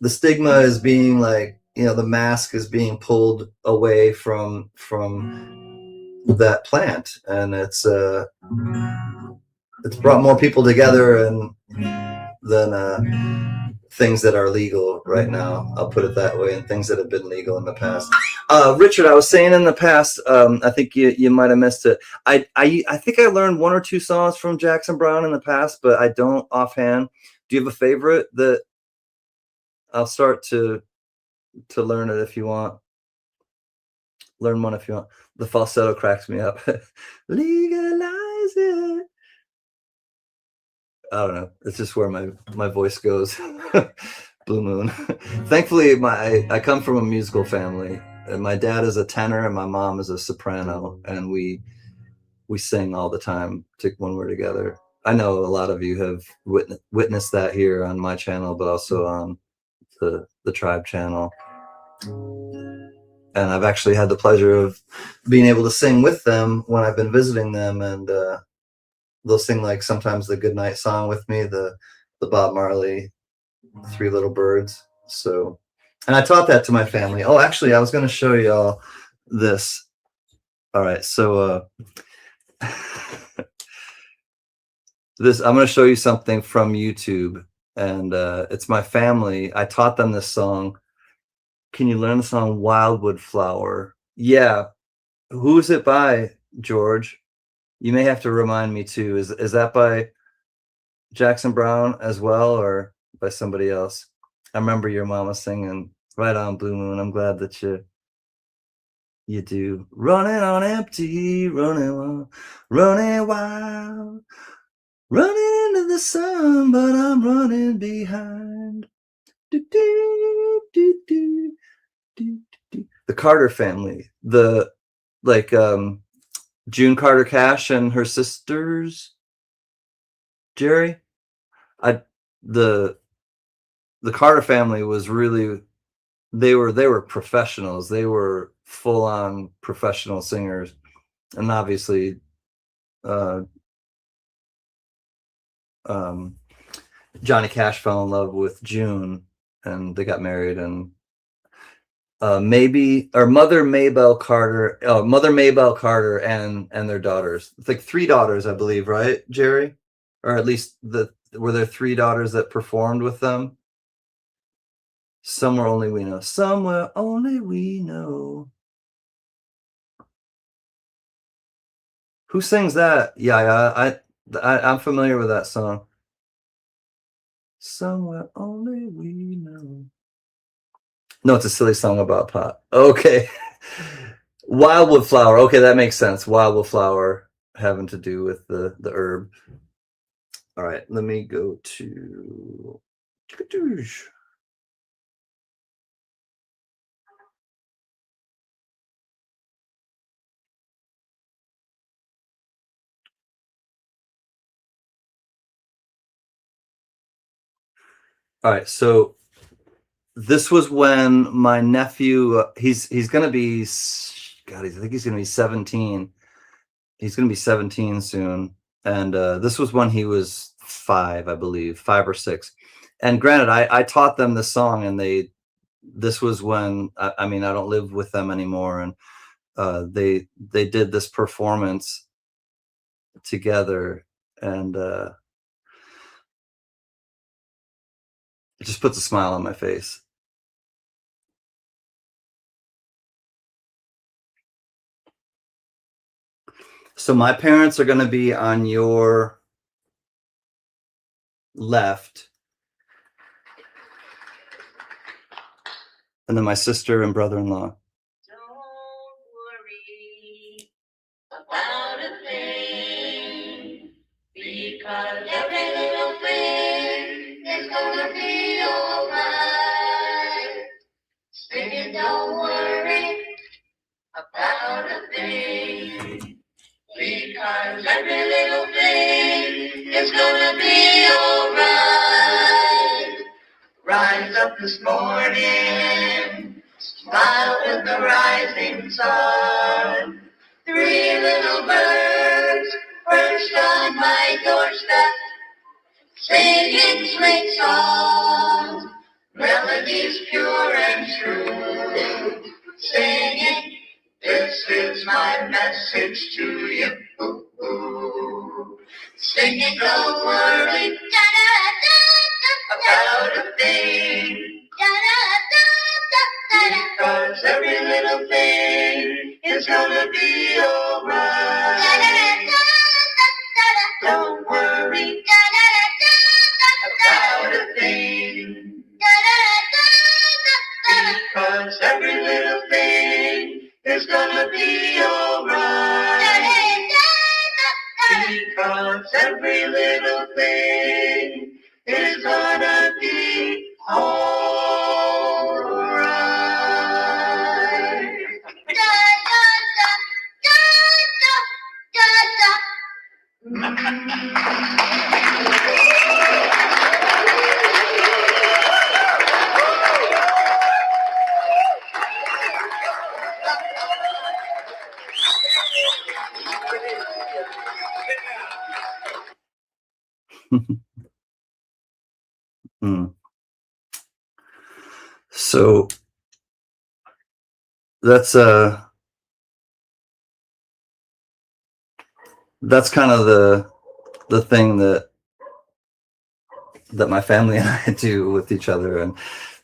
the stigma is being like, the mask is being pulled away from that plant, and it's brought more people together than things that are legal right now. I'll put it that way, and things that have been legal in the past. Richard, I was saying in the past, I think you might have missed it. I think I learned 1 or 2 songs from Jackson Browne in the past, but I don't offhand. Do you have a favorite that I'll start to learn it if you want? Learn one if you want. The falsetto cracks me up. Legalize it. I don't know. It's just where my voice goes. Blue Moon. Thankfully, I come from a musical family. And my dad is a tenor and my mom is a soprano, and we sing all the time when we're together. I know a lot of you have witnessed that here on my channel, but also on the Tribe channel. And I've actually had the pleasure of being able to sing with them when I've been visiting them, and they'll sing like sometimes the Goodnight Song with me, the Bob Marley, 3 Little Birds. So, and I taught that to my family. Oh, actually, I was going to show y'all this. All right, so this, I'm going to show you something from YouTube, and it's my family. I taught them this song. Can you learn the song Wildwood Flower? Yeah. Who's it by, George? You may have to remind me too. Is that by Jackson Browne as well, or by somebody else? I remember your mama singing. Right on, Blue Moon. I'm glad that you do. Running on empty, running wild, running into the sun, but I'm running behind. Do, do, do, do, do, do. The Carter family, June Carter Cash and her sisters, Jerry. The Carter family was really, they were professionals. They were full on professional singers, and obviously, Johnny Cash fell in love with June, and they got married, and Mother Maybelle Carter and their daughters. It's like 3 daughters, I believe, right, Jerry? or at least were there three daughters that performed with them? Somewhere only we know. Somewhere only we know. Who sings that? Yeah, I'm familiar with that song. Somewhere only we know. No, it's a silly song about pot. Okay. Wildwood flower. Okay, that makes sense. Wildwood flower having to do with the herb. All right, let me go to. All right, so this was when my nephew, he's gonna be, God, I think he's gonna be 17. He's gonna be 17 soon, and this was when he was 5, I believe, 5 or 6. And granted, I taught them this song, and this was when I mean I don't live with them anymore, and they did this performance together, and it just puts a smile on my face. So my parents are going to be on your left, and then my sister and brother-in-law. Don't worry about a thing, because every little thing is gonna be alright. Singing, don't worry about a thing, because every little thing is gonna be alright. Rise up this morning, smile with the rising sun. 3 little birds perched on my doorstep, singing sweet songs, melodies pure and true. Singing, this is my message to you. Singing, don't worry about a thing, because every little thing is gonna be alright. Don't worry about a thing, because every little thing is gonna be alright. Because every little thing is gonna be alright. So that's kind of the thing that my family and I do with each other. And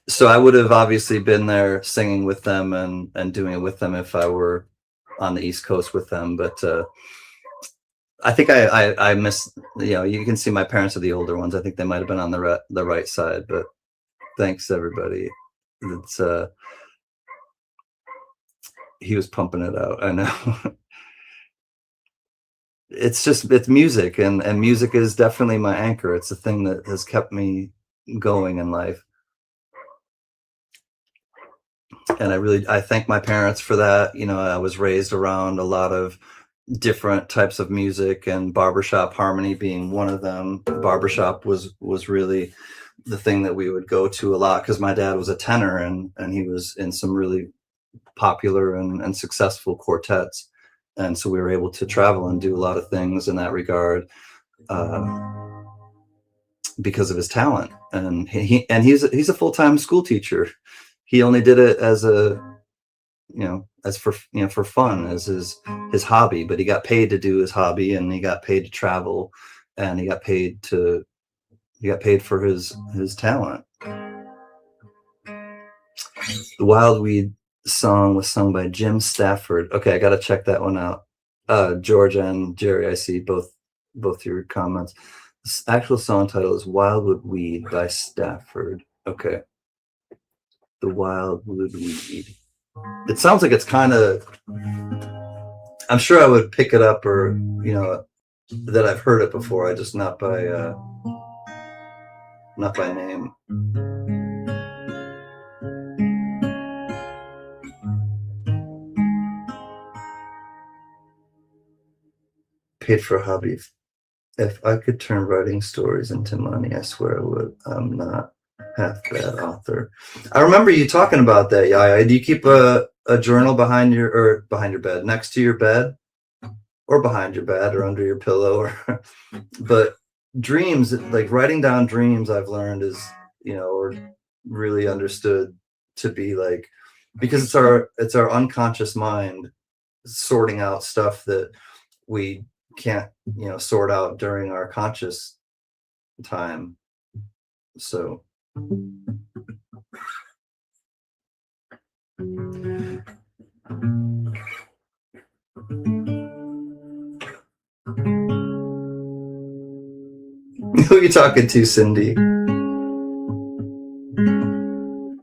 so I would have obviously been there singing with them and doing it with them if I were on the East Coast with them. But I think I miss, you can see my parents are the older ones. I think they might have been on the right side, but thanks everybody. It's he was pumping it out. I know. It's music, and music is definitely my anchor. It's the thing that has kept me going in life. And I thank my parents for that. I was raised around a lot of different types of music, and barbershop harmony being one of them. Barbershop was really the thing that we would go to a lot, because my dad was a tenor, and he was in some really popular and successful quartets. And so we were able to travel and do a lot of things in that regard, because of his talent. And he's a full-time school teacher. He only did it as for fun, as his hobby, but he got paid to do his hobby, and he got paid to travel. and he got paid for his talent. The Wild Weed song was sung by Jim Stafford. Okay, I got to check that one out. Georgia and Jerry, I see both your comments. This actual song title is Wildwood Weed by Stafford. Okay. The Wildwood Weed. It sounds like it's kind of, I'm sure I would pick it up, or, you know, that I've heard it before. I just not by name. Paid for a hobby. If I could turn writing stories into money, I swear I would. I'm not half bad author. I remember you talking about that, Yaya. Do you keep a journal behind your bed, next to your bed, or behind your bed, or under your pillow? Or but dreams, like writing down dreams, I've learned is, you know, or really understood to be like, because it's our unconscious mind sorting out stuff that we can't, you know, sort out during our conscious time. So who are you talking to, Cindy?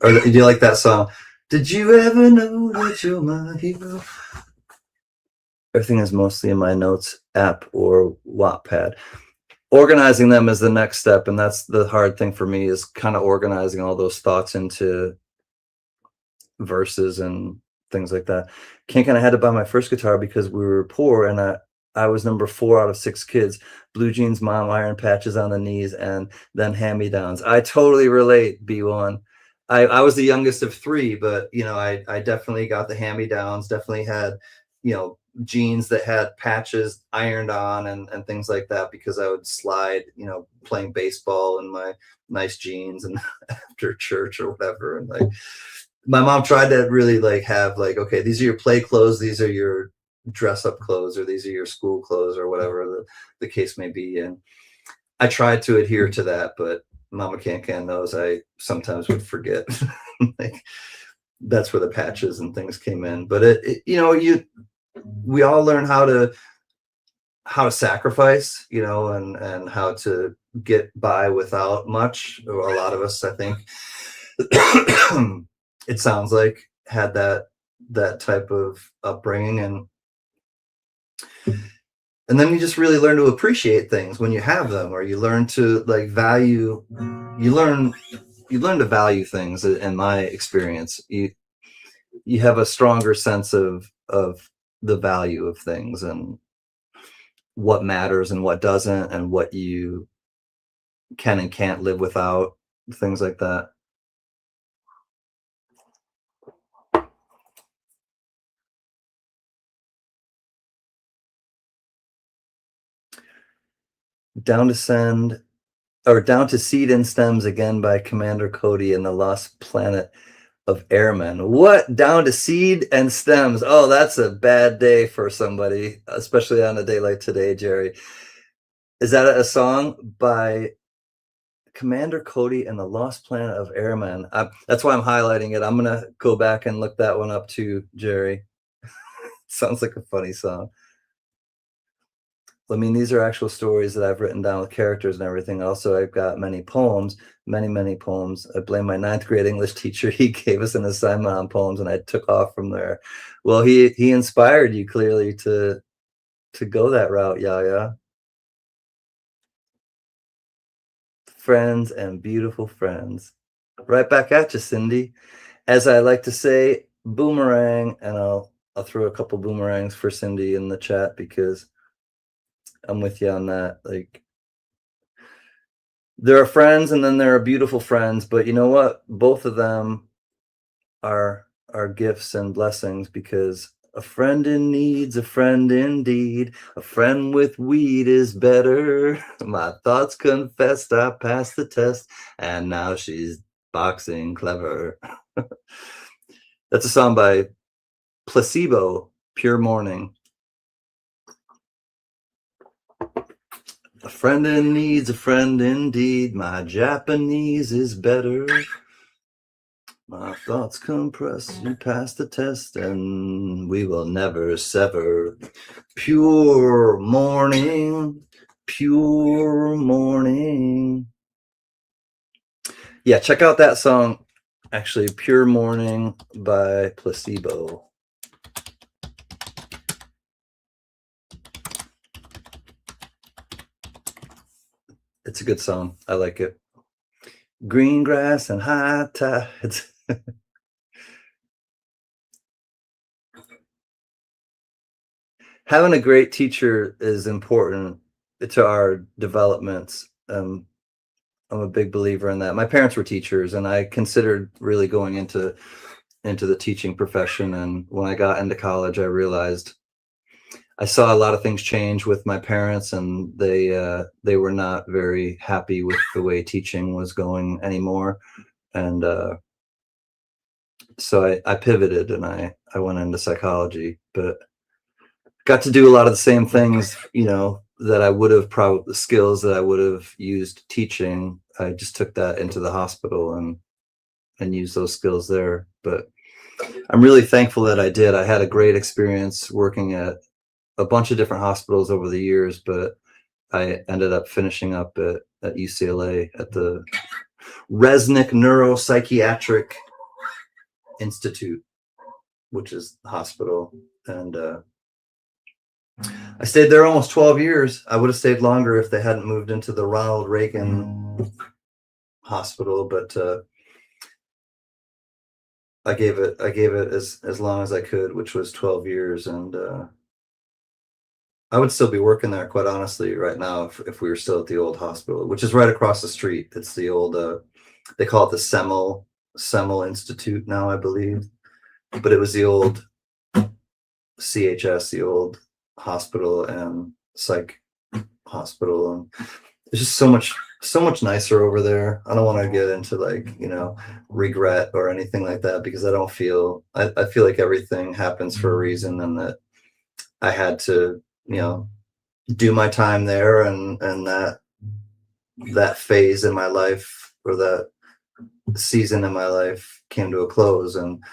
Or do you like that song? Did you ever know that you're my hero? Everything is mostly in my notes app or Wattpad. Organizing them is the next step, and that's the hard thing for me, is kind of organizing all those thoughts into verses and things like that. Kinkin, I had to buy my first guitar because we were poor, and I was number 4 out of 6 kids. Blue jeans, mom, iron patches on the knees, and then hand-me-downs. I totally relate, B1. I was the youngest of 3, but, you know, I definitely got the hand-me-downs, definitely had, you know, jeans that had patches ironed on and things like that, because I would slide, you know, playing baseball in my nice jeans and after church or whatever. And like, my mom tried to really like have like, okay, these are your play clothes, these are your dress up clothes, or these are your school clothes, or whatever the case may be. And I tried to adhere to that, but Mama Can knows I sometimes would forget. Like, that's where the patches and things came in. But it you know, we all learn how to sacrifice, you know, and how to get by without much. Or a lot of us, I think, it sounds like, had that type of upbringing, and then you just really learn to appreciate things when you have them, or you learn to like value. You learn to value things. In my experience, you have a stronger sense of the value of things, and what matters and what doesn't, and what you can and can't live without, things like that. Down to Seed and Stems again by Commander Cody and the Lost Planet of Airmen. What? Down to Seed and Stems. Oh, that's a bad day for somebody, especially on a day like today, Jerry. Is that a song by Commander Cody and the Lost Planet of Airmen? That's why I'm highlighting it. I'm gonna go back and look that one up too, Jerry. Sounds like a funny song. I mean, these are actual stories that I've written down with characters and everything. Also, I've got many poems, many poems. I blame my 9th grade English teacher. He gave us an assignment on poems, and I took off from there. Well, he inspired you clearly to go that route, Yaya. Friends and beautiful friends. Right back at you, Cindy. As I like to say, boomerang, and I'll throw a couple boomerangs for Cindy in the chat, because I'm with you on that. Like, there are friends, and then there are beautiful friends, but you know what? Both of them are gifts and blessings, because a friend in need's a friend indeed. A friend with weed is better. My thoughts confessed, I passed the test, and now she's boxing clever. That's a song by Placebo, Pure Morning. A friend in need's a friend indeed. My Japanese is better. My thoughts compress, you pass the test, and we will never sever. Pure morning, pure morning. Yeah, check out that song. Actually, Pure Morning by Placebo. It's a good song. I like it. Green grass and high tides. Having a great teacher is important to our developments. I'm a big believer in that. My parents were teachers, and I considered really going into the teaching profession. And when I got into college, I realized I saw a lot of things change with my parents, and they were not very happy with the way teaching was going anymore. And so I pivoted, and I went into psychology, but got to do a lot of the same things, that I would have probably, the skills that I would have used teaching. I just took that into the hospital and used those skills there. But I'm really thankful that I did. I had a great experience working at a bunch of different hospitals over the years, but I ended up finishing up at UCLA at the Resnick Neuropsychiatric Institute, which is the hospital. And I stayed there almost 12 years. I would have stayed longer if they hadn't moved into the Ronald Reagan Hospital, but I gave it as long as I could, which was 12 years. And I would still be working there, quite honestly, right now, if we were still at the old hospital, which is right across the street. It's the old, they call it the Semel Institute now, I believe, but it was the old CHS, the old hospital and psych hospital. And it's just so much nicer over there. I don't want to get into regret or anything like that, because I feel like everything happens for a reason, and that I had to, do my time there, and that phase in my life, or that season in my life, came to a close, and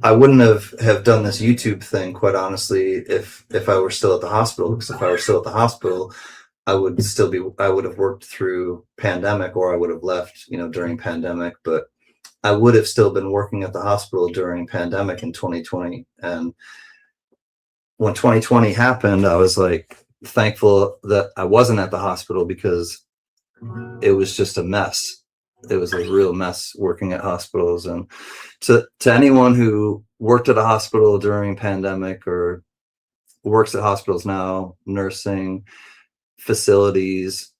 I wouldn't have done this YouTube thing, quite honestly, if I were still at the hospital. Because if I were still at the hospital, I would have worked through pandemic, or I would have left, during pandemic. But I would have still been working at the hospital during pandemic in 2020. And when 2020 happened, I was thankful that I wasn't at the hospital, because it was just a mess. It was a real mess working at hospitals. And to anyone who worked at a hospital during pandemic, or works at hospitals now, nursing facilities,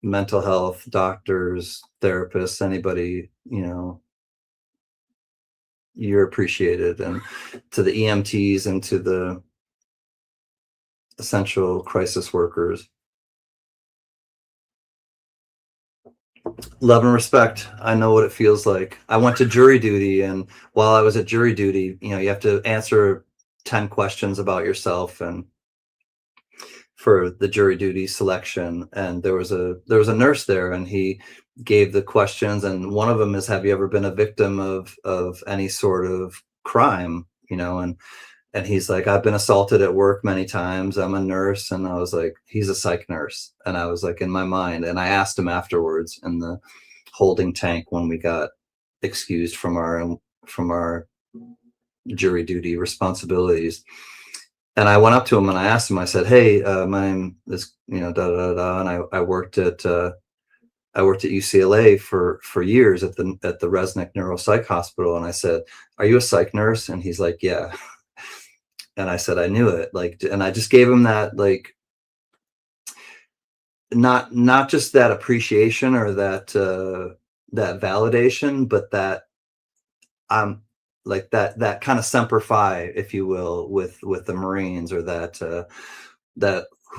mental health, doctors, therapists, anybody, you're appreciated. And to the EMTs and to the essential crisis workers, love and respect. I know what it feels like. I went to jury duty, and while I was at jury duty, you have to answer 10 questions about yourself, and for the jury duty selection. And there was a nurse there, and he gave the questions, and one of them is, have you ever been a victim of any sort of crime? And he's like, I've been assaulted at work many times. I'm a nurse. And I was like, he's a psych nurse. And I was in my mind, and I asked him afterwards in the holding tank when we got excused from our jury duty responsibilities. And I went up to him and I asked him, I said, hey, my name is, da, da, da. And I worked at UCLA for years at the Resnick Neuropsych Hospital. And I said, are you a psych nurse? And he's like, yeah. And I said, I knew it. And I just gave him that, not just that appreciation or that validation, but that I'm that kind of semper fi, if you will, with the Marines, or that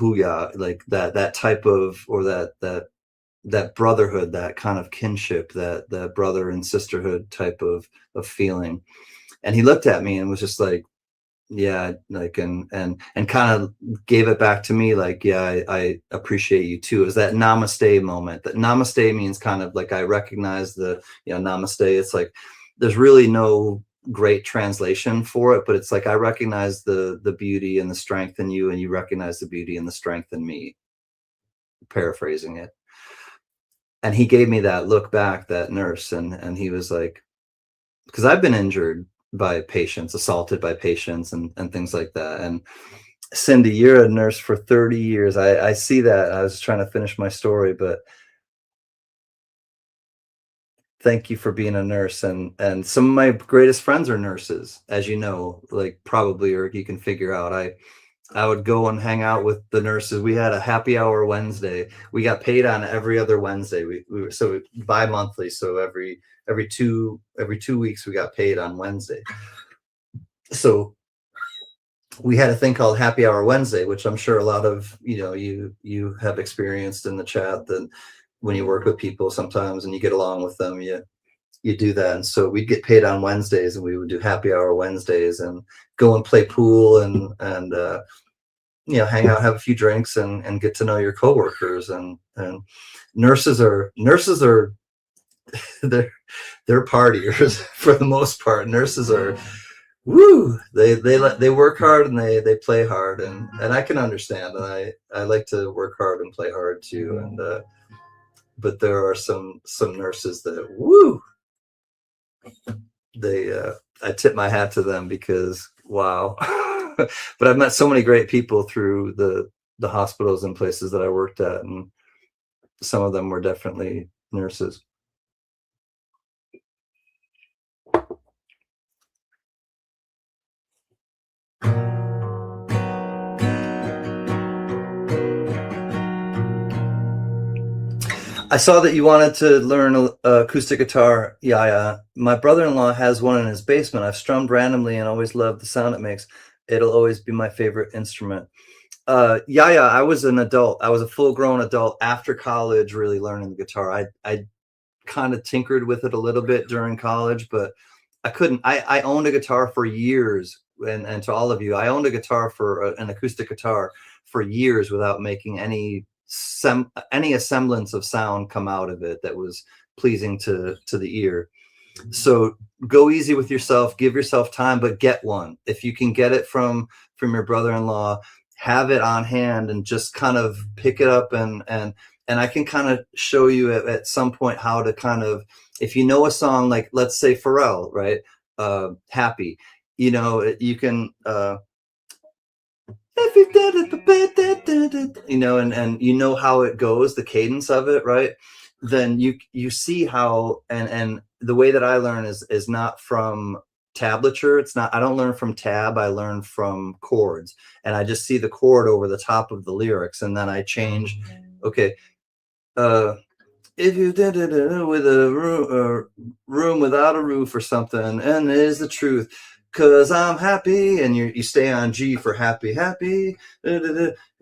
huya, that type of, or that brotherhood, that kind of kinship, that brother and sisterhood type of feeling. And he looked at me and was just like, yeah, like, and kind of gave it back to me, like, yeah, I appreciate you too. It was that namaste moment. That namaste means kind of like I recognize the, namaste. It's like there's really no great translation for it, but it's like I recognize the beauty and the strength in you, and you recognize the beauty and the strength in me, paraphrasing it. And he gave me that look back, that nurse, and he was like, because I've been injured by patients, assaulted by patients, and things like that. And Cindy, you're a nurse for 30 years. I see that. I was trying to finish my story, but thank you for being a nurse. And some of my greatest friends are nurses, as you know, like probably, or you can figure out. I would go and hang out with the nurses. We had a happy hour Wednesday. We got paid on every other Wednesday. We were so bi-monthly. So every 2 weeks we got paid on Wednesday. So we had a thing called Happy Hour Wednesday, which I'm sure a lot of you have experienced in the chat, that when you work with people sometimes and you get along with them, you do that. And so we'd get paid on Wednesdays, and we would do Happy Hour Wednesdays and go and play pool and hang out, have a few drinks, and get to know your coworkers. And nurses are they're partiers for the most part. Nurses are, woo, they work hard and they play hard, and I can understand, and I like to work hard and play hard too. And but there are some nurses that, woo, they I tip my hat to them, because wow. But I've met so many great people through the hospitals and places that I worked at, and some of them were definitely nurses. I saw that you wanted to learn acoustic guitar, Yaya. My brother-in-law has one in his basement. I've strummed randomly and always loved the sound it makes. It'll always be my favorite instrument. Yaya, I was an adult. I was a full-grown adult after college, really learning the guitar. I kind of tinkered with it a little bit during college, but I couldn't. I owned a guitar for years, and to all of you, I owned a guitar for an acoustic guitar for years without making any semblance of sound come out of it that was pleasing to the ear. So go easy with yourself, give yourself time, but get one. If you can get it from your brother-in-law, have it on hand and just kind of pick it up, and I can kind of show you at some point how to kind of, if you know a song, like let's say Pharrell, right? Happy, you can and how it goes, the cadence of it, right? Then you see how, and the way that I learn is not from tablature. It's not, I don't learn from tab, I learn from chords, and I just see the chord over the top of the lyrics, and then I change. Okay, if you did it with a room without a roof or something, and it is the truth, 'cause I'm happy, and you stay on G for happy,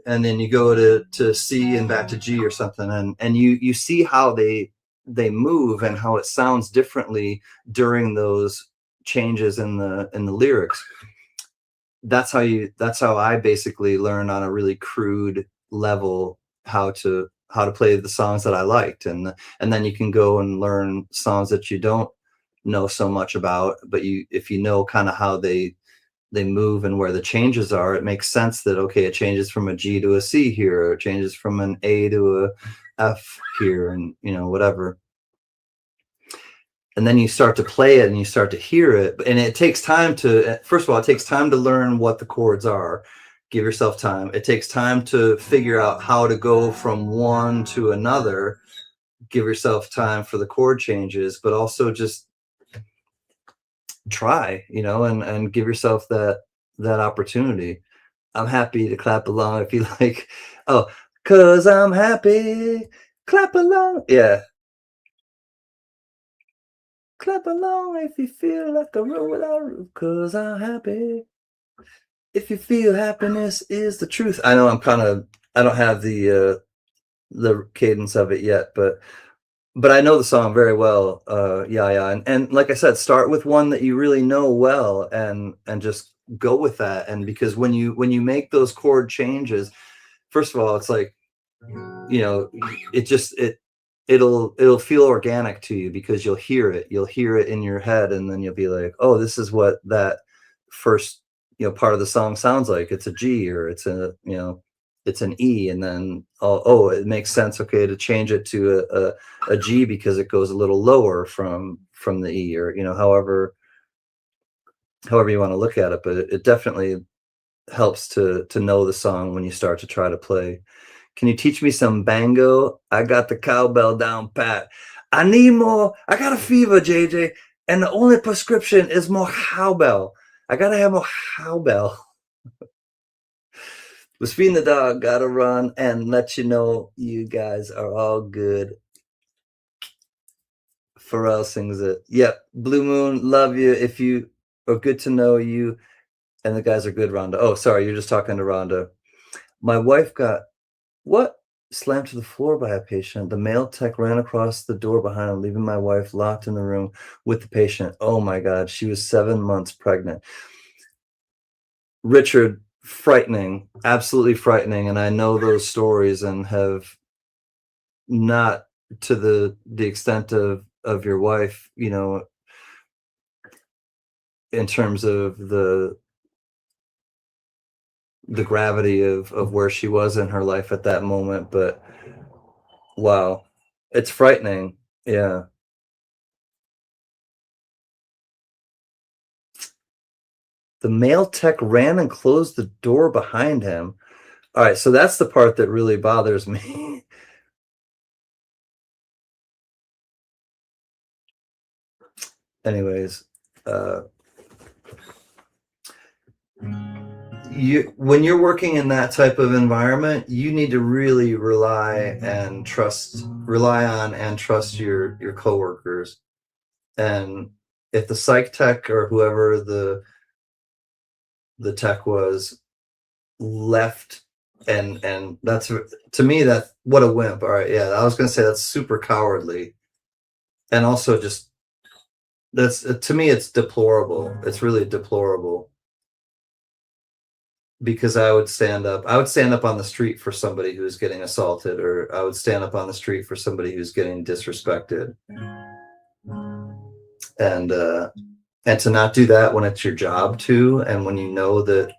and then you go to C and back to G or something, and you see how they move and how it sounds differently during those changes in the lyrics. That's how I basically learned on a really crude level how to play the songs that I liked, and then you can go and learn songs that you don't know so much about, but if you know kind of how they move and where the changes are, it makes sense that, okay, it changes from a G to a C here, or it changes from an A to a F here, and whatever. And then you start to play it and you start to hear it, and it takes time to, first of all, it takes time to learn what the chords are. Give yourself time. It takes time to figure out how to go from one to another. Give yourself time for the chord changes, but also just try, and give yourself that opportunity. I'm happy to clap along if you like. Oh, 'cause I'm happy, clap along. Yeah. Clap along if you feel like a room without a roof, 'cause I'm happy. If you feel happiness is the truth. I know I don't have the cadence of it yet, but I know the song very well. Yeah. And like I said, start with one that you really know well, and just go with that. And because when you make those chord changes, first of all, it's like, you know, it'll feel organic to you because you'll hear it in your head, and then you'll be like, oh, this is what that first, you know, part of the song sounds like. It's a G, or it's a, you know, it's an E, and then oh, it makes sense, okay, to change it to a G because it goes a little lower from the E, or, you know, however you want to look at it. But it definitely helps to know the song when you start to try to play. Can you teach me some bango? I got the cowbell down pat. I need more. I got a fever, JJ, and the only prescription is more cowbell. I gotta have more cowbell. Was feeding the dog, gotta run and let you know you guys are all good. Pharrell sings it. Yep. Blue Moon, love you. If you are good to know you, and the guys are good, Rhonda. Oh, sorry, you're just talking to Rhonda. My wife got slammed to the floor by a patient. The male tech ran across the door behind him, leaving my wife locked in the room with the patient. Oh my God, she was 7 months pregnant. Richard, frightening, absolutely frightening. And I know those stories, and have not to the extent of your wife, you know, in terms of the gravity of where she was in her life at that moment. But wow, it's frightening. Yeah. The male tech ran and closed the door behind him. All right, so that's the part that really bothers me. Anyways, when you're working in that type of environment, you need to really rely on and trust your coworkers. And if the psych tech or whoever the tech was left, and that's, to me, that what a wimp. All right, yeah, I was gonna say that's super cowardly, and also just, that's, to me, it's deplorable. It's really deplorable. Because I would stand up on the street for somebody who's getting assaulted, or I would stand up on the street for somebody who's getting disrespected. And to not do that when it's your job too, and when you know that,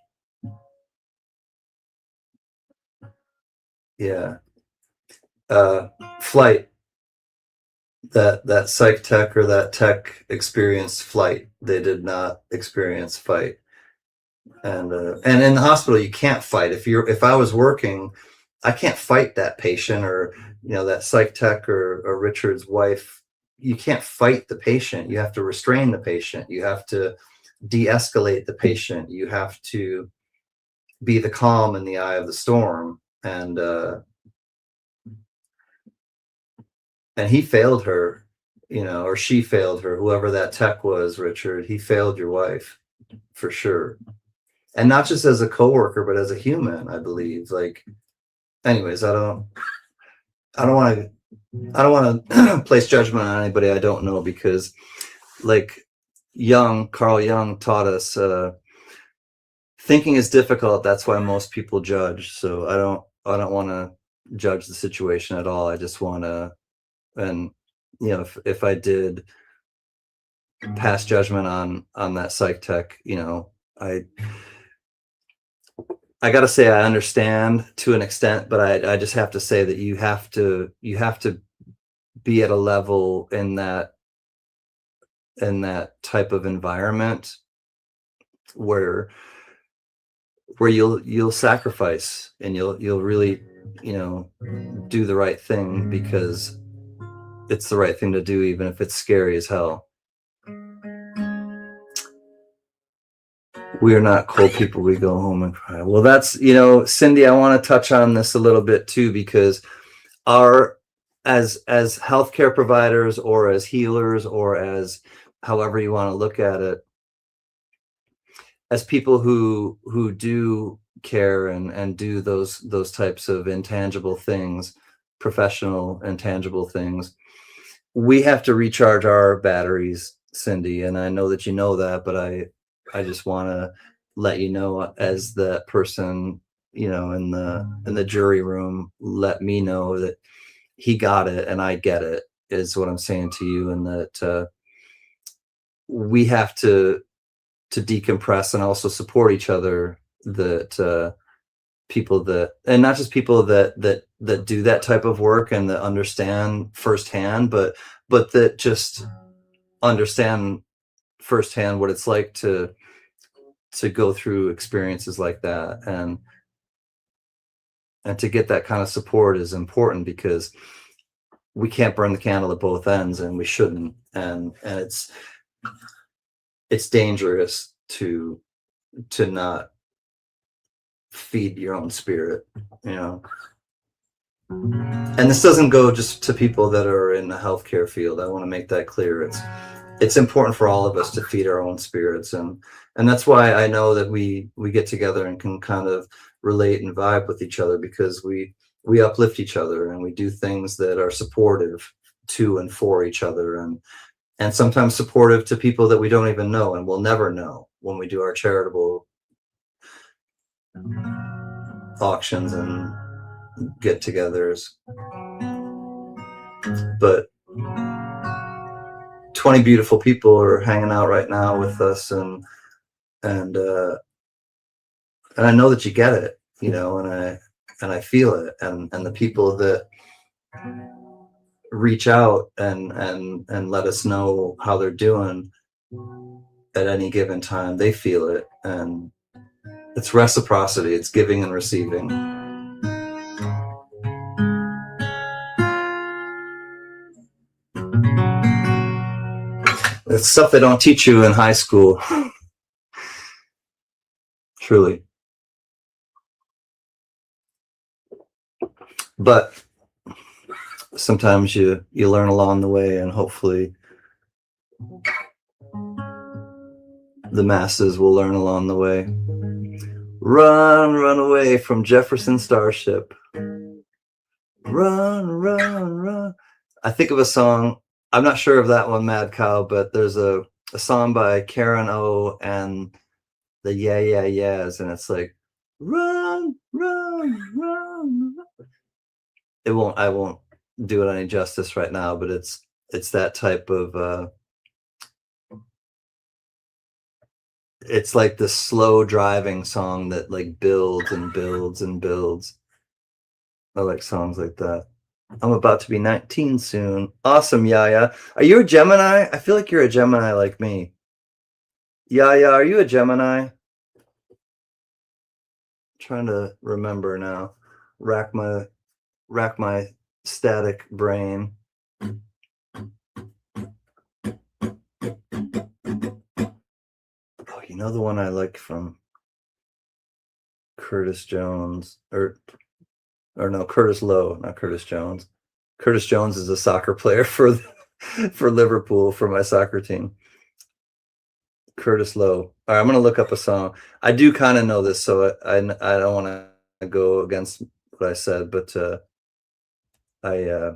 yeah. Flight, that psych tech or that tech experienced flight. They did not experience fight. And in the hospital, you can't fight. If I was working, I can't fight that patient, or, you know, that psych tech or Richard's wife. You can't fight the patient. You have to restrain the patient. You have to de-escalate the patient. You have to be the calm in the eye of the storm. And he failed her, you know, or she failed her, whoever that tech was, Richard. He failed your wife for sure. And not just as a coworker, but as a human, I believe. Like, anyways, I don't want to place judgment on anybody I don't know, because, like, Carl Jung taught us, thinking is difficult. That's why most people judge. So I don't want to judge the situation at all. I just want to, and, you know, if I did pass judgment on that psych tech, you know, I got to say I understand to an extent, but I just have to say that you have to be at a level in that type of environment where you'll sacrifice, and you'll really, you know, do the right thing, because it's the right thing to do, even if it's scary as hell. We are not cold people. We go home and cry. Well, that's, you know, Cindy, I want to touch on this a little bit too, because as healthcare providers, or as healers, or as however you want to look at it, as people who do care and do those types of intangible things, professional intangible things, we have to recharge our batteries, Cindy. And I know that you know that, but I just want to let you know, as the person, in the jury room, let me know that he got it and I get it, is what I'm saying to you. And that we have to decompress and also support each other. That people that, and not just people that do that type of work and that understand firsthand, but that just understand firsthand what it's like to go through experiences like that. And to get that kind of support is important, because we can't burn the candle at both ends, and we shouldn't. And it's dangerous to not feed your own spirit, you know. And this doesn't go just to people that are in the healthcare field. I want to make that clear. It's important for all of us to feed our own spirits, and that's why I know that we get together and can kind of relate and vibe with each other, because we uplift each other and we do things that are supportive to and for each other, and sometimes supportive to people that we don't even know and will never know, when we do our charitable auctions and get-togethers. But 20 beautiful people are hanging out right now with us, and I know that you get it, and I feel it, and the people that reach out and let us know how they're doing at any given time, they feel it. And it's reciprocity, it's giving and receiving. It's stuff they don't teach you in high school. Truly. But sometimes you learn along the way, and hopefully the masses will learn along the way. Run away from Jefferson Starship. Run. I think of a song, I'm not sure of that one, Mad Cow, but there's a song by Karen O and the Yeah Yeah Yeahs, and it's like, run. I won't do it any justice right now, but it's that type of it's like the slow driving song that like builds and builds and builds. I like songs like that. I'm about to be 19 soon. Awesome, Yaya. Are you a Gemini? I feel like you're a Gemini like me. Yaya, are you a Gemini? Trying to remember now. Rack my static brain. Oh, you know the one I like from Curtis Jones, or no, Curtis Lowe, not Curtis Jones. Curtis Jones is a soccer player for Liverpool, for my soccer team. Curtis Lowe. All right, I'm gonna look up a song. I do kind of know this, so I don't want to go against what I said, but I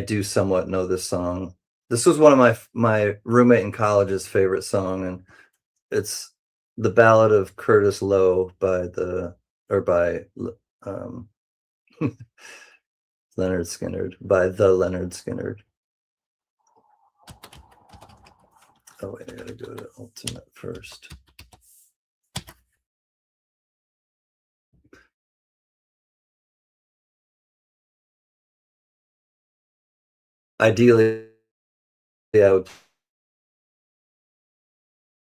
do somewhat know this song. This was one of my roommate in college's favorite song, and it's the Ballad of Curtis Lowe by um, Leonard Skinner, by the Leonard Skinner. Oh wait, I gotta go to Ultimate first. Ideally, I would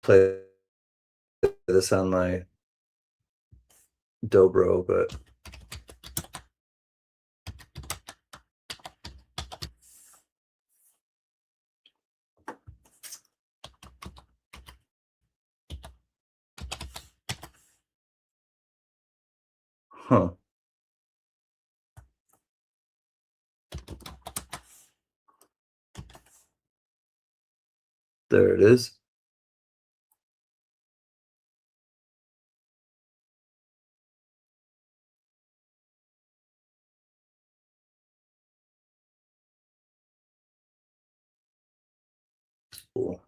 play this on my dobro, but huh. There it is. Cool.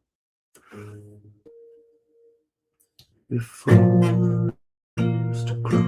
before the rooster crows.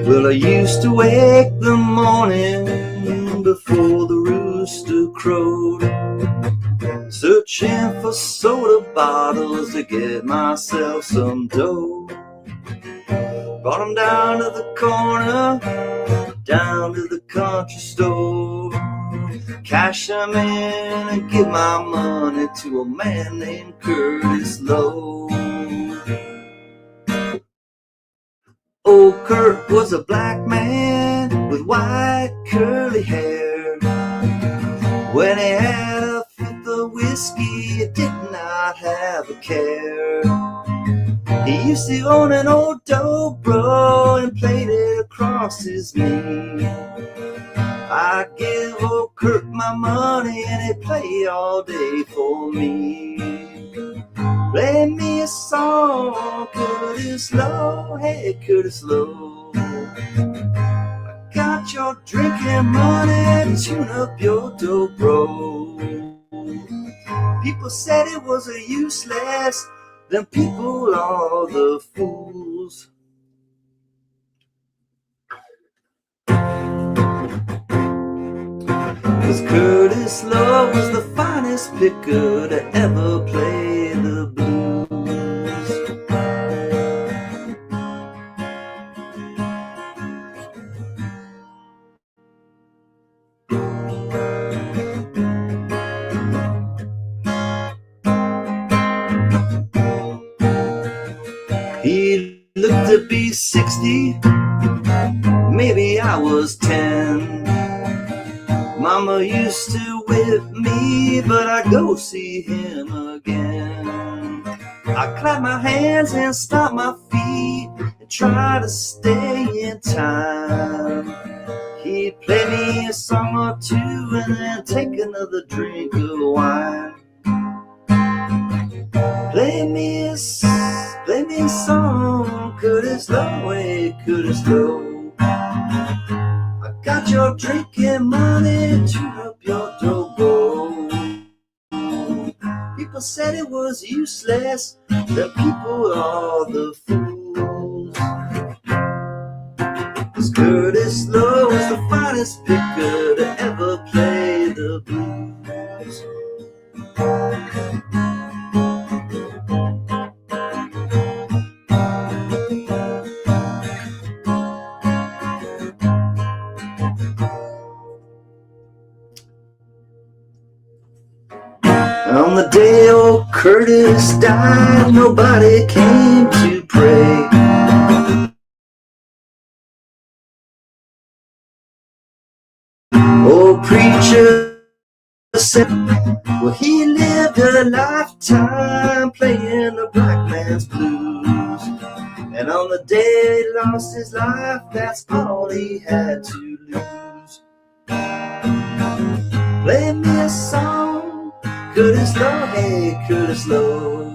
Well, I used to wake the morning before the rooster crowed, searching for soda bottles to get myself some dough. Brought 'em down to the corner, down to the country store, cash 'em in and give my money to a man named Curtis Lowe. Old Kurt was a black man with white curly hair. When he had a fifth of whiskey, he did not have a care. He used to own an old dobro and played it across his knee. I'd give old Kurt my money and he'd play all day for me. Play me a song, Curtis Lowe, hey Curtis Lowe. I got your drinking money, tune up your dobro. People said it was a useless, them people are the fools. Cause Curtis Lowe was the finest picker to ever play the blues. He looked to be 60, maybe I was 10. Mama used to whip me, but I'd go see him again. I clap my hands and stomp my feet and try to stay in time. He'd play me a song or two and then take another drink of wine. Play me a song, Curtis Lowe, hey Curtis Lowe. I got your drinking money, tune up your dobro. People said it was useless, the people are the fools. 'Cause Curtis Lowe was the finest picker to ever play the blues. On the day old Curtis died, nobody came to pray. Old preacher said, well, he lived a lifetime playing the black man's blues. And on the day he lost his life, that's all he had to lose. Play me a song, Curtis Lowe, hey Curtis Lowe.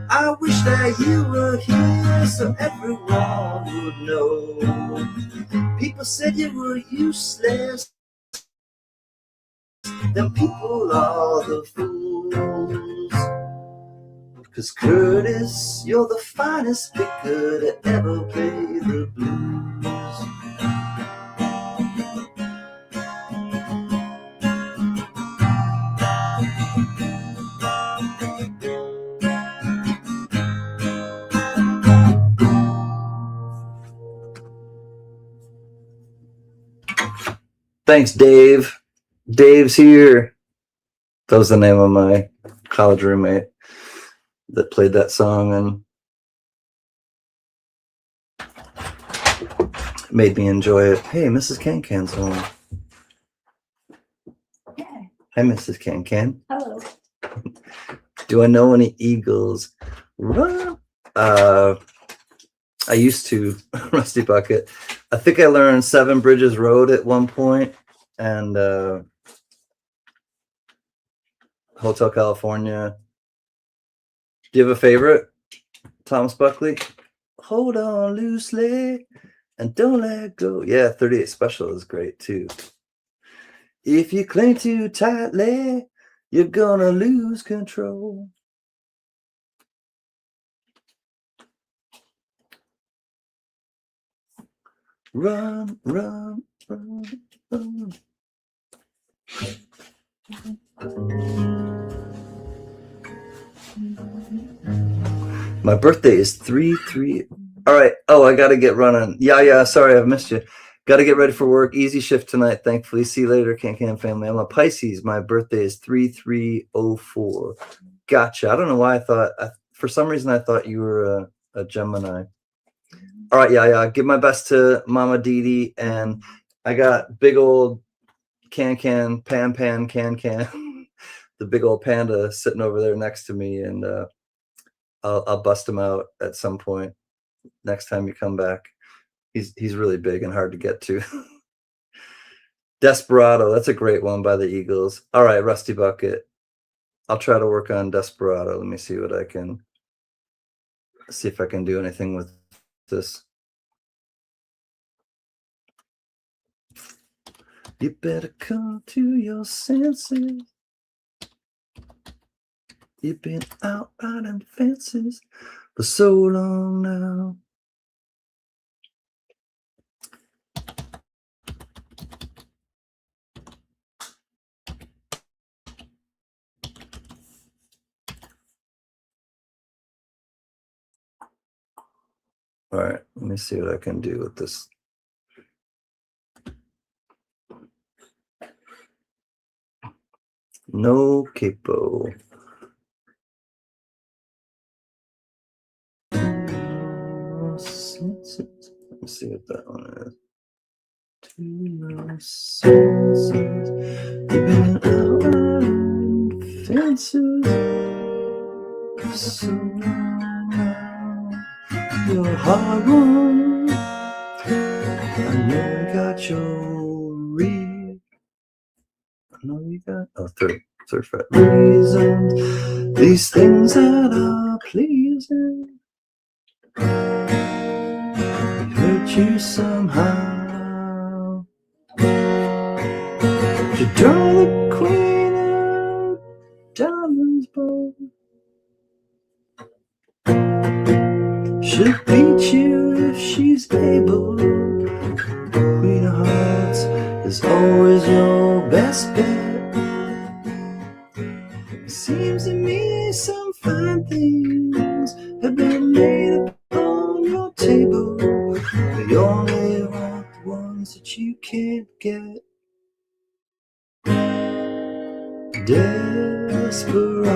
I wish that you were here so everyone would know. People said you were useless, them people are the fools. 'Cause Curtis, you're the finest picker to ever play the blues. Thanks, Dave. Dave's here. That was the name of my college roommate that played that song and made me enjoy it. Hey, Mrs. Can-Can's home. Yeah. Hi, Mrs. Can-Can. Hello. Do I know any Eagles? Well, I used to, Rusty Bucket. I think I learned Seven Bridges Road at one point, and Hotel California. Do you have a favorite, Thomas Buckley? Hold on loosely and don't let go. Yeah, 38 Special is great too. If you cling too tightly, you're gonna lose control. Run, run, run, run. My birthday is 3/3. All right. Oh, I gotta get running. Yeah. Sorry, I've missed you. Gotta get ready for work. Easy shift tonight, thankfully. See you later, Can family. I'm a Pisces. My birthday is 3/3/04. Gotcha. I don't know why for some reason I thought you were a Gemini. All right, yeah. Give my best to Mama Dee, and I got big old Pan, the big old panda sitting over there next to me, and I'll bust him out at some point next time you come back. He's really big and hard to get to. Desperado, that's a great one by the Eagles. All right, Rusty Bucket. I'll try to work on Desperado. Let me see if I can do anything with this. You better come to your senses. You've been out riding fences for so long now. All right, let me see what I can do with this. No capo. Let me see what that one is. To your senses, you've been out on fences for so long now. You're a hard one. I know you got your read. I know you got third fret reasons. These things that are pleasing hurt you somehow. To draw the queen of diamonds bow. She'll beat you if she's able. Queen of Hearts is always your best bet. It seems to me some fine things have been laid upon your table, but you only want the ones that you can't get. Desperado.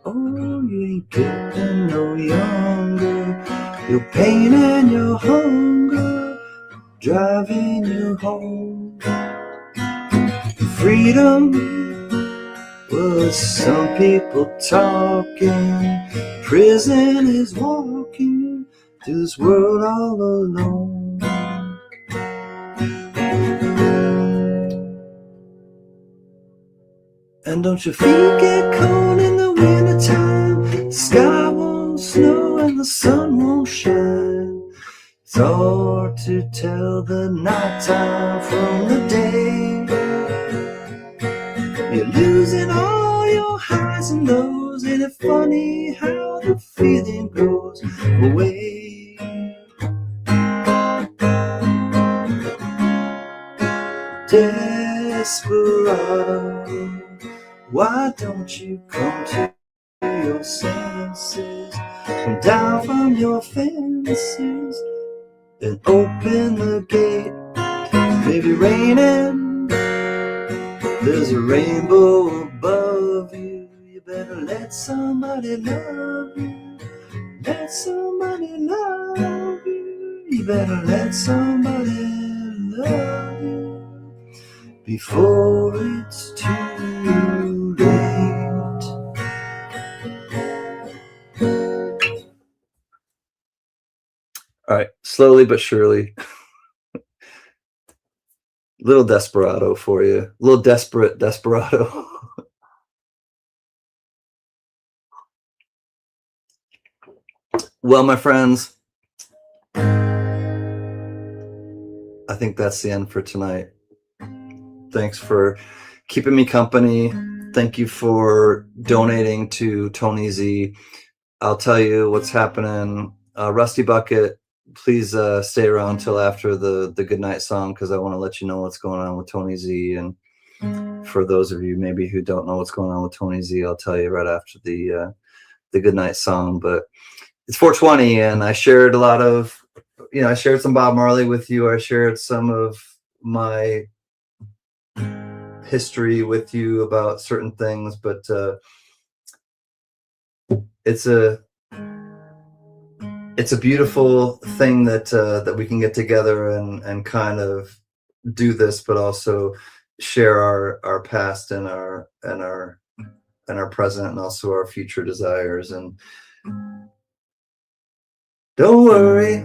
Oh, you ain't getting no younger. Your pain and your hunger driving you home. Freedom was some people talking. Prison is walking through this world all alone. And don't your feet get cold in the wintertime? The sky won't snow and the sun won't shine. It's hard to tell the nighttime from the day. You're losing all your highs and lows. Ain't it funny how the feeling goes away? Desperado, why don't you come to your senses? Come down from your fences and open the gate. Maybe raining, there's a rainbow above you. You better let somebody love you. Let somebody love you. You better let somebody love you before it's too late. right, slowly but surely. Little desperado for you. Little desperate desperado. Well, my friends, I think that's the end for tonight. Thanks for keeping me company. Thank you for donating to Tony Z. I'll tell you what's happening. Rusty Bucket, please stay around till after the goodnight song, because I want to let you know what's going on with Tony Z. And for those of you maybe who don't know what's going on with Tony Z, I'll tell you right after the goodnight song. But it's 420, and I shared a lot of, I shared some Bob Marley with you. I shared some of my history with you about certain things, but it's a beautiful thing that we can get together and kind of do this, but also share our past and our present, and also our future desires. And don't worry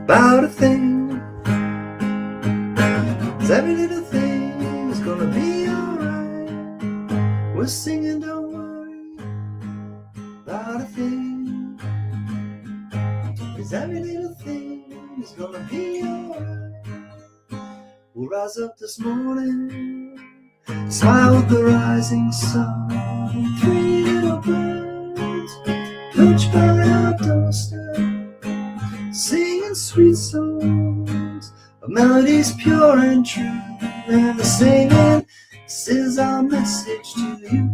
about a thing, 'cause every little thing is gonna be alright. We're singing, don't worry about a thing, 'cause every little thing is gonna be alright. We'll rise up this morning, smile with the rising sun. 3 little birds perched by our doorstep, singing sweet songs of melodies pure and true. And they're singing, this is our message to you.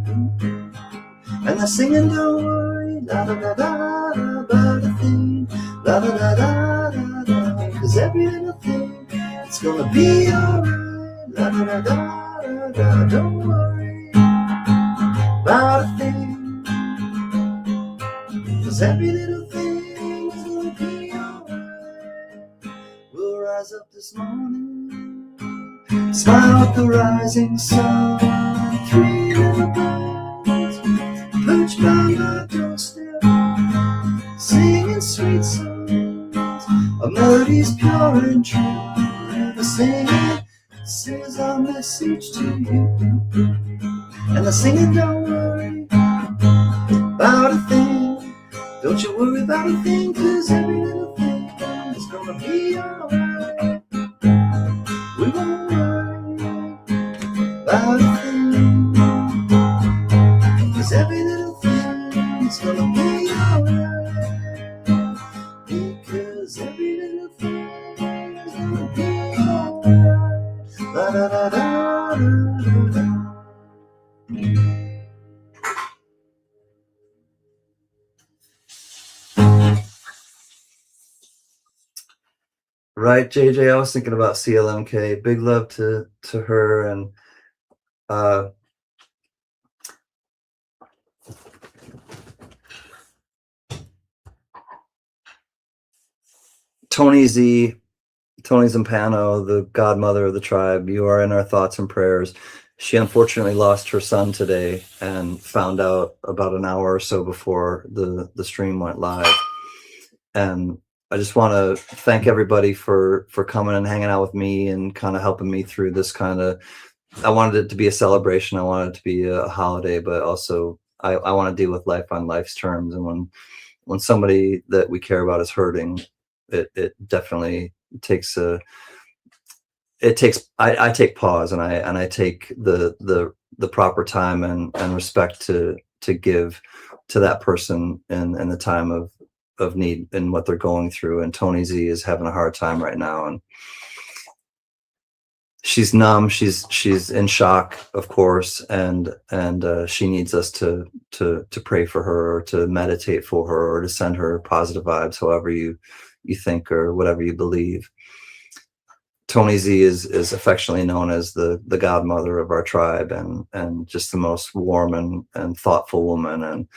And they're singing, don't worry, la da da da da, about a thing, la da da da da da, 'cause every little thing, it's gonna be alright, la da da da da da. Don't worry about a thing, 'cause every little thing is gonna be alright. We'll rise up this morning, smile at the rising sun. 3 little birds perched by my doorstep, singing sweet songs of melodies pure and true. And they're singing, this is our message to you. And they're singing, don't worry about a thing, don't you worry about a thing, 'cause every little thing is gonna be alright. We won't worry about a thing, 'cause every little thing is gonna be alright. Because every little thing is gonna be alright. La da da da da da. Right, JJ, I was thinking about CLMK. Big love to her. And Tony Z, Tony Zampano, the godmother of the tribe, you are in our thoughts and prayers. She unfortunately lost her son today, and found out about an hour or so before the stream went live. And I just want to thank everybody for coming and hanging out with me and kind of helping me through this kind of, I wanted it to be a celebration. I wanted it to be a holiday, but also I want to deal with life on life's terms. And when somebody that we care about is hurting, it definitely takes I take pause, and I take the proper time and respect to give to that person in the time of need and what they're going through. And Tony Z is having a hard time right now, and she's numb, she's in shock, of course, and she needs us to pray for her, or to meditate for her, or to send her positive vibes, however you think, or whatever you believe. Tony Z is affectionately known as the godmother of our tribe, and just the most warm and thoughtful woman. And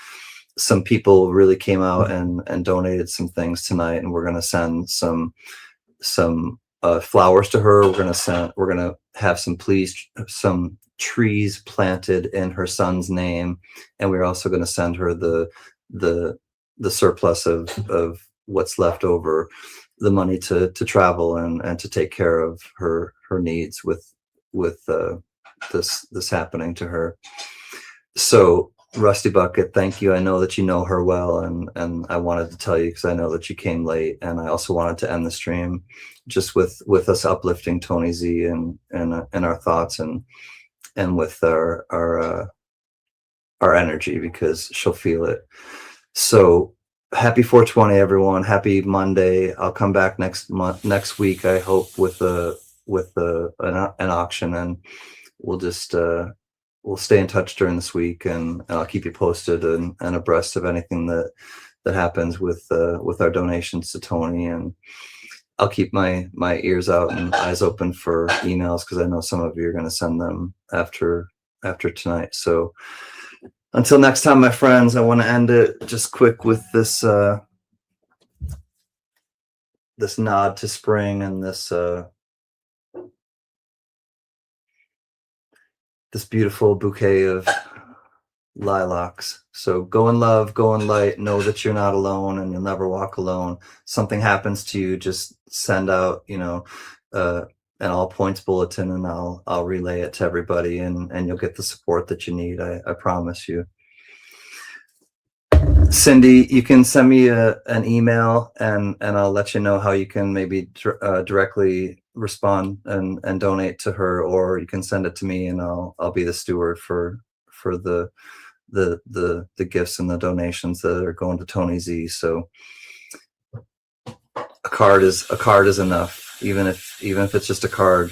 some people really came out and donated some things tonight, and we're going to send some flowers to her. We're going to have some trees planted in her son's name, and we're also going to send her the surplus of what's left over, the money to travel and to take care of her needs with this happening to her. So Rusty Bucket, thank you. I know that you know her well, and I wanted to tell you because I know that you came late, and I also wanted to end the stream just with us uplifting Tony Z and our thoughts and with our energy, because she'll feel it. So happy 420, everyone. Happy Monday. I'll come back next week, I hope, with an auction, and we'll just we'll stay in touch during this week, and I'll keep you posted and abreast of anything that happens with our donations to Tony. And I'll keep my ears out and eyes open for emails, because I know some of you are going to send them after tonight. So until next time, my friends, I want to end it just quick with this this nod to spring and this beautiful bouquet of lilacs. So go in love, go in light, know that you're not alone and you'll never walk alone. Something happens to you, just send out, an all points bulletin, and I'll relay it to everybody, and you'll get the support that you need. I promise you. Cindy, you can send me an email, and I'll let you know how you can maybe directly respond and donate to her, or you can send it to me, and I'll be the steward for the gifts and the donations that are going to Tony Z. So a card is enough, even if it's just a card.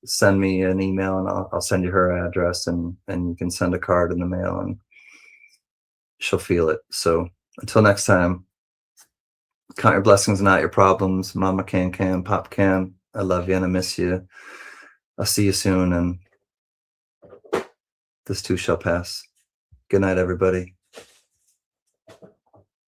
Send me an email, and I'll send you her address, and you can send a card in the mail, and she'll feel it. So until next time, count your blessings, not your problems. Mama Can, Pop Can, I love you and I miss you. I'll see you soon, and this too shall pass. Good night, everybody.